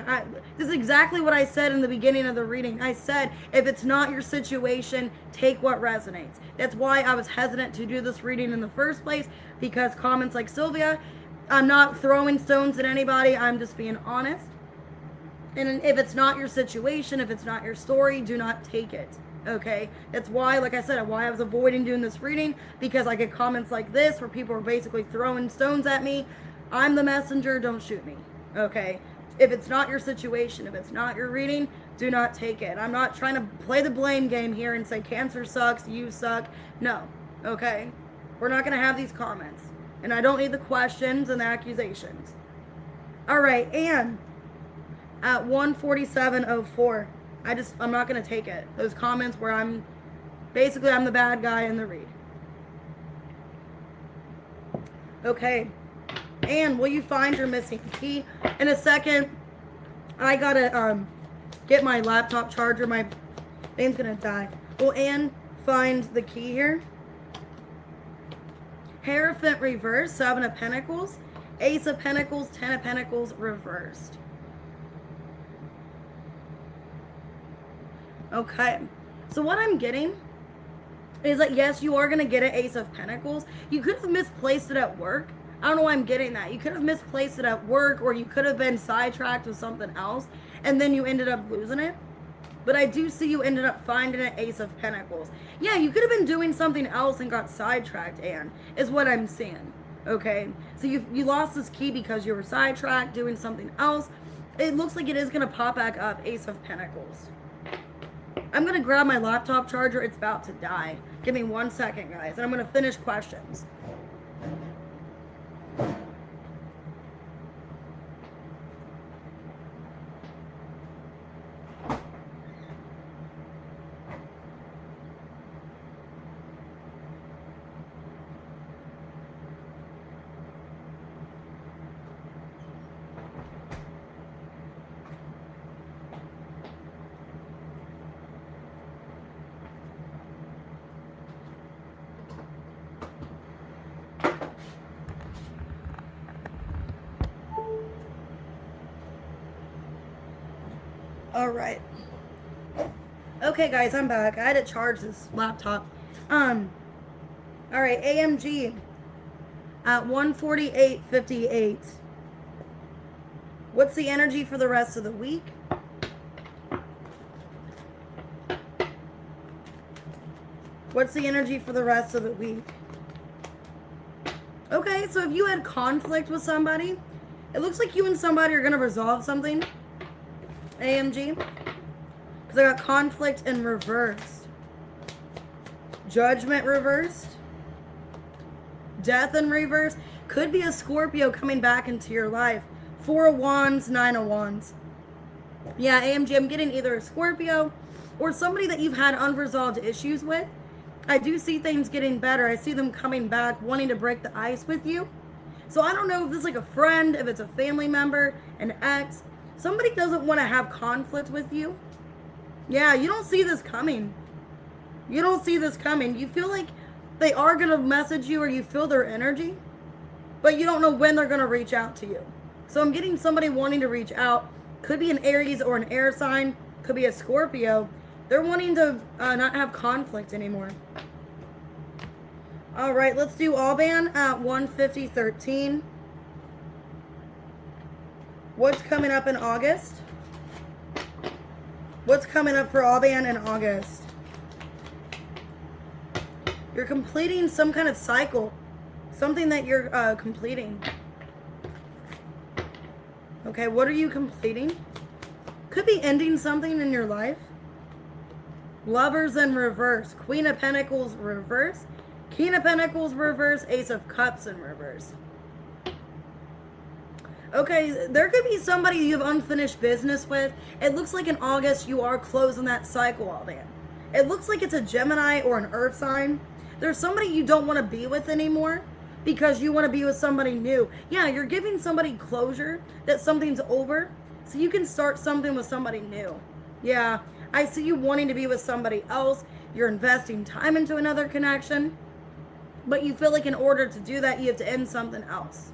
this is exactly what I said in the beginning of the reading. I said, if it's not your situation, take what resonates. That's why I was hesitant to do this reading in the first place, because comments like Sylvia, I'm not throwing stones at anybody, I'm just being honest. And if it's not your situation, if it's not your story, do not take it, okay? That's why, like I said, why I was avoiding doing this reading, because I get comments like this where people are basically throwing stones at me. I'm the messenger, don't shoot me, okay? If it's not your situation, if it's not your reading, do not take it. I'm not trying to play the blame game here and say Cancer sucks, you suck. No, okay? We're not going to have these comments. And I don't need the questions and the accusations. All right, and at 147.04, I'm not going to take it. Those comments where I'm the bad guy in the read. Okay. And will you find your missing key? In a second, I gotta get my laptop charger. My thing's gonna die. Will Anne find the key here? Hierophant reversed, 7 of Pentacles, Ace of Pentacles, 10 of Pentacles reversed. Okay, so what I'm getting is that yes, you are gonna get an Ace of Pentacles. You could have misplaced it at work. I don't know why I'm getting that. You could have misplaced it at work, or you could have been sidetracked with something else and then you ended up losing it. But I do see you ended up finding an Ace of Pentacles. Yeah, you could have been doing something else and got sidetracked, Anne, is what I'm seeing. Okay? So you lost this key because you were sidetracked doing something else. It looks like it is going to pop back up, Ace of Pentacles. I'm going to grab my laptop charger. It's about to die. Give me 1 second, guys, and I'm going to finish questions. All right. Okay, guys, I'm back. I had to charge this laptop. All right, AMG at 148.58. What's the energy for the rest of the week? What's the energy for the rest of the week? Okay, so if you had conflict with somebody, it looks like you and somebody are going to resolve something. AMG. Because I got conflict in reverse. Judgment reversed. Death in reverse. Could be a Scorpio coming back into your life. 4 of Wands, 9 of Wands. Yeah, AMG, I'm getting either a Scorpio or somebody that you've had unresolved issues with. I do see things getting better. I see them coming back, wanting to break the ice with you. So I don't know if this is like a friend, if it's a family member, an ex. Somebody doesn't want to have conflict with you. Yeah, you don't see this coming. You don't see this coming. You feel like they are going to message you, or you feel their energy, but you don't know when they're going to reach out to you. So I'm getting somebody wanting to reach out. Could be an Aries or an air sign. Could be a Scorpio. They're wanting to not have conflict anymore. All right, let's do Alban at 15013. What's coming up in August? What's coming up for Alban in August? You're completing some kind of cycle. Something that you're completing. Okay, what are you completing? Could be ending something in your life. Lovers in reverse. Queen of Pentacles reverse. King of Pentacles reverse. Ace of Cups in reverse. Okay, there could be somebody you have unfinished business with. It looks like in August you are closing that cycle, Alban. It looks like it's a Gemini or an Earth sign. There's somebody you don't want to be with anymore because you want to be with somebody new. Yeah, you're giving somebody closure that something's over so you can start something with somebody new. Yeah, I see you wanting to be with somebody else. You're investing time into another connection, but you feel like in order to do that, you have to end something else.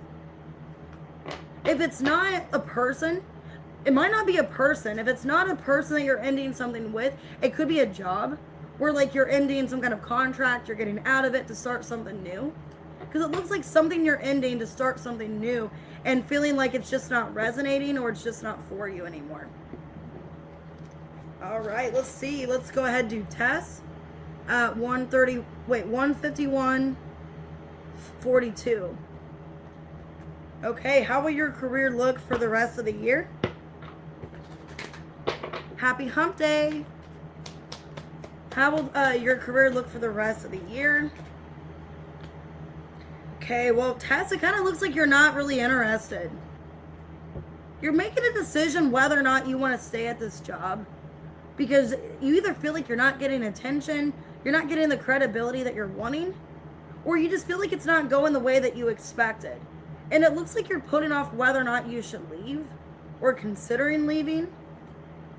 If it's not a person, it might not be a person. If it's not a person that you're ending something with, it could be a job where like you're ending some kind of contract, you're getting out of it to start something new. Because it looks like something you're ending to start something new and feeling like it's just not resonating or it's just not for you anymore. All right, let's see. Let's go ahead and do Tess. 151:42. Okay, how will your career look for the rest of the year? Happy hump day. How will your career look for the rest of the year? Okay, well, Tess, it kind of looks like you're not really interested. You're making a decision whether or not you want to stay at this job because you either feel like you're not getting attention, you're not getting the credibility that you're wanting, or you just feel like it's not going the way that you expected. And it looks like you're putting off whether or not you should leave or considering leaving.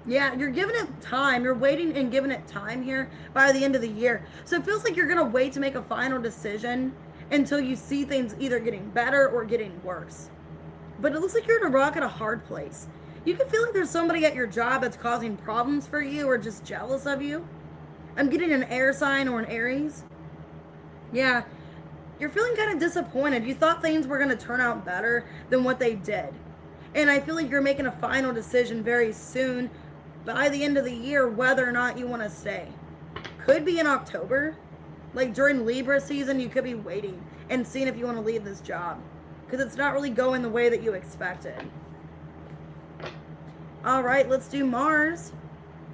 Yeah, you're giving it time. You're waiting and giving it time here by the end of the year. So it feels like you're going to wait to make a final decision until you see things either getting better or getting worse. But it looks like you're in a rock at a hard place. You can feel like there's somebody at your job that's causing problems for you or just jealous of you. I'm getting an air sign or an Aries. Yeah, you're feeling kind of disappointed. You thought things were going to turn out better than what they did. And I feel like you're making a final decision very soon by the end of the year whether or not you want to stay. Could be in October. Like during Libra season, you could be waiting and seeing if you want to leave this job because it's not really going the way that you expected. All right, let's do Mars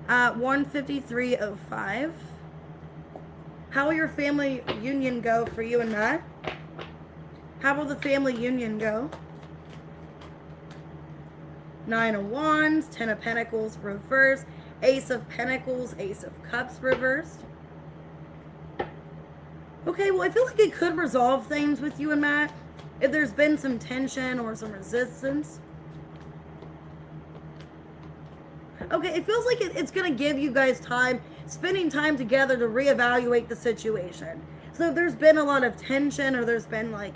at 153:05. How will your family union go for you and Matt? How will the family union go? 9 of Wands, 10 of Pentacles reversed, Ace of Pentacles, Ace of Cups reversed. Okay, well, I feel like it could resolve things with you and Matt if there's been some tension or some resistance. Okay, it feels like it's going to give you guys time, spending time together to reevaluate the situation. So if there's been a lot of tension or there's been like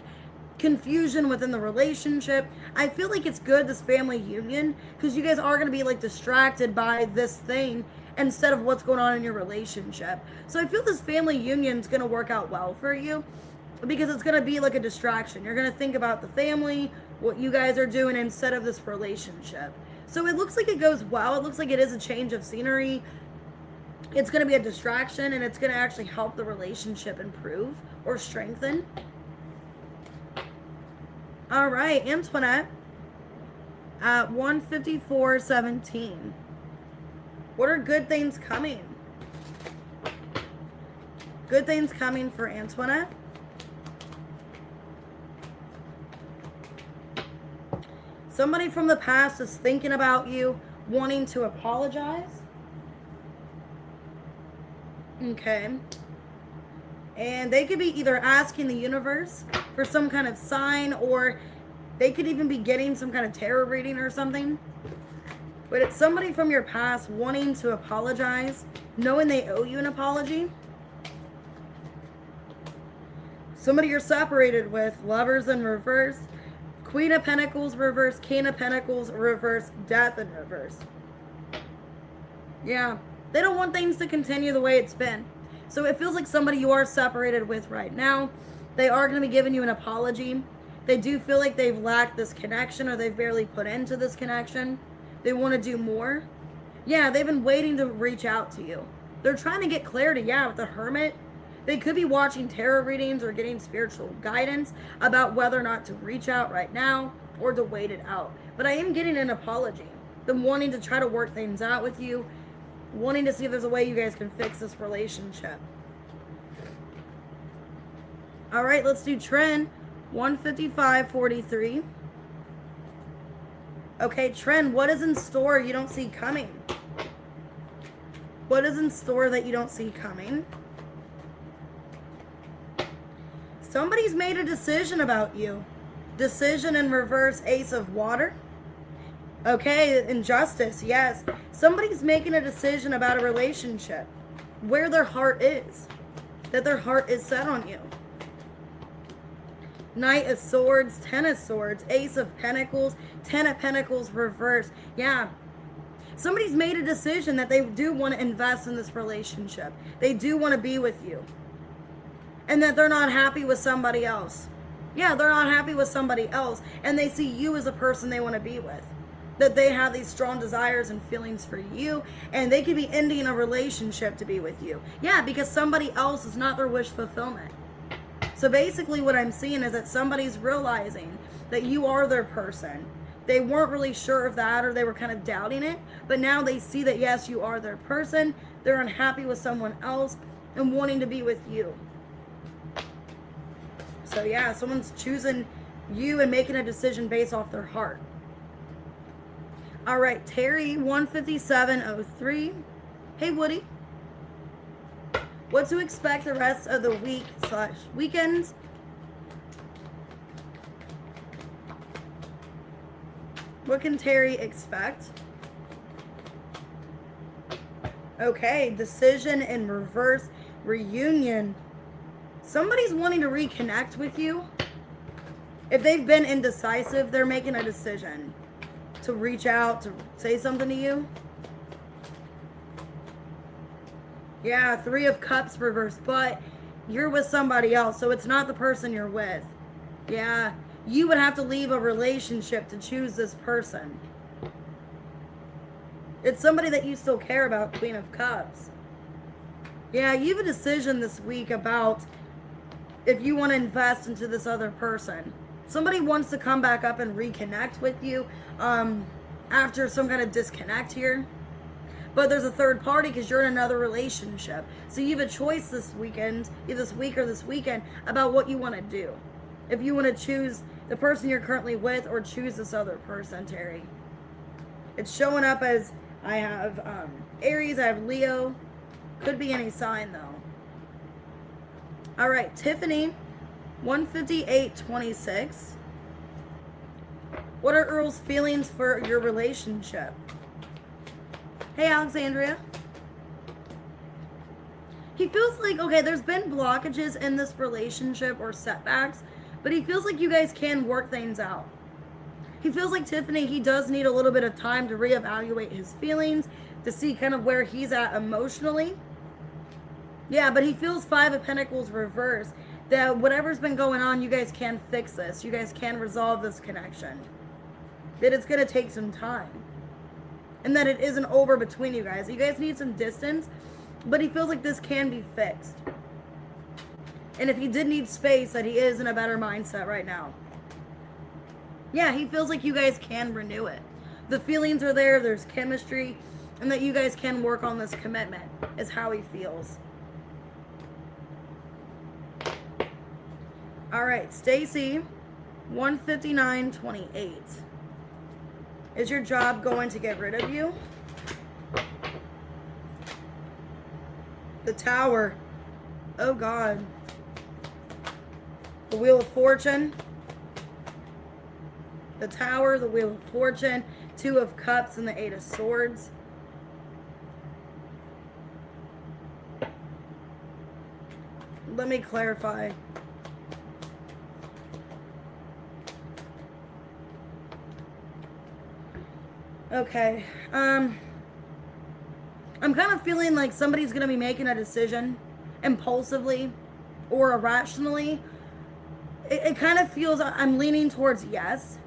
confusion within the relationship, I feel like it's good, this family union, because you guys are going to be like distracted by this thing instead of what's going on in your relationship. So I feel this family union is going to work out well for you because it's going to be like a distraction. You're going to think about the family, what you guys are doing instead of this relationship. So it looks like it goes well. It looks like it is a change of scenery. It's going to be a distraction and it's going to actually help the relationship improve or strengthen. All right, Antoinette at 154:17. What are good things coming? Good things coming for Antoinette. Somebody from the past is thinking about you, wanting to apologize. Okay. And they could be either asking the universe for some kind of sign, or they could even be getting some kind of tarot reading or something. But it's somebody from your past wanting to apologize, knowing they owe you an apology. Somebody you're separated with, Lovers in reverse, Queen of Pentacles reverse, King of Pentacles reverse, Death in reverse. Yeah, they don't want things to continue the way it's been. So it feels like somebody you are separated with right now. They are going to be giving you an apology. They do feel like they've lacked this connection, or they've barely put into this connection. They want to do more. Yeah, they've been waiting to reach out to you. They're trying to get clarity. Yeah, with the Hermit. They could be watching tarot readings or getting spiritual guidance about whether or not to reach out right now or to wait it out. But I am getting an apology. Them wanting to try to work things out with you, wanting to see if there's a way you guys can fix this relationship. All right, let's do trend 155.43. Okay, trend, what is in store you don't see coming? What is in store that you don't see coming? Somebody's made a decision about you. Decision in reverse, Ace of Water. Okay, injustice, yes. Somebody's making a decision about a relationship, where their heart is, that their heart is set on you. Knight of Swords, Ten of Swords, Ace of Pentacles, Ten of Pentacles reverse. Yeah, somebody's made a decision that they do want to invest in this relationship. They do want to be with you. And that they're not happy with somebody else. Yeah, they're not happy with somebody else. And they see you as a person they want to be with. That they have these strong desires and feelings for you. And they could be ending a relationship to be with you. Yeah, because somebody else is not their wish fulfillment. So basically what I'm seeing is that somebody's realizing that you are their person. They weren't really sure of that, or they were kind of doubting it. But now they see that, yes, you are their person. They're unhappy with someone else and wanting to be with you. So yeah, someone's choosing you and making a decision based off their heart. All right, Terry 157.03. Hey, Woody. What to expect the rest of the week / weekends? What can Terry expect? Okay, decision in reverse, reunion. Somebody's wanting to reconnect with you. If they've been indecisive, they're making a decision to reach out, to say something to you. Yeah, Three of Cups reverse, but you're with somebody else, so it's not the person you're with. Yeah, you would have to leave a relationship to choose this person. It's somebody that you still care about, Queen of Cups. Yeah, you have a decision this week about if you want to invest into this other person. Somebody wants to come back up and reconnect with you after some kind of disconnect here. But there's a third party because you're in another relationship. So you have a choice this weekend, either this week or this weekend, about what you want to do. If you want to choose the person you're currently with or choose this other person, Terry. It's showing up as I have Aries, I have Leo. Could be any sign though. All right, Tiffany, 158.26. What are Earl's feelings for your relationship? Hey, Alexandria. He feels like, okay, there's been blockages in this relationship or setbacks, but he feels like you guys can work things out. He feels like, Tiffany, he does need a little bit of time to reevaluate his feelings, to see kind of where he's at emotionally. Yeah, but he feels Five of Pentacles reverse, that whatever's been going on, you guys can fix this. You guys can resolve this connection. That it's going to take some time. And that it isn't over between you guys. You guys need some distance, but he feels like this can be fixed. And if he did need space, that he is in a better mindset right now. Yeah, he feels like you guys can renew it. The feelings are there, there's chemistry, and that you guys can work on this commitment, is how he feels. All right, Stacy, 159.28. Is your job going to get rid of you? The Tower. Oh, God. The Wheel of Fortune. The Tower, the Wheel of Fortune, Two of Cups, and the Eight of Swords. Let me clarify. Okay. I'm kind of feeling like somebody's going to be making a decision impulsively or irrationally. It kind of feels, I'm leaning towards yes.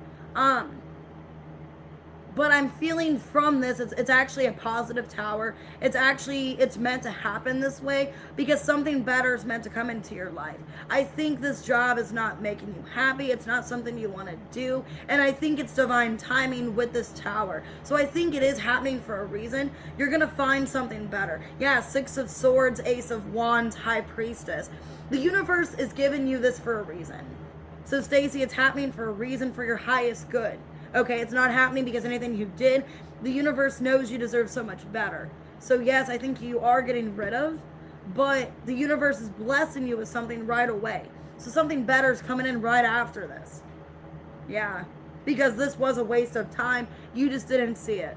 But I'm feeling from this, it's actually a positive Tower. It's meant to happen this way because something better is meant to come into your life. I think this job is not making you happy. It's not something you want to do. And I think it's divine timing with this Tower. So I think it is happening for a reason. You're going to find something better. Yeah, Six of Swords, Ace of Wands, High Priestess. The universe is giving you this for a reason. So Stacey, it's happening for a reason, for your highest good. Okay, it's not happening because anything you did. The universe knows you deserve so much better. So yes, I think you are getting rid of, but the universe is blessing you with something right away. So something better is coming in right after this. Yeah, because this was a waste of time. You just didn't see it.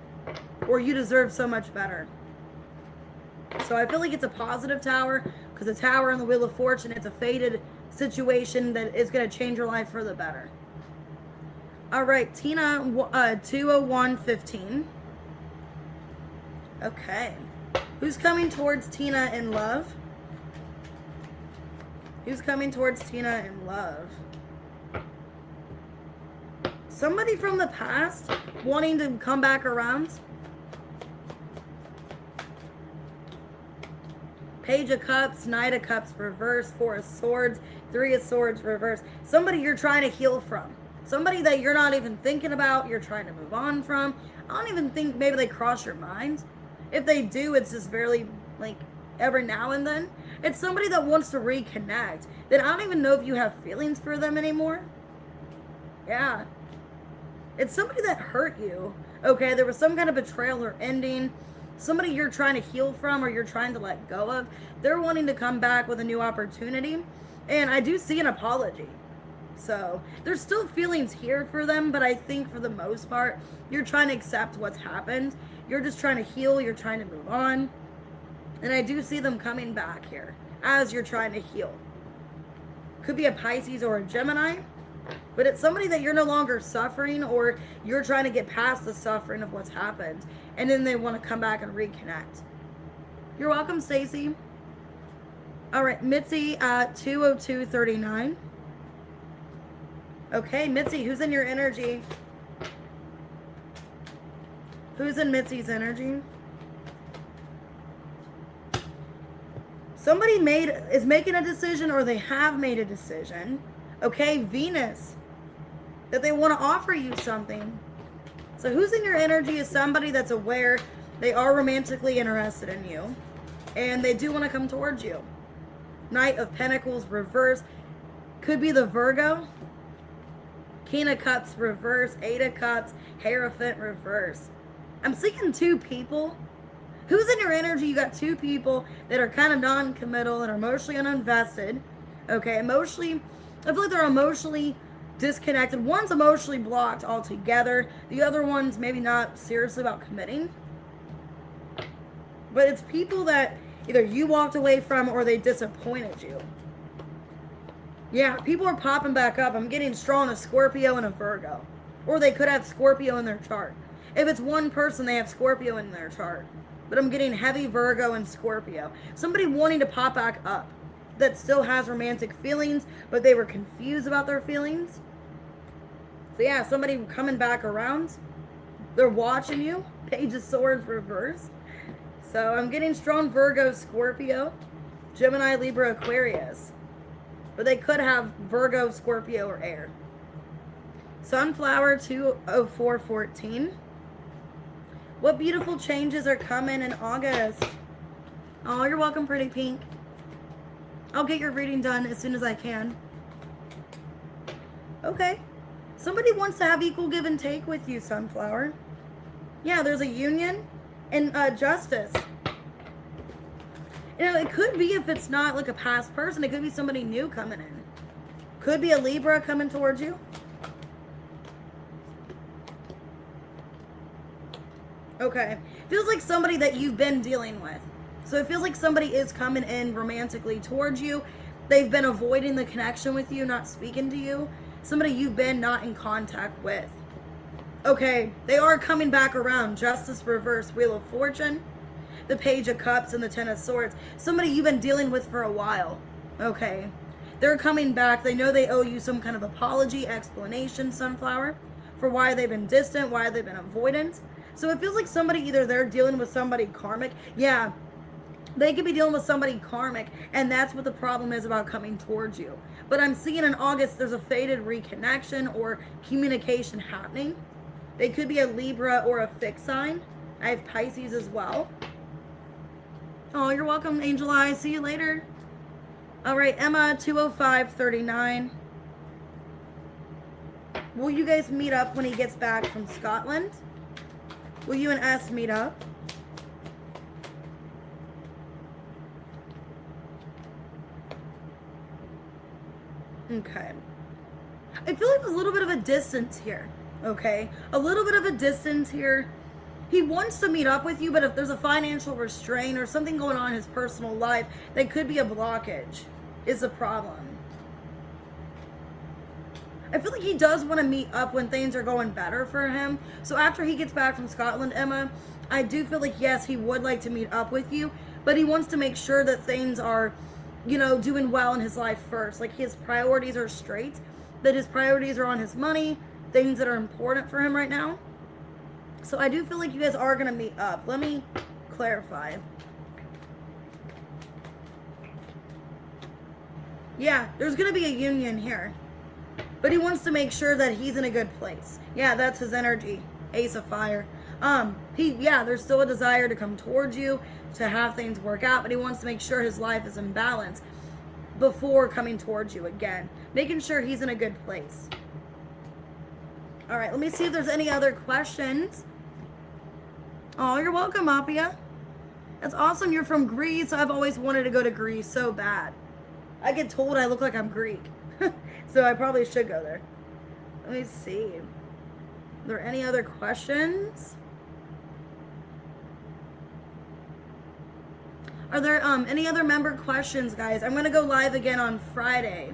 Or you deserve so much better. So I feel like it's a positive Tower, because the Tower and the Wheel of Fortune, it's a fated situation that is going to change your life for the better. All right, Tina, 20115. Okay. Who's coming towards Tina in love? Who's coming towards Tina in love? Somebody from the past wanting to come back around? Page of Cups, Knight of Cups reverse, Four of Swords, Three of Swords reverse. Somebody you're trying to heal from. Somebody that you're not even thinking about, you're trying to move on from. I don't even think maybe they cross your mind. If they do, it's just barely, like, every now and then. It's somebody that wants to reconnect. That I don't even know if you have feelings for them anymore. Yeah. It's somebody that hurt you. Okay, there was some kind of betrayal or ending. Somebody you're trying to heal from or you're trying to let go of. They're wanting to come back with a new opportunity. And I do see an apology. So there's still feelings here for them, but I think for the most part, you're trying to accept what's happened. You're just trying to heal. You're trying to move on. And I do see them coming back here as you're trying to heal. Could be a Pisces or a Gemini, but it's somebody that you're no longer suffering or you're trying to get past the suffering of what's happened. And then they want to come back and reconnect. You're welcome, Stacey. All right, Mitzi at 20239. Okay, Mitzi, who's in your energy? Who's in Mitzi's energy? Somebody is making a decision or they have made a decision. Okay, Venus. That they want to offer you something. So who's in your energy is somebody that's aware they are romantically interested in you. And they do want to come towards you. Knight of Pentacles reverse. Could be the Virgo. King of Cups reverse, Eight of Cups, Hierophant reverse. I'm seeing two people. Who's in your energy? You got two people that are kind of non-committal and are emotionally uninvested. Okay, emotionally, I feel like they're emotionally disconnected. One's emotionally blocked altogether. The other one's maybe not seriously about committing. But it's people that either you walked away from or they disappointed you. Yeah, people are popping back up. I'm getting strong a Scorpio and a Virgo. Or they could have Scorpio in their chart. If it's one person, they have Scorpio in their chart. But I'm getting heavy Virgo and Scorpio. Somebody wanting to pop back up that still has romantic feelings, but they were confused about their feelings. So yeah, somebody coming back around. They're watching you. Page of Swords reverse. So I'm getting strong Virgo, Scorpio, Gemini, Libra, Aquarius. But they could have Virgo, Scorpio, or air. Sunflower 20414. What beautiful changes are coming in August? Oh, you're welcome, pretty pink. I'll get your reading done as soon as I can. Okay. Somebody wants to have equal give and take with you, Sunflower. Yeah, there's a union and justice. You know, it could be, if it's not like a past person, it could be somebody new coming in. Could be a Libra coming towards you. Okay. Feels like somebody that you've been dealing with. So it feels like somebody is coming in romantically towards you. They've been avoiding the connection with you, not speaking to you. Somebody you've been not in contact with. Okay, they are coming back around. Justice reverse, Wheel of Fortune, the Page of Cups, and the Ten of Swords. Somebody you've been dealing with for a while. Okay. They're coming back. They know they owe you some kind of apology, explanation, Sunflower, for why they've been distant, why they've been avoidant. So it feels like somebody, either they're dealing with somebody karmic. Yeah, they could be dealing with somebody karmic, and that's what the problem is about coming towards you. But I'm seeing in August there's a faded reconnection or communication happening. They could be a Libra or a fixed sign. I have Pisces as well. Oh, you're welcome, Angel Eyes. See you later. All right, Emma, 20539. Will you guys meet up when he gets back from Scotland? Will you and S meet up? Okay. I feel like there's a little bit of a distance here. Okay? A little bit of a distance here. He wants to meet up with you, but if there's a financial restraint or something going on in his personal life, that could be a blockage, is a problem. I feel like he does want to meet up when things are going better for him. So after he gets back from Scotland, Emma, I do feel like, yes, he would like to meet up with you, but he wants to make sure that things are, you know, doing well in his life first. Like his priorities are straight, that his priorities are on his money, things that are important for him right now. So I do feel like you guys are going to meet up. Let me clarify. Yeah, there's going to be a union here. But he wants to make sure that he's in a good place. Yeah, that's his energy. Ace of Fire. There's still a desire to come towards you, to have things work out, but he wants to make sure his life is in balance before coming towards you again. Making sure he's in a good place. All right, let me see if there's any other questions. Oh, you're welcome, Apia. That's awesome. You're from Greece. I've always wanted to go to Greece so bad. I get told I look like I'm Greek. So I probably should go there. Let me see. Are there any other questions? Are there any other member questions, guys? I'm going to go live again on Friday.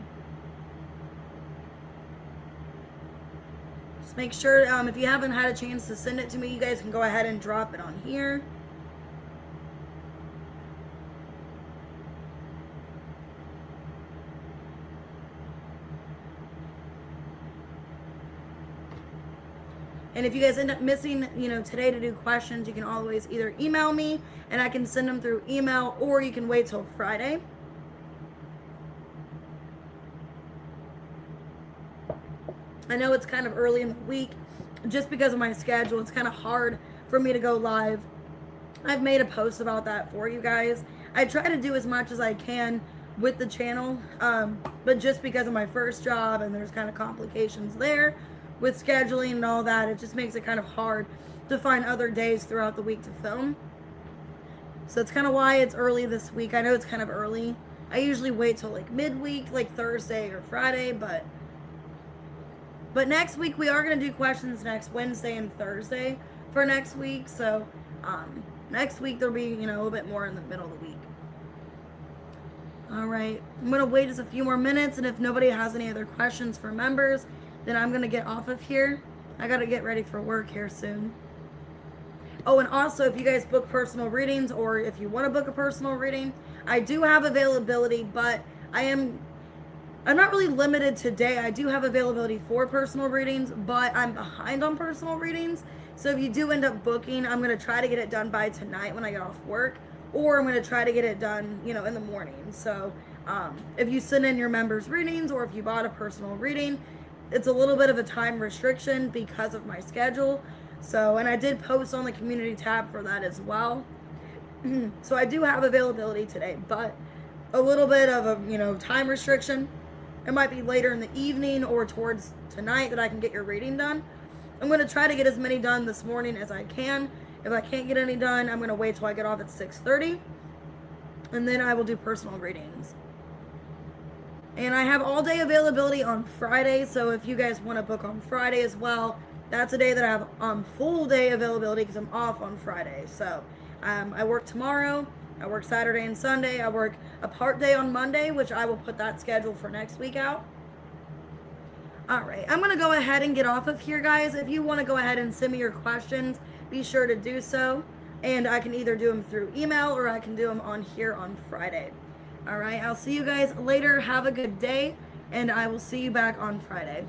Just make sure, if you haven't had a chance to send it to me, you guys can go ahead and drop it on here. And if you guys end up missing, today to do questions, you can always either email me and I can send them through email, or you can wait till Friday. I know it's kind of early in the week just because of my schedule. It's kind of hard for me to go live. I've made a post about that for you guys. I try to do as much as I can with the channel, but just because of my first job and there's kind of complications there with scheduling and all that, it just makes it kind of hard to find other days throughout the week to film. So that's kind of why it's early this week. I know it's kind of early. I usually wait till like midweek, like Thursday or Friday, but next week we are going to do questions next Wednesday and Thursday for next week. So next week there'll be, a little bit more in the middle of the week. All right, I'm going to wait just a few more minutes, and if nobody has any other questions for members, then I'm going to get off of here. I got to get ready for work here soon. Oh, and also, if you guys book personal readings, or if you want to book a personal reading, I do have availability, but I'm not really limited today. I do have availability for personal readings, but I'm behind on personal readings. So if you do end up booking, I'm going to try to get it done by tonight when I get off work, or I'm going to try to get it done, in the morning. So if you send in your members' readings, or if you bought a personal reading, it's a little bit of a time restriction because of my schedule. So, and I did post on the community tab for that as well. So I do have availability today, but a little bit of a, time restriction. It might be later in the evening or towards tonight that I can get your reading done. I'm going to try to get as many done this morning as I can. If I can't get any done, I'm going to wait till I get off at 6:30. and then I will do personal readings. And I have all day availability on Friday, so if you guys want to book on Friday as well, that's a day that I have full day availability because I'm off on Friday. So I work tomorrow, I work Saturday and Sunday, I work a part day on Monday, which I will put that schedule for next week out. Alright, I'm going to go ahead and get off of here, guys. If you want to go ahead and send me your questions, be sure to do so. And I can either do them through email or I can do them on here on Friday. Alright, I'll see you guys later. Have a good day, and I will see you back on Friday.